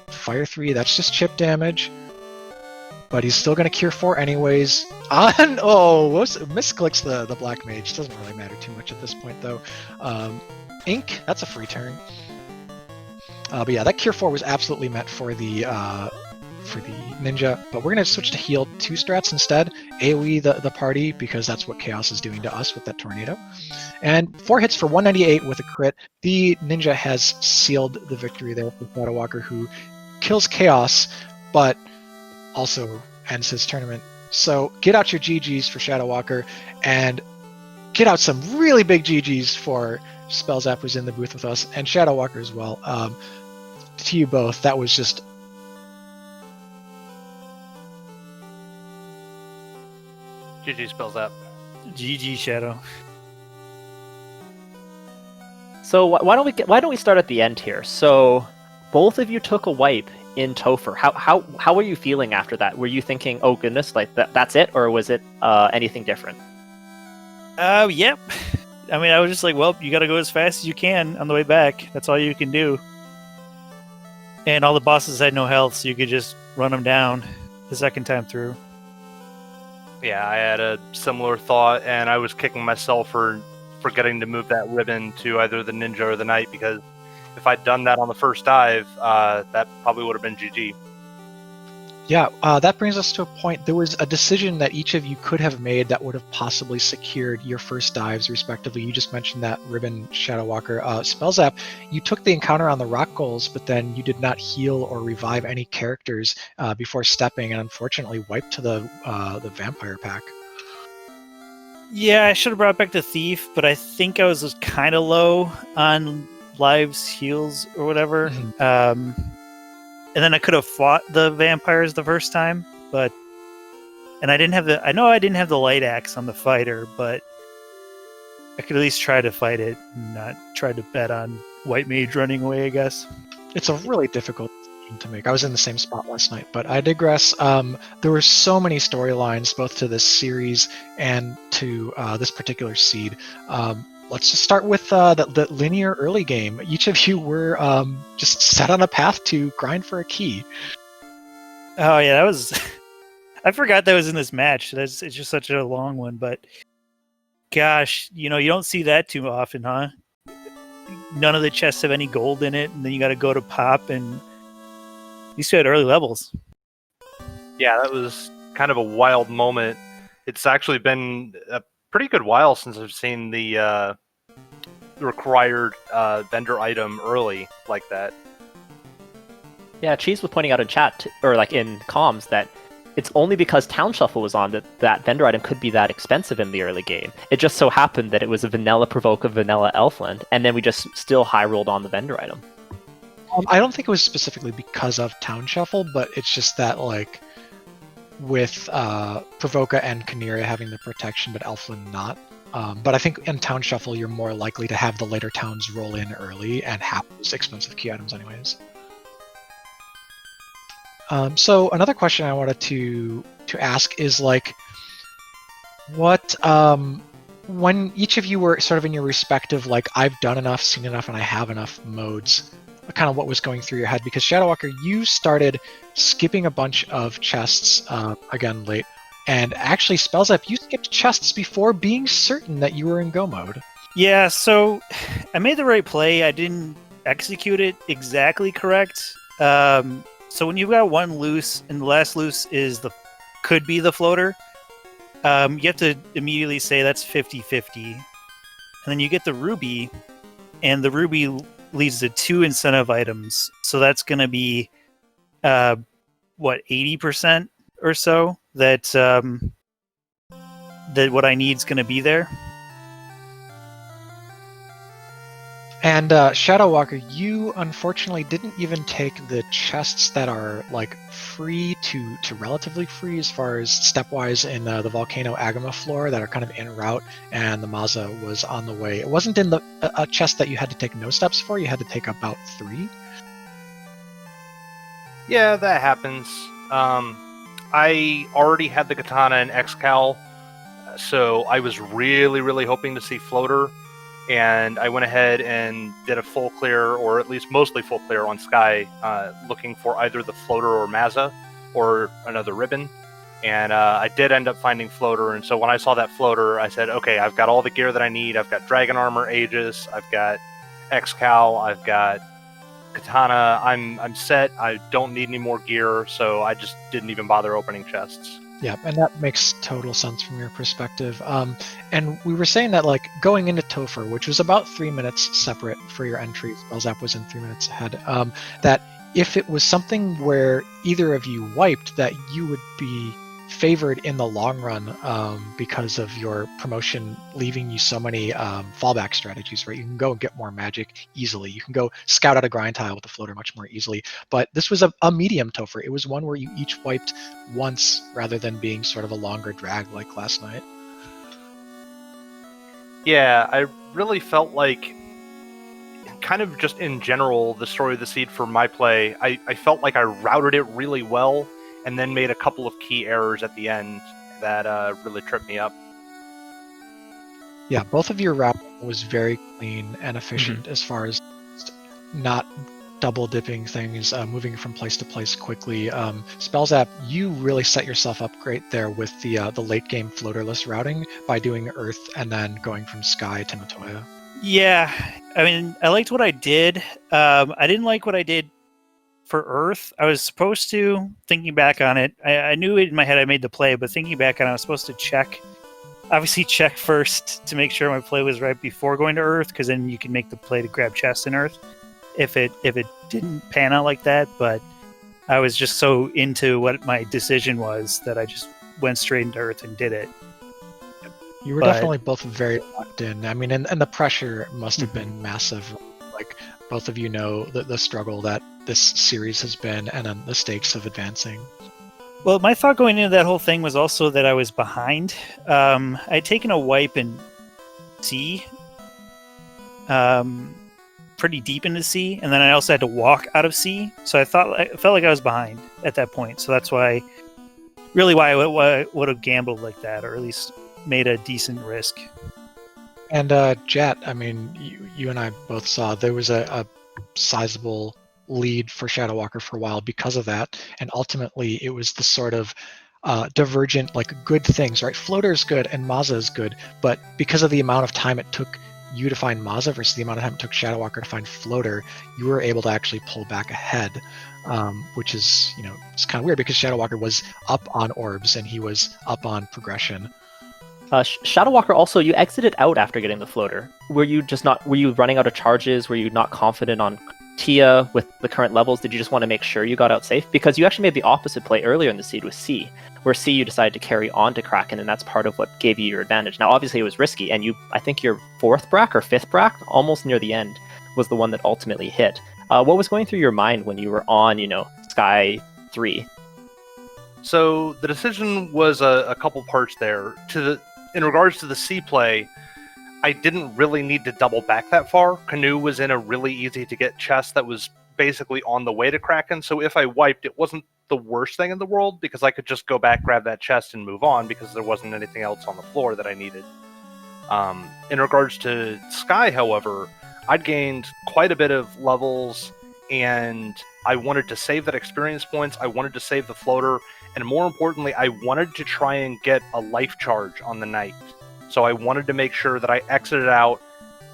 Speaker 1: Fire 3, that's just chip damage. But he's still going to Cure 4 anyways. Misclicks the Black Mage. Doesn't really matter too much at this point, though. Ink, that's a free turn. But yeah, that Cure 4 was absolutely meant for the Ninja. But we're going to switch to heal 2 strats instead. AoE the party, because that's what Chaos is doing to us with that Tornado. And 4 hits for 198 with a crit. The Ninja has sealed the victory there for ShadowWalker, who kills Chaos, but also ends his tournament. So get out your GGs for ShadowWalker, and get out some really big GGs for Spellzapp, who's in the booth with us, and ShadowWalker as well. To you both, that was just...
Speaker 4: GG Spellzapp.
Speaker 3: GG Shadow.
Speaker 2: So why don't we start at the end here? So both of you took a wipe in Topher. How were you feeling after that? Were you thinking, oh goodness, that's it, or was it anything different?
Speaker 3: Yep. I mean, I was just like, well, you got to go as fast as you can on the way back. That's all you can do. And all the bosses had no health, so you could just run them down the second time through.
Speaker 4: Yeah, I had a similar thought, and I was kicking myself for forgetting to move that ribbon to either the Ninja or the Knight, because if I'd done that on the first dive, that probably would have been GG.
Speaker 1: Yeah, that brings us to a point. There was a decision that each of you could have made that would have possibly secured your first dives, respectively. You just mentioned that ribbon, ShadowWalker. Spellzapp, you took the encounter on the rock goals, but then you did not heal or revive any characters before stepping, and unfortunately wiped to the vampire pack.
Speaker 3: Yeah, I should have brought back the Thief, but I think I was kind of low on lives, heals, or whatever. Mm-hmm. And then I could have fought the vampires the first time, and I didn't have I know I didn't have the light axe on the fighter, but I could at least try to fight it, and not try to bet on White Mage running away, I guess.
Speaker 1: It's a really difficult decision to make. I was in the same spot last night, but I digress. There were so many storylines, both to this series and to this particular seed. Let's just start with the linear early game. Each of you were just set on a path to grind for a key.
Speaker 3: Oh yeah, that was. I forgot that was in this match. It's just such a long one, but gosh, you don't see that too often, huh? None of the chests have any gold in it, and then you got to go to pop, and you still had early levels.
Speaker 4: Yeah, that was kind of a wild moment. It's actually been a pretty good while since I've seen the required vendor item early like that.
Speaker 2: Yeah, Cheese was pointing out in chat, or like in comms, that it's only because Town Shuffle was on that vendor item could be that expensive in the early game. It just so happened that it was a vanilla Provoke, a vanilla Elfland, and then we just still high rolled on the vendor item.
Speaker 1: I don't think it was specifically because of Town Shuffle, but it's just that, like, with Provoca and Khaneera having the protection, but Elfland not. But I think in Town Shuffle, you're more likely to have the later towns roll in early and have those expensive key items anyways. So another question I wanted to ask is, like, what when each of you were sort of in your respective, like, I've done enough, seen enough, and I have enough modes, kind of what was going through your head? Because ShadowWalker, you started skipping a bunch of chests again late, and actually Spellzapp, you skipped chests before being certain that you were in go mode.
Speaker 3: Yeah, so I made the right play. I didn't execute it exactly correct. So when you've got one loose, and the last loose could be the floater, you have to immediately say that's 50-50. And then you get the ruby, and the ruby leads to 2 incentive items. So that's going to be, 80% or so that what I need is going to be there.
Speaker 1: And ShadowWalker, you unfortunately didn't even take the chests that are, like, free to relatively free as far as stepwise in the Volcano Agama floor that are kind of en route, and the Maza was on the way. It wasn't in a chest that you had to take no steps for, you had to take about 3.
Speaker 4: Yeah, that happens. I already had the katana and X-Cal, so I was really, really hoping to see floater. And I went ahead and did a full clear, or at least mostly full clear on Sky, looking for either the floater or Maza, or another ribbon. And I did end up finding floater, and so when I saw that floater, I said, okay, I've got all the gear that I need. I've got Dragon Armor, Aegis, I've got X-Cal, I've got Katana, I'm set. I don't need any more gear, so I just didn't even bother opening chests.
Speaker 1: Yeah, and that makes total sense from your perspective. And we were saying that, like, going into Topher, which was about 3 minutes separate for your entry, Spellzapp was in 3 minutes ahead, that if it was something where either of you wiped, that you would be favored in the long run because of your promotion leaving you so many fallback strategies, right? You can go and get more magic easily. You can go scout out a grind tile with the floater much more easily. But this was a medium Topher. It was one where you each wiped once rather than being sort of a longer drag like last night.
Speaker 4: Yeah, I really felt like, kind of just in general, the story of the seed for my play, I felt like I routed it really well, and then made a couple of key errors at the end that really tripped me up.
Speaker 1: Yeah, both of your routing was very clean and efficient as far as not double dipping things, moving from place to place quickly. Spellzapp, you really set yourself up great there with the late game floaterless routing by doing Earth and then going from Sky to Matoya.
Speaker 3: Yeah, I mean, I liked what I did. I didn't like what I did for Earth. I was supposed to, thinking back on it, I knew in my head I made the play, but thinking back on it, I was supposed to check first to make sure my play was right before going to Earth, because then you can make the play to grab chests in Earth if it didn't pan out like that. But I was just so into what my decision was that I just went straight into Earth and did it.
Speaker 1: You were definitely both very locked in. I mean, and the pressure must have been massive. Like, both of you know the struggle that this series has been, and then the stakes of advancing.
Speaker 3: Well, my thought going into that whole thing was also that I was behind. I'd taken a wipe and sea, pretty deep into sea, and then I also had to walk out of sea. So I felt like I was behind at that point. So that's why I would have gambled like that, or at least made a decent risk.
Speaker 1: And Jet, I mean, you and I both saw there was a sizable lead for ShadowWalker for a while because of that, and ultimately it was the sort of divergent, like good things, right? Floater is good and Maza is good, but because of the amount of time it took you to find Maza versus the amount of time it took ShadowWalker to find Floater, you were able to actually pull back ahead, which is, it's kind of weird because ShadowWalker was up on orbs and he was up on progression.
Speaker 2: ShadowWalker also, you exited out after getting the floater. Were you running out of charges? Were you not confident on Tia with the current levels? Did you just want to make sure you got out safe? Because you actually made the opposite play earlier in the seed with C, where C you decided to carry on to Kraken, and that's part of what gave you your advantage. Now, obviously it was risky, and I think your 4th Brack or 5th Brack, almost near the end, was the one that ultimately hit. What was going through your mind when you were on, Sky 3?
Speaker 4: So the decision was a couple parts there. In regards to the C play, I didn't really need to double back that far. Canoe was in a really easy to get chest that was basically on the way to Kraken, so if I wiped, it wasn't the worst thing in the world because I could just go back, grab that chest, and move on because there wasn't anything else on the floor that I needed. In regards to Sky, however, I'd gained quite a bit of levels, and I wanted to save that experience points, I wanted to save the floater, and more importantly, I wanted to try and get a life charge on the night. So I wanted to make sure that I exited out,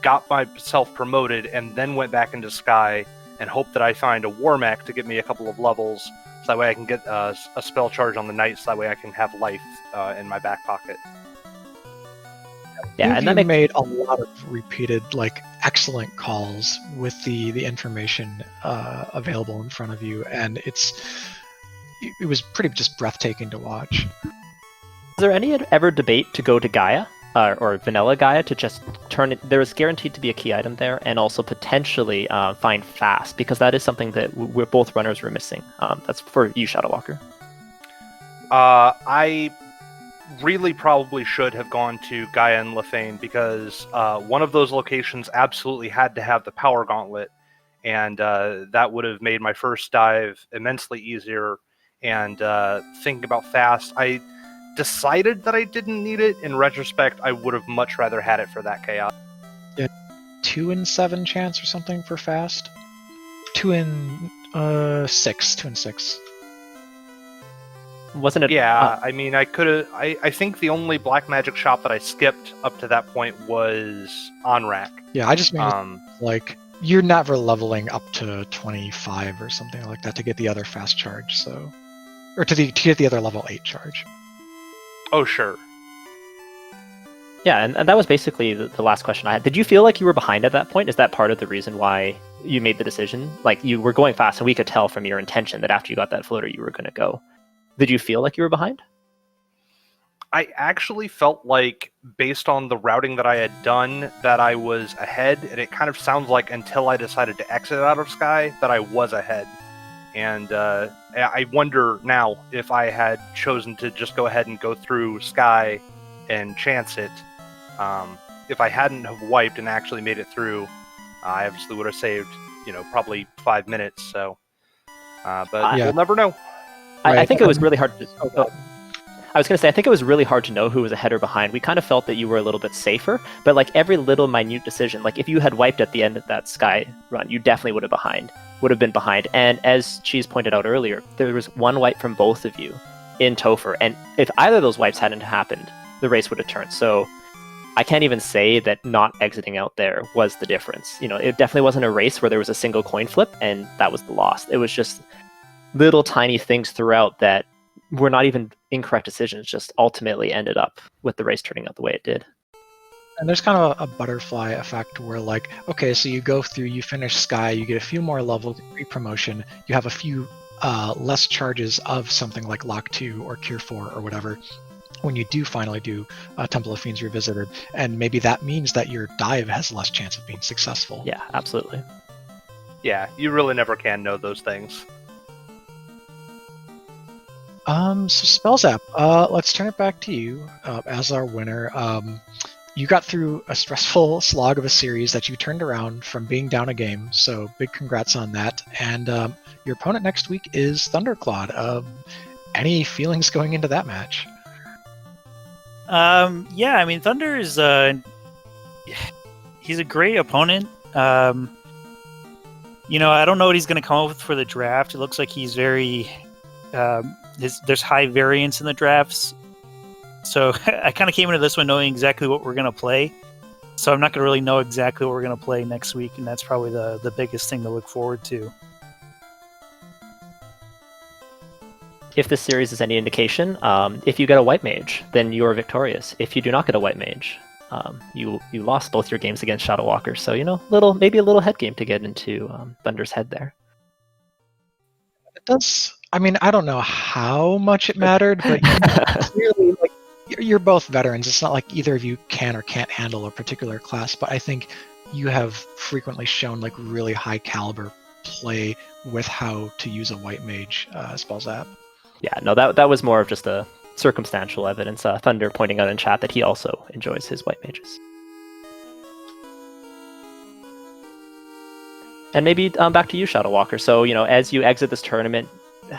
Speaker 4: got myself promoted, and then went back into Sky and hoped that I find a War Mech to get me a couple of levels, so that way I can get a spell charge on the night, so that way I can have life in my back pocket.
Speaker 1: Yeah, and that made a lot of repeated, excellent calls with the information available in front of you, and it was pretty just breathtaking to watch.
Speaker 2: Was there any ever debate to go to Gaia or Vanilla Gaia to just turn it? There was guaranteed to be a key item there, and also potentially find fast, because that is something that we're both runners were missing. That's for you, ShadowWalker.
Speaker 4: I really probably should have gone to Gaia and Lefane because one of those locations absolutely had to have the power gauntlet, and that would have made my first dive immensely easier. And thinking about fast, I decided that I didn't need it. In retrospect, I would have much rather had it for that chaos.
Speaker 1: Yeah, 2 in 7 chance or something for fast. 2 in 6. 2 in 6.
Speaker 2: Wasn't it?
Speaker 4: Yeah, I mean, I could have. I think the only black magic shop that I skipped up to that point was Onrak.
Speaker 1: Yeah, I just made you're never leveling up to 25 or something like that to get the other fast charge, so. Or to get the other level 8 charge.
Speaker 4: Oh, sure.
Speaker 2: Yeah, and that was basically the last question I had. Did you feel like you were behind at that point? Is that part of the reason why you made the decision? Like, you were going fast, and we could tell from your intention that after you got that floater, you were going to go. Did you feel like you were behind?
Speaker 4: I actually felt like, based on the routing that I had done, that I was ahead, and it kind of sounds like until I decided to exit out of Sky, that I was ahead. And I wonder now if I had chosen to just go ahead and go through Sky and chance it. If I hadn't have wiped and actually made it through, I obviously would have saved, probably 5 minutes. So, but we'll never know.
Speaker 2: I think it was really hard to. I was going to say, I think it was really hard to know who was ahead or behind. We kind of felt that you were a little bit safer, but every little minute decision, if you had wiped at the end of that Sky run, you definitely would have been behind. And as Cheese pointed out earlier, there was one wipe from both of you in Topher, and if either of those wipes hadn't happened, the race would have turned. So I can't even say that not exiting out there was the difference. It definitely wasn't a race where there was a single coin flip and that was the loss. It was just little tiny things throughout that were not even incorrect decisions, just ultimately ended up with the race turning out the way it did.
Speaker 1: And there's kind of a butterfly effect where okay, so you go through, you finish Sky, you get a few more levels, pre-promotion, you have a few less charges of something like Lock 2 or Cure 4 or whatever when you do finally do Temple of Fiends Revisited, and maybe that means that your dive has less chance of being successful.
Speaker 2: Yeah, absolutely.
Speaker 4: Yeah, you really never can know those things.
Speaker 1: So Spellzapp, let's turn it back to you as our winner. you got through a stressful slog of a series that you turned around from being down a game, so big congrats on that. And your opponent next week is Thunderclad. Any feelings going into that match?
Speaker 3: Yeah, I mean, Thunder is he's a great opponent. I don't know what he's going to come up with for the draft. It looks like he's very there's high variance in the drafts. So I kind of came into this one knowing exactly what we're going to play. So I'm not going to really know exactly what we're going to play next week, and that's probably the biggest thing to look forward to.
Speaker 2: If this series is any indication, if you get a white mage, then you are victorious. If you do not get a white mage, you lost both your games against ShadowWalker. So maybe a little head game to get into Thunder's head there.
Speaker 1: It does. I mean, I don't know how much it mattered, but clearly, you're both veterans. It's not like either of you can or can't handle a particular class, but I think you have frequently shown really high caliber play with how to use a white mage Spellzapp.
Speaker 2: Yeah, no, that was more of just a circumstantial evidence. Thunder pointing out in chat that he also enjoys his white mages. And maybe back to you, ShadowWalker. So, as you exit this tournament,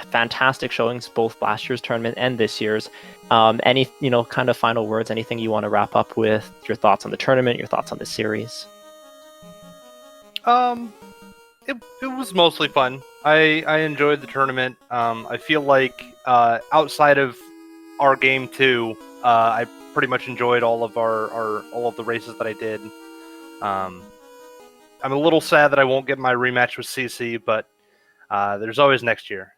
Speaker 2: fantastic showings both last year's tournament and this year's. Any kind of final words, anything you want to wrap up with, your thoughts on the tournament, your thoughts on the series?
Speaker 4: It was mostly fun. I enjoyed the tournament. I feel like outside of our game 2, I pretty much enjoyed all of all of the races that I did. I'm a little sad that I won't get my rematch with CC, but there's always next year.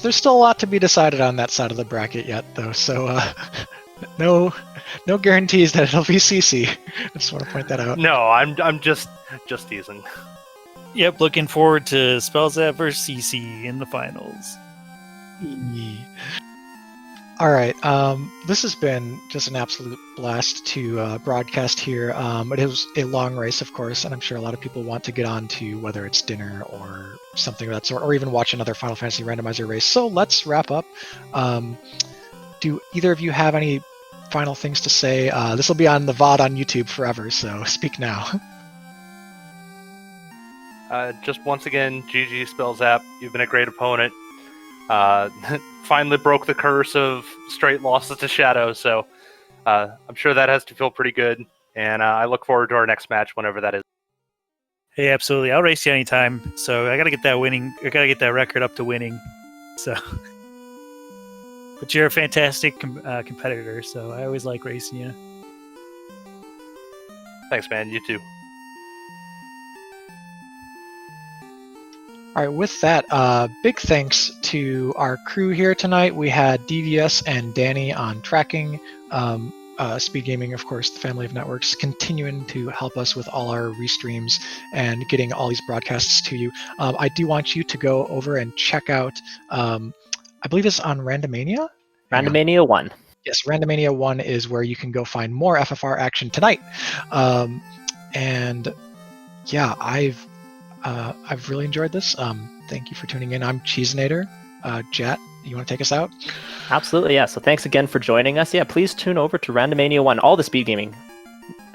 Speaker 1: There's still a lot to be decided on that side of the bracket yet, though. So no guarantees that it'll be CC. I just want to point that out.
Speaker 4: No, I'm just teasing.
Speaker 3: Yep, looking forward to Spellzapp versus CC in the finals.
Speaker 1: All right, this has been just an absolute blast to broadcast here. It was a long race, of course, and I'm sure a lot of people want to get on to whether it's dinner or something of that sort, or even watch another Final Fantasy Randomizer race. So let's wrap up. Do either of you have any final things to say? This will be on the VOD on YouTube forever, so speak now.
Speaker 4: Just once again, GG Spellzapp. You've been a great opponent. Finally broke the curse of straight losses to Shadow, so I'm sure that has to feel pretty good, and I look forward to our next match whenever that is.
Speaker 3: Hey, absolutely. I'll race you anytime. So I got to get that record up to winning. So, but you're a fantastic competitor, so I always like racing you.
Speaker 4: Thanks, man. You too.
Speaker 1: All right, with that, big thanks to our crew here tonight. We had DVS and Danny on tracking, Speed Gaming, of course, the family of networks, continuing to help us with all our restreams and getting all these broadcasts to you. I do want you to go over and check out, I believe it's on Randomania?
Speaker 2: Randomania 1.
Speaker 1: Yes, Randomania 1 is where you can go find more FFR action tonight. And yeah, I've really enjoyed this. Thank you for tuning in. I'm Cheesenator. Jet, you want to take us out?
Speaker 2: Absolutely, yeah. So thanks again for joining us. Yeah, please tune over to Randomania 1. All the Speed Gaming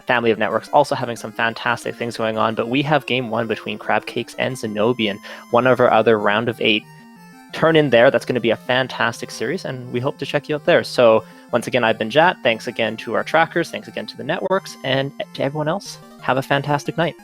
Speaker 2: family of networks also having some fantastic things going on, but we have game 1 between Crab Cakes and Zenobian, one of our other round of 8. Turn in there. That's going to be a fantastic series, and we hope to check you out there. So once again, I've been Jat. Thanks again to our trackers. Thanks again to the networks, and to everyone else. Have a fantastic night.